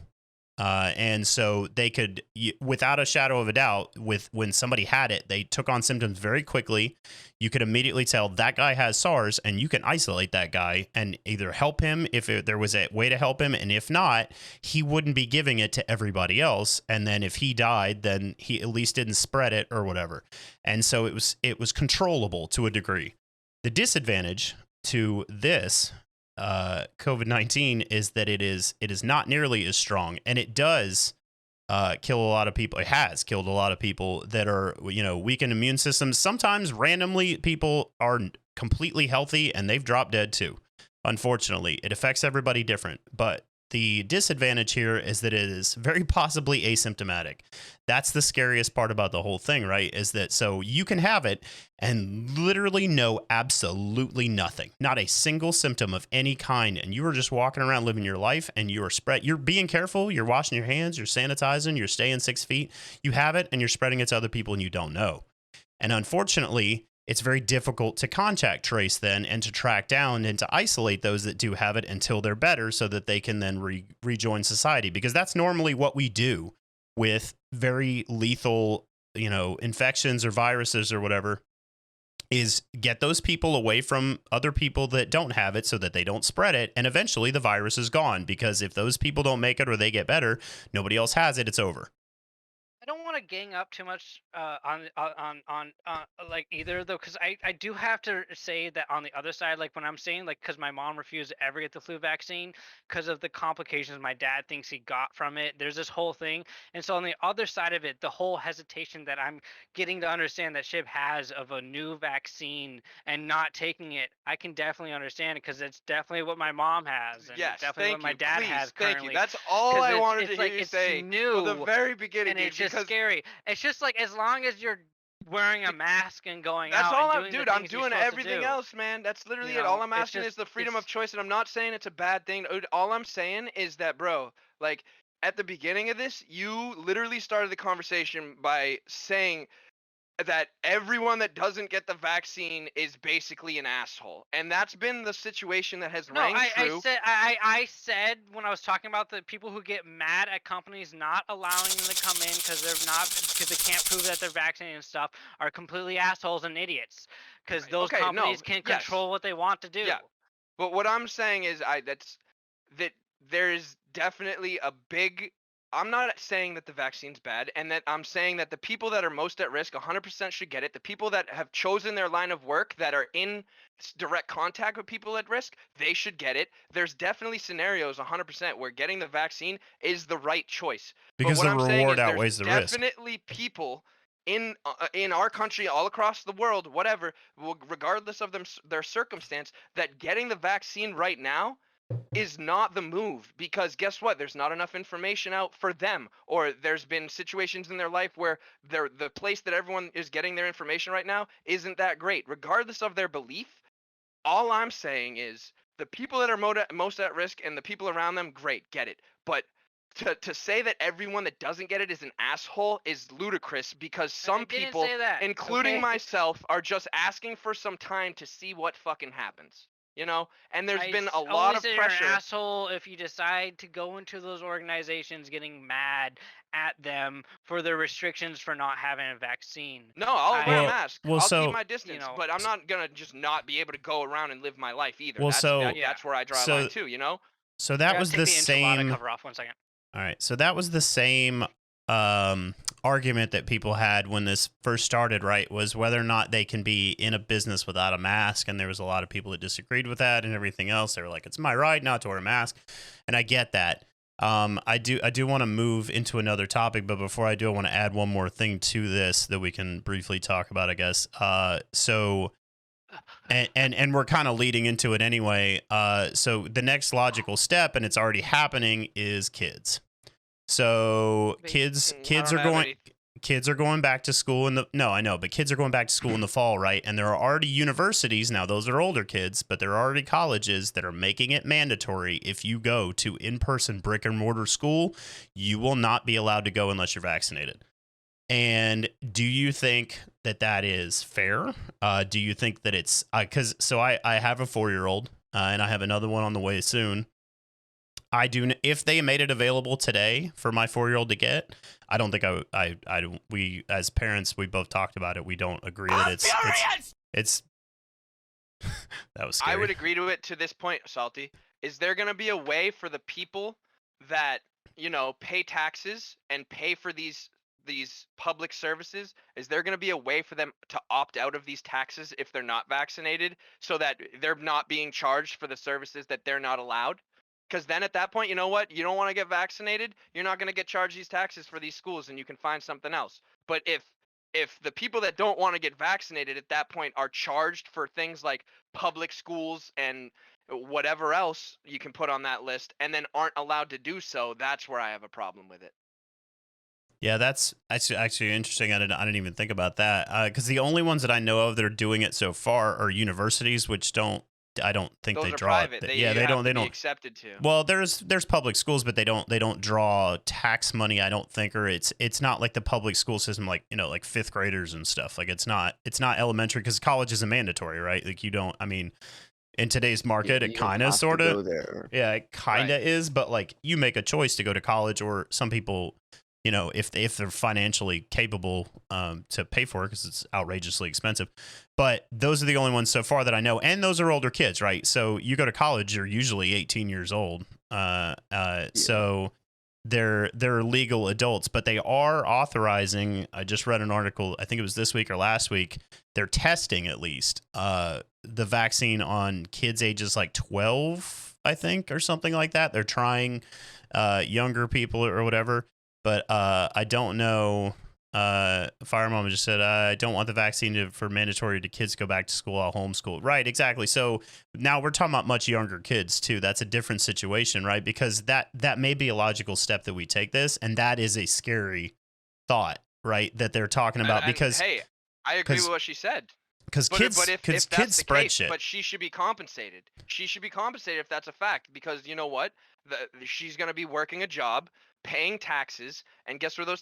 And so they could, without a shadow of a doubt, when somebody had it, they took on symptoms very quickly. You could immediately tell that guy has SARS, and you can isolate that guy and either help him if there was a way to help him. And if not, he wouldn't be giving it to everybody else. And then if he died, then he at least didn't spread it or whatever. And so it was controllable to a degree. The disadvantage to this COVID-19 is that it is not nearly as strong, and it does kill a lot of people. It has killed a lot of people that are, weakened immune systems. Sometimes randomly people are completely healthy and they've dropped dead too. Unfortunately, it affects everybody different, but the disadvantage here is that it is very possibly asymptomatic. That's the scariest part about the whole thing, right? Is that so you can have it and literally know absolutely nothing, not a single symptom of any kind, and you are just walking around living your life, and you are you're being careful, you're washing your hands, you're sanitizing, you're staying 6 feet. You have it, and you're spreading it to other people, and you don't know. And unfortunately, it's very difficult to contact trace then and to track down and to isolate those that do have it until they're better so that they can then rejoin society, because that's normally what we do with very lethal, infections or viruses or whatever, is get those people away from other people that don't have it so that they don't spread it. And eventually the virus is gone, because if those people don't make it or they get better, nobody else has it, it's over. I don't want to gang up too much on like either though, because I do have to say that on the other side, like when I'm saying like, because my mom refused to ever get the flu vaccine because of the complications my dad thinks he got from it. There's this whole thing, and so on the other side of it, the whole hesitation that I'm getting to understand that Shib has of a new vaccine and not taking it, I can definitely understand it, because it's definitely what my mom has, and Yes, it's definitely what thank my you. dad Please, has thank currently. you. That's all 'Cause I it's- wanted it's to hear like you it's say new, from the very beginning, and dude. it's just Because scary. It's just like, as long as you're wearing a mask and going that's out all and I'm, doing dude. the I'm things you're doing supposed everything to do, else, man. That's literally it. All I'm it's asking is just the freedom of it's choice, and I'm not saying it's a bad thing. Dude, all I'm saying is that, bro, like at the beginning of this, you literally started the conversation by saying that everyone that doesn't get the vaccine is basically an asshole, and that's been the situation that has no. rang I true. said I said when I was talking about the people who get mad at companies not allowing them to come in because they can't prove that they're vaccinated and stuff, are completely assholes and idiots, because those Okay, no, companies can yes, control what they want to do. yeah. But what I'm saying is, that there's definitely a big. I'm not saying that the vaccine's bad, and that I'm saying that the people that are most at risk 100% should get it. The people that have chosen their line of work, that are in direct contact with people at risk, they should get it. There's definitely scenarios 100% where getting the vaccine is the right choice. Because But what the I'm saying reward is, outweighs there's the risk. definitely people in our country, all across the world, whatever, regardless of their circumstance, that getting the vaccine right now is not the move, because guess what, there's not enough information out for them, or there's been situations in their life where the place that everyone is getting their information right now isn't that great. Regardless of their belief, all I'm saying is the people that are most at risk and the people around them, great, get it. But to say that everyone that doesn't get it is an asshole is ludicrous, because And I some didn't people, say that, including okay? myself, are just asking for some time to see what fucking happens. And there's been a lot only of say you're an pressure. asshole if you decide to go into those organizations getting mad at them for their restrictions for not having a vaccine. No, I'll wear a mask. well, I'll so- keep my distance, but I'm not gonna just not be able to go around and live my life either. Well, That's where I draw a line too. So I that gotta was take the the enchilada same. cover off 1 second. All right, so that was the same argument that people had when this first started, right? Was whether or not they can be in a business without a mask, and there was a lot of people that disagreed with that and everything else. They were like, "It's my right not to wear a mask," and I get that. I do want to move into another topic, but before I do, I want to add one more thing to this that we can briefly talk about, I guess. And we're kind of leading into it anyway. So the next logical step, and it's already happening, is kids. So kids are going back to school but kids are going back to school in the fall, right? And there are already universities now. Those are older kids, but there are already colleges that are making it mandatory. If you go to in-person brick and mortar school, you will not be allowed to go unless you're vaccinated. And do you think that is fair? Do you think that it's I have a 4-year-old and I have another one on the way soon. If they made it available today for my 4-year-old to get, I don't think we as parents, we both talked about it. We don't agree that it's that was scary. I would agree to it to this point, Salty. Is there going to be a way for the people that, pay taxes and pay for these public services? Is there going to be a way for them to opt out of these taxes if they're not vaccinated, so that they're not being charged for the services that they're not allowed? Because then at that point, you know what? You don't want to get vaccinated, you're not going to get charged these taxes for these schools, and you can find something else. But if the people that don't want to get vaccinated at that point are charged for things like public schools and whatever else you can put on that list and then aren't allowed to do so, that's where I have a problem with it. Yeah, that's actually interesting. I didn't even think about that because the only ones that I know of that are doing it so far are universities, which I don't think Those they are draw. private. Yeah, You they have don't. to They be don't. accepted to. Well, there's public schools, but they don't draw tax money. I don't think, or it's not like the public school system, like like fifth graders and stuff. Like it's not elementary because college isn't mandatory, right? Like you don't. I mean, in today's market, Yeah, it you don't kind of have to sort go of. there. Yeah, it kind of Right. is, but like you make a choice to go to college, or some people, if they're financially capable to pay for it because it's outrageously expensive. But those are the only ones so far that I know, and those are older kids, right? So you go to college, you're usually 18 years old. So they're legal adults, but they are authorizing. I just read an article, I think it was this week or last week. They're testing at least the vaccine on kids ages like 12, I think, or something like that. They're trying younger people or whatever, but I don't know. Fire Mama just said, I don't want the vaccine for mandatory to kids go back to school. I'll homeschool. Right, exactly. So now we're talking about much younger kids too. That's a different situation, right? Because that may be a logical step that we take this, and that is a scary thought, right? That they're talking about And because hey, I agree with what she said. because But kids if kids that's the spread case, shit. but she should be compensated. She should be compensated if that's a fact, because you know what? She's gonna be working a job, paying taxes, and guess where that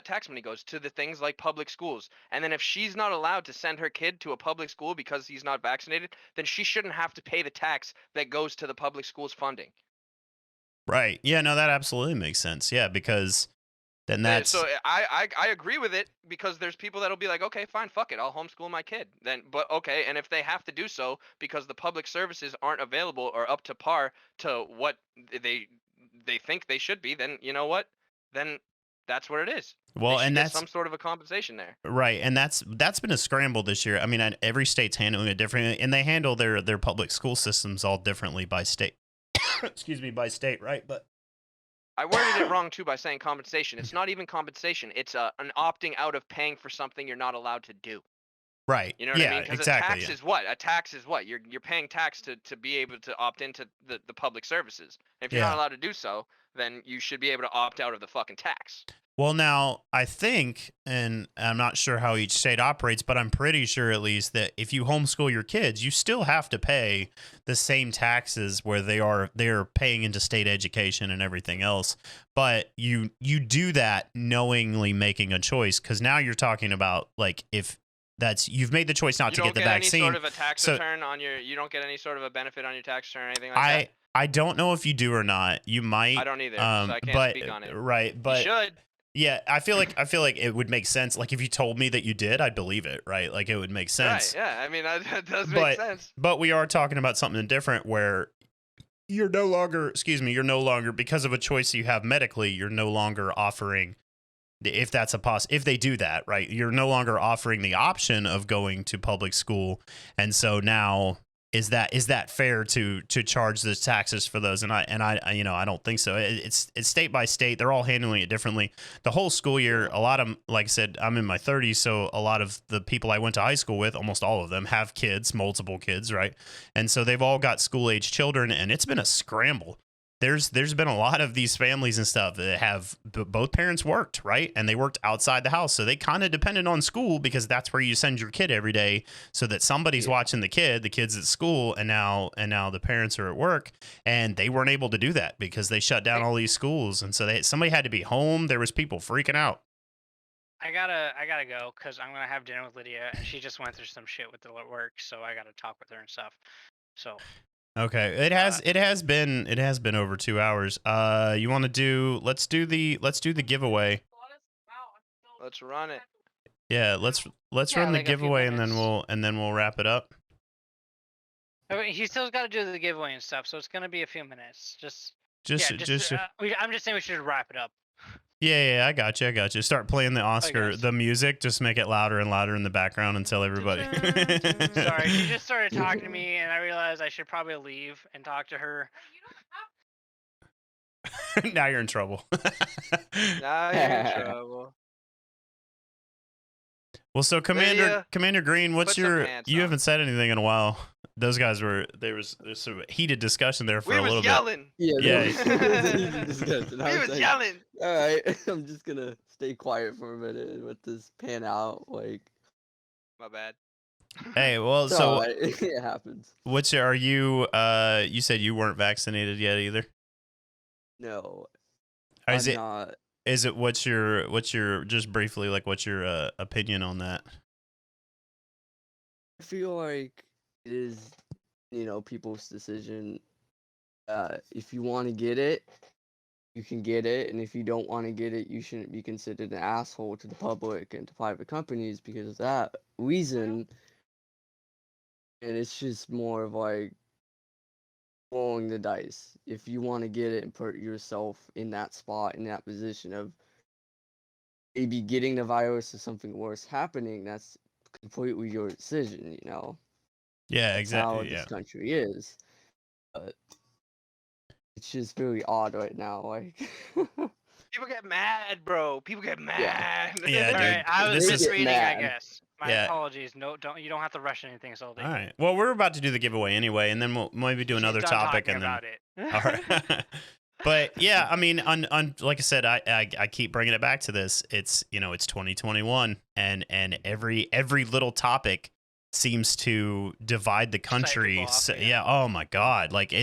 tax money goes? To the things like public schools. And then if she's not allowed to send her kid to a public school because he's not vaccinated, then she shouldn't have to pay the tax that goes to the public schools funding. Right. Yeah, no, that absolutely makes sense. Yeah, because then that's So I agree with it, because there's people that'll be like, okay, fine, fuck it, I'll homeschool my kid. Then, but okay, and if they have to do so because the public services aren't available or up to par to what they think they should be, then you know what? Then that's what it is. They well, should and get that's some sort of a compensation there. right, and that's been a scramble this year. I mean, every state's handling it differently, and they handle their public school systems all differently by state. Excuse me, by state, right? But I worded it wrong too by saying compensation. It's not even compensation. It's an opting out of paying for something you're not allowed to do. right, You know what I yeah, mean? Because exactly. a tax is what? A tax is what? You're paying tax to be able to opt into the public services. If you're Yeah. not allowed to do so, then you should be able to opt out of the fucking tax. Well, now I think, and I'm not sure how each state operates, but I'm pretty sure at least that if you homeschool your kids, you still have to pay the same taxes where they're paying into state education and everything else. But you do that knowingly making a choice, because now you're talking about like if you've made the choice not You to don't get the get any vaccine. sort of a tax So- return on your. You don't get any sort of a benefit on your tax return or anything like that. I don't know if you do or not. You might. I don't either, so I can't but, speak on it. Right, but You should. yeah, I feel like it would make sense. Like if you told me that you did, I'd believe it, right? Like it would make sense. Right. Yeah. I mean, that does make sense. But we are talking about something different where you're no longer, because of a choice you have medically, you're no longer offering, if that's if they do that, right? You're no longer offering the option of going to public school. And so now is that fair to charge the taxes for those? And I don't think so. It's state by state. They're all handling it differently. The whole school year, a lot of, like I said, I'm in my 30s, so a lot of the people I went to high school with, almost all of them have kids, multiple kids, right? And so they've all got school-age children, and it's been a scramble. There's been a lot of these families and stuff that have both parents worked, right? And they worked outside the house. So they kind of depended on school because that's where you send your kid every day so that somebody's watching the kid's at school, and now the parents are at work, and they weren't able to do that because they shut down all these schools. And so somebody had to be home. There was people freaking out. I gotta go because I'm gonna have dinner with Lydia, and she just went through some shit with the work, so I gotta talk with her and stuff. So okay, it has been over 2 hours. You want to do? Let's do the giveaway. Let's run it. Yeah, let's run the like a few giveaway, and minutes. then we'll wrap it up. I mean, he still's got to do the giveaway and stuff, so it's gonna be a few minutes. I'm just saying we should wrap it up. Yeah, I got you. Start playing the Oscar, guys. the music. Just make it louder and louder in the background and tell everybody. Sorry, she just started talking to me, and I realized I should probably leave and talk to her. Now you're in trouble. Now you're in trouble. Well, so Commander Lydia, Green, what's put some your? pants You on. haven't said anything in a while. those guys there's some heated discussion there for We a was little yelling. Yeah, Yeah. there was a heated discussion. I We was was like, yelling. all right, I'm just gonna stay quiet for a minute and let this pan out. Like, My bad. bit. Hey, well, it's so alright. It happens. are you? You said you weren't vaccinated yet either. No, Is I'm it? not. Is it? What's your just briefly like? What's your opinion on that? I feel like it is, people's decision. If you want to get it, you can get it, and if you don't want to get it, you shouldn't be considered an asshole to the public and to private companies because of that reason. And it's just more of like rolling the dice. If you want to get it and put yourself in that spot, in that position of maybe getting the virus or something worse happening, that's completely your decision, Yeah, That's how exactly. this Yeah. country is. But it's just very odd right now. Like, People get mad, bro. People get mad. Yeah, All dude, right, I was this is- misreading, I mad. guess. My Yeah. apologies. No, you don't have to rush anything, Salty. All right. Well, we're about to do the giveaway anyway, and then we'll maybe do She's another done topic, talking and then. about it. All right. But yeah, I mean, on like I said, I keep bringing it back to this. It's it's 2021, and every little topic seems to divide the country. people off, So, yeah. yeah. Oh my God. Like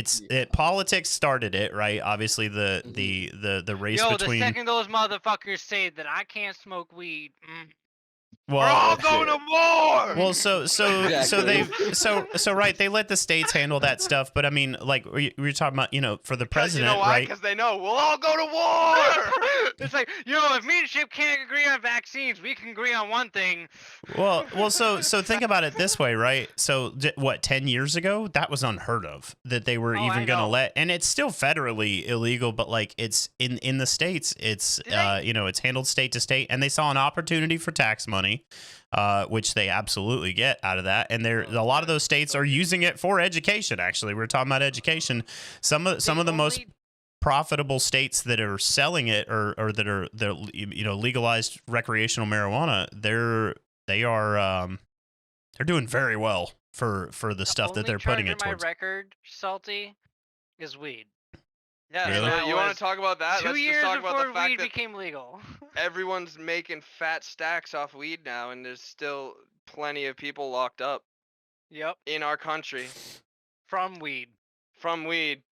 politics started it, right? Obviously, the race Yo, between. the second those motherfuckers say that I can't smoke weed, We're all that's going it. to war. Well, so Exactly. they right. They let the states handle that stuff, but I mean, like we were talking about, for the Because you president, know why? right? Because they know we'll all go to war. It's like, if me and Chip can't agree on vaccines, we can agree on one thing. Well, so think about it this way, right? So, what 10 years ago, that was unheard of that they were Oh, even I going to know. let, and it's still federally illegal, but like it's in the states, it's Did they? it's handled state to state, and they saw an opportunity for tax money, which they absolutely get out of that, and a lot of those states are using it for education. Actually, we're talking about education. Some of the most profitable states that are selling it or that are legalized recreational marijuana, they're doing very well for the stuff that they're putting it towards. My record, Salty, is weed. Yeah, Really? so That you want was to talk about that? 2 Let's years just talk before about the fact weed that became legal. everyone's making fat stacks off weed now, and there's still plenty of people locked up Yep, in our country from weed. from weed.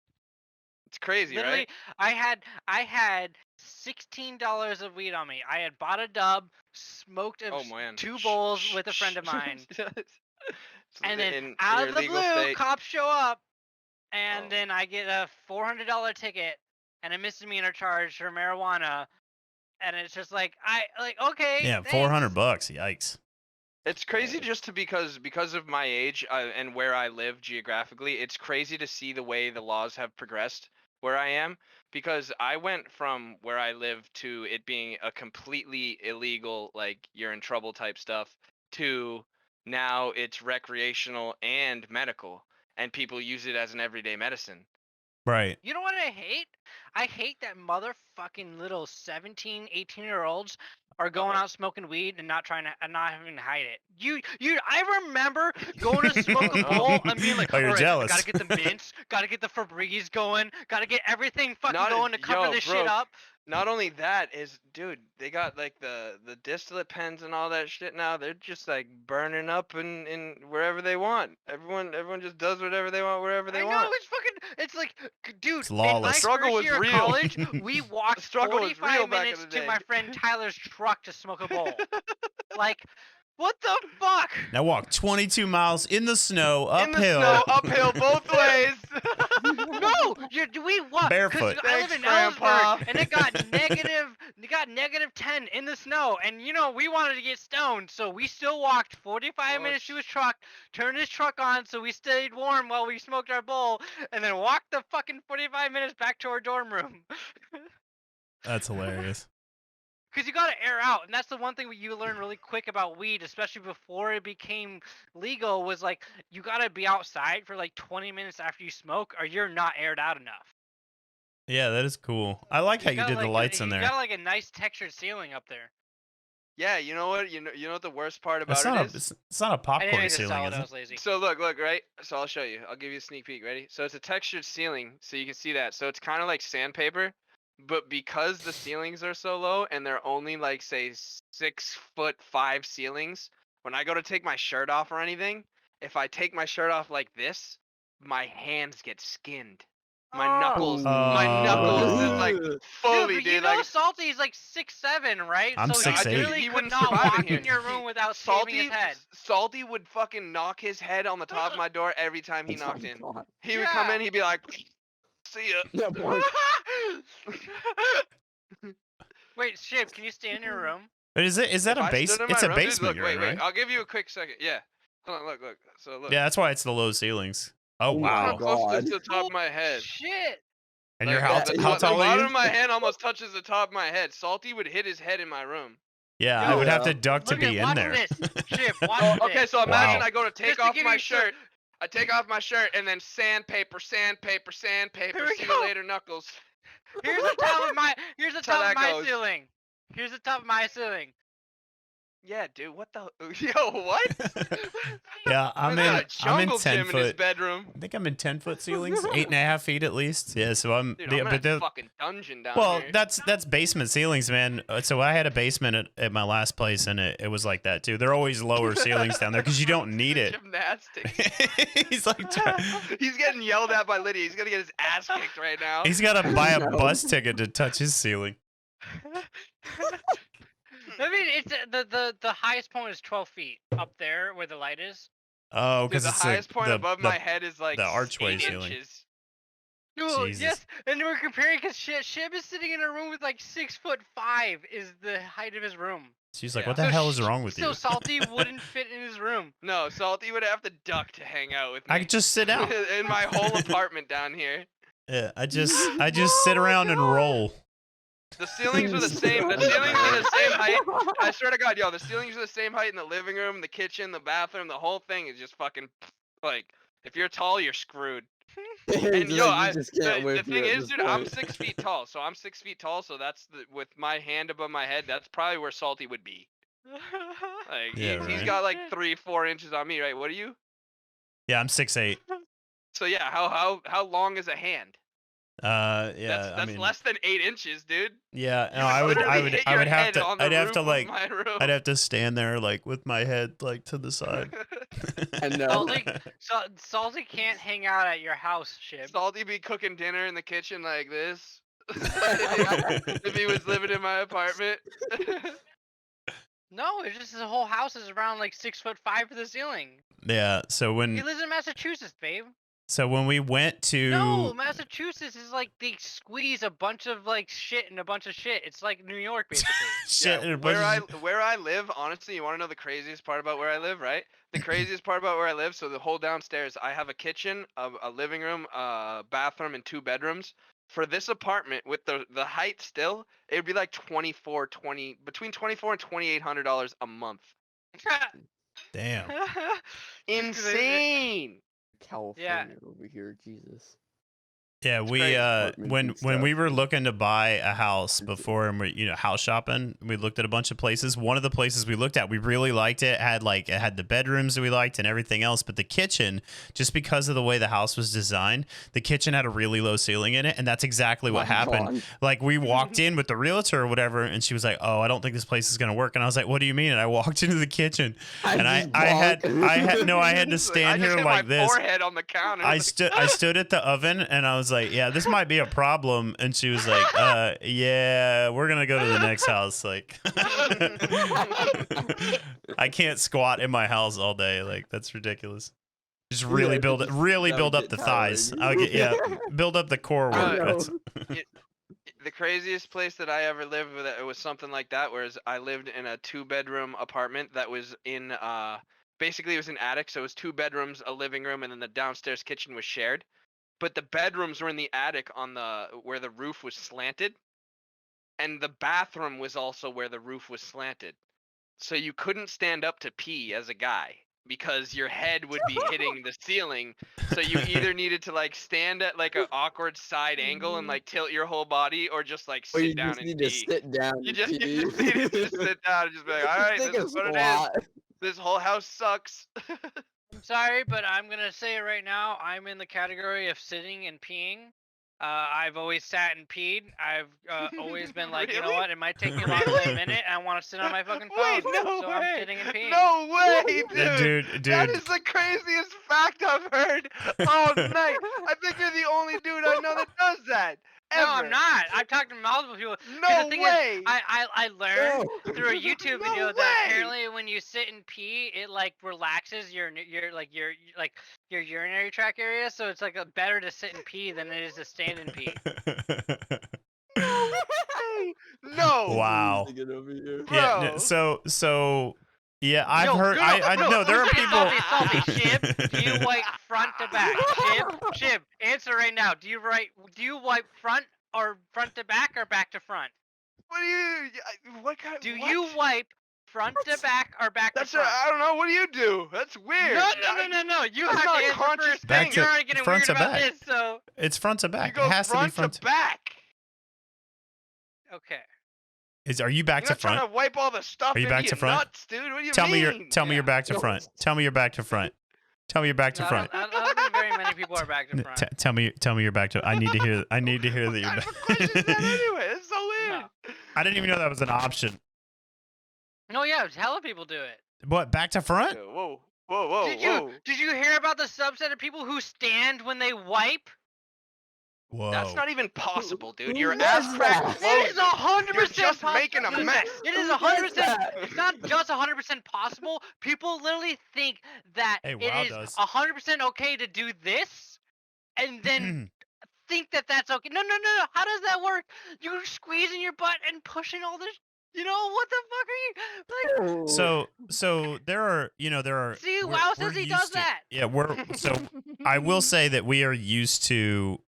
It's crazy, Literally, right? I had $16 of weed on me. I had bought a dub, smoked Oh man. 2 bowls with a friend of mine, and then in out your of the legal blue, state. cops show up, and Oh. then I get a $400 ticket and a misdemeanor charge for marijuana, and it's just like okay, Yeah, thanks. $400. Yikes. It's crazy just because of my age and where I live geographically. It's crazy to see the way the laws have progressed where I am, because I went from where I live to it being a completely illegal, like you're in trouble type stuff, to now it's recreational and medical, and people use it as an everyday medicine. Right. You know what I hate? I hate that motherfucking little 17, 18-year-olds are going out smoking weed and not having to hide it. I remember going to smoke a bowl and being like, Oh, you're all right, jealous. gotta get the mints, gotta get the Febreze going, gotta get everything fucking Not- going to cover yo, this bro, shit up. Not only that is, dude, they got like the distillate pens and all that shit now. They're just like burning up in wherever they want. Everyone just does whatever they want wherever they I know, want. it's like, dude, It's in my lawless. Struggle first was year of real. college, we walked struggle was real 45 back in minutes the to day. my friend Tyler's truck to smoke a bowl. Like, what the fuck? Now walk 22 miles in the snow uphill. In the snow, uphill, both ways. No, we what? Barefoot. I live Thanks, in Grandpa. Ellsberg, and it got negative 10 in the snow, and we wanted to get stoned, so we still walked 45 minutes to his truck, turned his truck on, so we stayed warm while we smoked our bowl, and then walked the fucking 45 minutes back to our dorm room. That's hilarious. Because you gotta air out, and that's the one thing you learn really quick about weed, especially before it became legal, was like you gotta be outside for like 20 minutes after you smoke, or you're not aired out enough. Yeah, that is cool. I like how you did the lights in You there. got like a nice textured ceiling up there. Yeah, you know what? You know what the worst part about It's not it is? it's not a I didn't popcorn make the ceiling, salad. is I it? was lazy. So look, right? So I'll show you. I'll give you a sneak peek. Ready? So it's a textured ceiling, so you can see that. So it's kind of like sandpaper, but because the ceilings are so low and they're only like say 6'5" ceilings, when I go to take my shirt off or anything, if I take my shirt off like this, my hands get skinned. My knuckles is like Oh. fully, Dude, but dude. you know Like Salty's like 6'7", right? I'm so 6'8". he really he could wouldn't not survive in walk here. in your room without shaving his head. Salty would fucking knock his head on the top of my door every time he knocked in. God. He would come Yeah. in, he'd be like, "See ya." Yeah, boy. Wait, Shib, can you stay in your room? But is that If a I base? stood in It's my a room, dude, basement, look, wait, right? I'll give you a quick second. Yeah. Hold on, look. So look. Yeah, that's why it's the low ceilings. Oh Oh Look how my wow. close this God. is to the top of my head. Shit. And your Like, how the tall are bottom you? of my hand almost touches the top of my head. Salty would hit his head in my room. Yeah, I Yo, would have to Yeah. duck to Look at be in watch there. this. Shib, Oh, watch okay, this. so imagine Wow. I go to take Just to off give my you some- shirt. I take off my shirt and then sandpaper. Here we See go. you later, Knuckles. Here's the top of my That's how that goes. ceiling. Here's the top of my ceiling. Yeah, dude, what the? Yo, what? Yeah, Man's got a I'm in jungle 10 gym in his foot. bedroom. I think I'm in 10-foot ceilings, 8.5 feet at least. Yeah, so I'm. Dude, Yeah, I'm in but a the, fucking dungeon down well, here. that's basement ceilings, man. So I had a basement at my last place, and it was like that too. They're always lower ceilings down there because you don't need it. Gymnastics. He's like, He's getting yelled at by Lydia. He's gonna get his ass kicked right now. he's got to buy a No. bus ticket to touch his ceiling. I mean, it's the highest point is 12 feet up there where the light is. Oh, Dude, because the it's highest point the, above my head is like the archway 8 ceiling. inches. No, Jesus. yes, and we're comparing because Shib is sitting in a room with like 6'5" is the height of his room. She's like, Yeah. what the So hell is wrong with So you? Salty wouldn't fit in his room. No, Salty would have to duck to hang out with me. I could just sit down. in my whole apartment down here. Yeah, I just sit around and roll. The ceilings are the same. The ceilings are the same height. I swear to God, yo, the ceilings are the same height in the living room, the kitchen, the bathroom. The whole thing is just fucking like. If you're tall, you're screwed. And yo, the thing is, dude, I'm 6 feet tall, so I'm 6 feet tall. So that's with my hand above my head. That's probably where Salty would be. Like Yeah, he's right. got like 3-4 inches on me, right? What are you? Yeah, I'm 6'8". So yeah, how long is a hand? Yeah, That's I mean, less than 8 inches, dude. yeah. You No, I would literally hit I your would have head to. on the I'd have roof to of like. my room. I'd have to stand there like with my head like to the side. I know. Salty can't hang out at your house, Shib. Salty be cooking dinner in the kitchen like this. If he was living in my apartment. No, it's just the whole house is around like 6'5" for the ceiling. Yeah. So He when lives in Massachusetts, babe. we went to No, Massachusetts is like they squeeze a bunch of like shit and a bunch of shit. It's like New York, basically. shit, Yeah, and a bunch where I live, honestly, you want to know the craziest part about where I live, right? The craziest part about where I live, so the whole downstairs, I have a kitchen, a living room, a bathroom, and 2 bedrooms. For this apartment, with the height still, it would be like between $2,400 and $2,800 a month. damn. Insane. California over here, Jesus. Yeah, we crazy. Apartments when and we stuff. were looking to buy a house before, and we house shopping, we looked at a bunch of places. One of the places we looked at, we really liked it. It had the bedrooms that we liked and everything else, but the kitchen, just because of the way the house was designed, the kitchen had a really low ceiling in it, and that's exactly what My happened. God. Like we walked in with the realtor or whatever, and she was like, "Oh, I don't think this place is gonna work." And I was like, "What do you mean?" And I walked into the kitchen, and I had to It's stand I just here hit like my this. forehead on the counter. I stood at the oven and I was like, "Yeah, this might be a problem." And she was like, "Yeah, we're gonna go to the next house." Like, I can't squat in my house all day. Like, that's ridiculous. Just really Yeah, build that really would build up get the thighs. tiring. Build up the core I work. know. That's The craziest place that I ever lived with, it was something like that, whereas I lived in a 2-bedroom apartment that was in basically it was an attic, so it was 2 bedrooms, a living room, and then the downstairs kitchen was shared. But the bedrooms were in the attic on where the roof was slanted, and the bathroom was also where the roof was slanted. So you couldn't stand up to pee as a guy because your head would be hitting the ceiling. So you either needed to like stand at like an awkward side angle and like tilt your whole body, or just like Or you sit down just and need to pee. sit down You and just pee. needed to just sit down and just be like, all Just right, take this a is what it is. squat. This whole house sucks. I'm sorry, but I'm gonna say it right now. I'm in the category of sitting and peeing. I've always sat and peed. I've always been like, you know Really? what? It might take me longer than a minute. And I want to sit on my fucking phone. Wait, no so way. I'm sitting and peeing. No way, dude. Dude, That is the craziest fact I've heard all night. I think you're the only dude I know that does that. Ever. No, I'm not. I've talked to multiple people. 'Cause No the thing way. Is, I learned No. through a YouTube No video that way. apparently when you sit and pee, it like relaxes your urinary tract area. So it's like better to sit and pee than it is to stand and pee. No way. No. Wow. Losing it over here. Yeah. Bro. So yeah, I've Yo, heard. no, I no, know there are salty, people. salty, Shib, do you wipe front to back? Shib, answer right now. Do you wipe front to back or back to front? What do you? What kind? Do what? you wipe front to back or back That's to front? I don't know. What do you do? That's weird. No. You That's have not to a answer conscious first. thing. You're already getting front weird to about back. this, so It's front to back. You go It has to be front front to back. okay. Are you back You're to not trying front? to wipe all the stuff Are you into back your to front? nuts, dude. What do you Tell me mean? you're back to No. front. Tell me you're back to front. Tell me you're back to No, front. I don't think very many people are back to front. Tell me you're back to. I need to hear that What you're kind back. of a question is that anyway? That's so weird. No. I didn't even know that was an option. No, yeah, hella people do it. What, back to front? Whoa. Did you hear about the subset of people who stand when they wipe? Whoa. That's not even possible, dude. Who Your does ass crack that? closes. It is 100% You're just possible. making a mess. It is Who 100%. does that? It's not just 100% possible. People literally think that Hey, it WoW is does. 100% okay to do this, and then think that that's okay. No. How does that work? You're squeezing your butt and pushing all this. You know what the fuck are you like? So there are See, we're- WoW we're says he used does to- that. Yeah, I will say that we are used to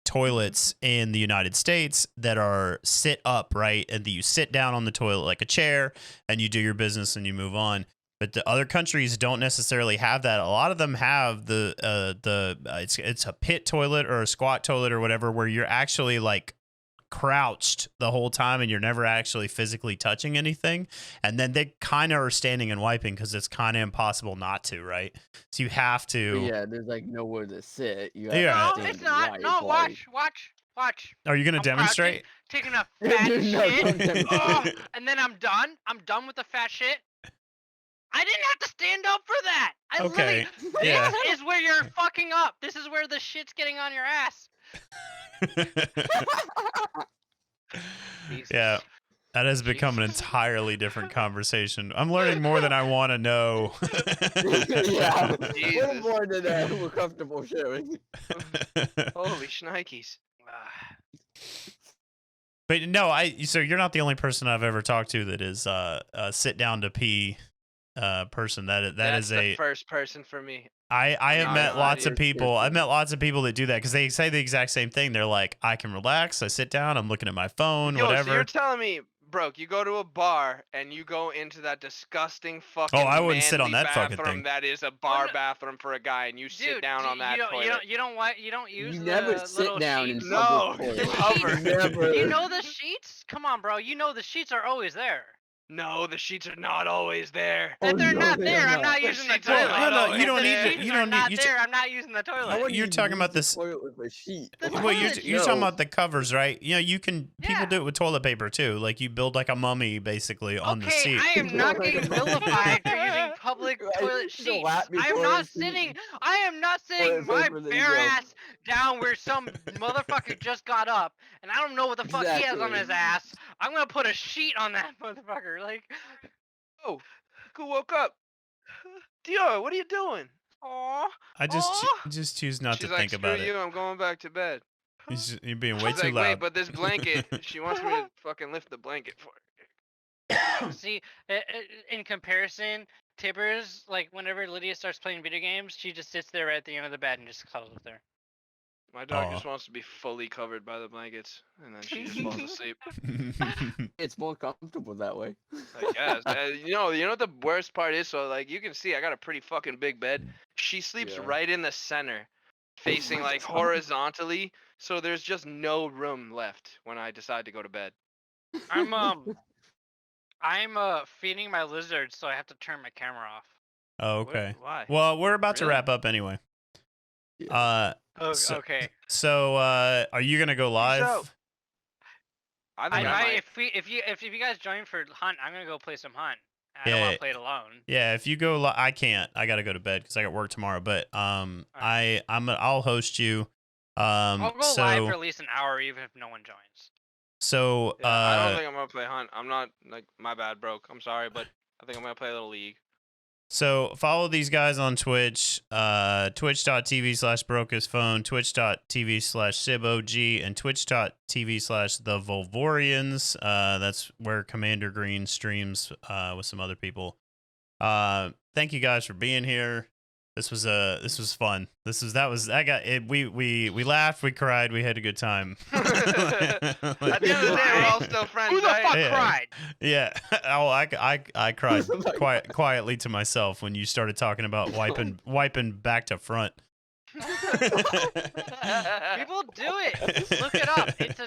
toilets in the United States that are sit up, right? And you sit down on the toilet like a chair and you do your business and you move on. But the other countries don't necessarily have that. A lot of them have it's a pit toilet or a squat toilet or whatever, where you're actually like crouched the whole time and you're never actually physically touching anything, and then they kind of are standing and wiping because it's kind of impossible not to, right? So you have to. Yeah, there's like nowhere to sit. You Yeah. have No, to stand it's and not. wipe, No, like- watch. Are you gonna I'm demonstrate? Taking a Dude, fat no, shit. don't demonstrate. Ugh, and then I'm done. I'm done with the fat shit. I didn't have to stand up for that. I Okay. literally, Yeah. This is where you're fucking up. This is where the shit's getting on your ass. Jesus. Yeah. That has become an entirely different conversation. I'm learning more than I want to know. Yeah, Jesus. we're more than we're comfortable sharing. Holy shnikes. But no, so you're not the only person I've ever talked to that is a sit down to pee person. That's That's the a first person for me. I have No, met no, lots of you're people. I've kidding. met lots of people that do that because they say the exact same thing. They're like, I can relax. I sit down. I'm looking at my phone, Yo, so whatever. you're telling me, Broke, you go to a bar and you go into that disgusting fucking I wouldn't sit on manly that fucking bathroom thing. that is a bar no. bathroom for a guy, and you sit Dude, down on that toilet. You don't use You the never sit little down sheets. in No, public you toilets. hover. Never. You know the sheets? Come on, bro. You know the sheets are always there. No, the sheets are not always there. Oh, If they're no, not they there, are I'm not not. using the sheets are toilet. not No, always you don't there. need to. If You they're don't not need. You there, I'm not using the I toilet. wouldn't You're even talking use about the this- toilet with a sheet. The Well, you're toilet talking No. about the covers, right? You know, you can. People Yeah. do it with toilet paper too. Like you build like a mummy basically on the Okay, seat. I am not getting vilified for using public Right, toilet the sheets. lap I am before not the seat. sitting. I am not sitting Toilet my paper, there you bare go. ass down where some motherfucker just got up, and I don't know what the fuck he has on Exactly. his ass. I'm gonna put a sheet on that motherfucker. Like, Oh, who woke up? Dio, what are you doing? oh, I just choose not She's to like, think screw about you, it. I'm going back to bed. You're being way She's too like, wait, loud. but this blanket, she wants me to fucking lift the blanket for her. see, in comparison, Tibbers, like whenever Lydia starts playing video games, she just sits there at the end of the bed and just cuddles with her. My dog Aw. just wants to be fully covered by the blankets, and then she just falls asleep. It's more comfortable that way. I guess. You know what the worst part is? So like you can see, I got a pretty fucking big bed. She sleeps Yeah. right in the center, facing my like God. horizontally. So there's just no room left when I decide to go to bed. I'm feeding my lizards, so I have to turn my camera off. Oh, What- okay. Why? Well, we're about to Really? wrap up anyway. Yeah. Oh, So- okay. So, are you gonna go live? out. I think I might. If you guys join for hunt, I'm gonna go play some hunt. I don't want Yeah. to play it alone. Yeah, if you go, I can't. I gotta go to bed because I got work tomorrow. But I'll host you. I'll go so live for at least an hour, even if no one joins. so Yeah, I don't think I'm gonna play hunt. I'm not like my bad, broke. I'm sorry, but I think I'm gonna play a little league. So follow these guys on Twitch, twitch.tv/brokehisphone, twitch.tv/shibOG, and twitch.tv/the Volvorians. That's where Commander Green streams with some other people. Thank you guys for being here. This was fun. We laughed, we cried, we had a good time. At the end of the day, we're all still friends, Who the right? fuck Yeah. cried? Yeah. Oh, I cried quietly to myself when you started talking about wiping back to front. People do it. Look it up. It's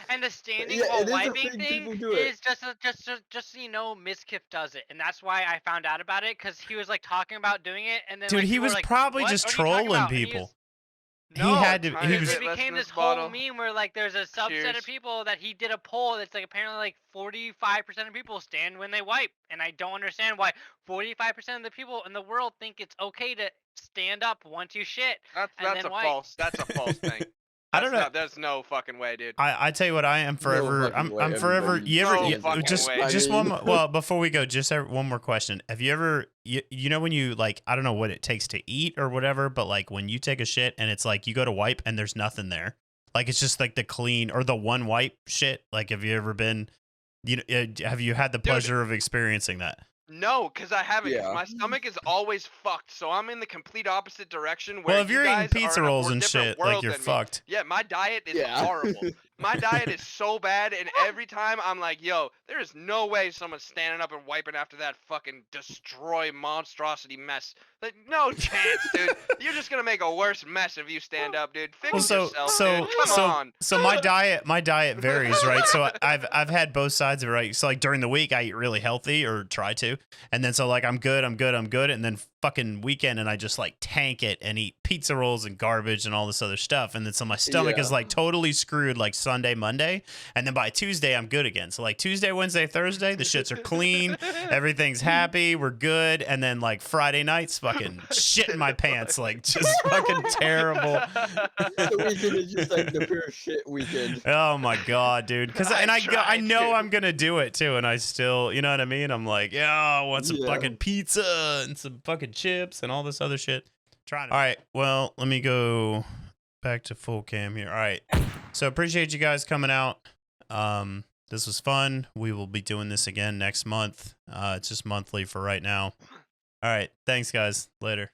and the standing Yeah, while it is a wiping thing, thing people do it. is just so you know, Miskif does it, and that's why I found out about it because he was like talking about doing it, and then Dude, like, he people were was like, probably "What? just What are you talking trolling about?" And he people. was- He No, had to. tiny He was. bit it less became in this this whole bottle. meme where like there's a subset Cheers. of people that he did a poll that's like apparently like 45% of people stand when they wipe, and I don't understand why 45% of the people in the world think it's okay to stand up once you shit. That's And then wipe. That's a false thing. I don't know. There's no fucking way, dude. I tell you what, I am forever. fucking way I'm forever. everybody You ever? No you- fucking just way. just I one. mean- Well, before we go, just one more question. Have you ever? You know when you like, I don't know what it takes to eat or whatever, but like when you take a shit and it's like you go to wipe and there's nothing there, like it's just like the clean or the one wipe shit. Like, have you ever been? Have you had the pleasure of experiencing that? No, because I haven't. 'Cause Yeah. my stomach is always fucked, so I'm in the complete opposite direction. Where Well, if you you're eating guys pizza are in a rolls more and different shit, like world you're than me. fucked. Yeah, my diet is Yeah. horrible. My diet is so bad, and every time I'm like, yo, there is no way someone's standing up and wiping after that fucking destroy monstrosity mess. Like, no chance, dude. You're just gonna make a worse mess if you stand up, dude. Fix Well, yourself, dude. Come on. So my diet varies, right? So I've had both sides of it, right? So like during the week I eat really healthy or try to, and then so like I'm good, and then fucking weekend and I just like tank it and eat pizza rolls and garbage and all this other stuff, and then so my stomach is Yeah. like totally screwed like Sunday, Monday, and then by Tuesday I'm good again. So like Tuesday, Wednesday, Thursday, the shits are clean, everything's happy, we're good, and then like Friday nights, fucking shit in my pants, like just fucking terrible. The weekend is just like the pure shit weekend. Oh my god, dude! Because I I tried, know dude. I'm gonna do it too, and I still, you know what I mean? I'm like, yeah, I want some Yeah. fucking pizza and some fucking chips and all this other shit. Trying. All right, well, let me go back to full cam here. All right, so appreciate you guys coming out. This was fun. We will be doing this again next month. It's just monthly for right now. All right, thanks guys. Later.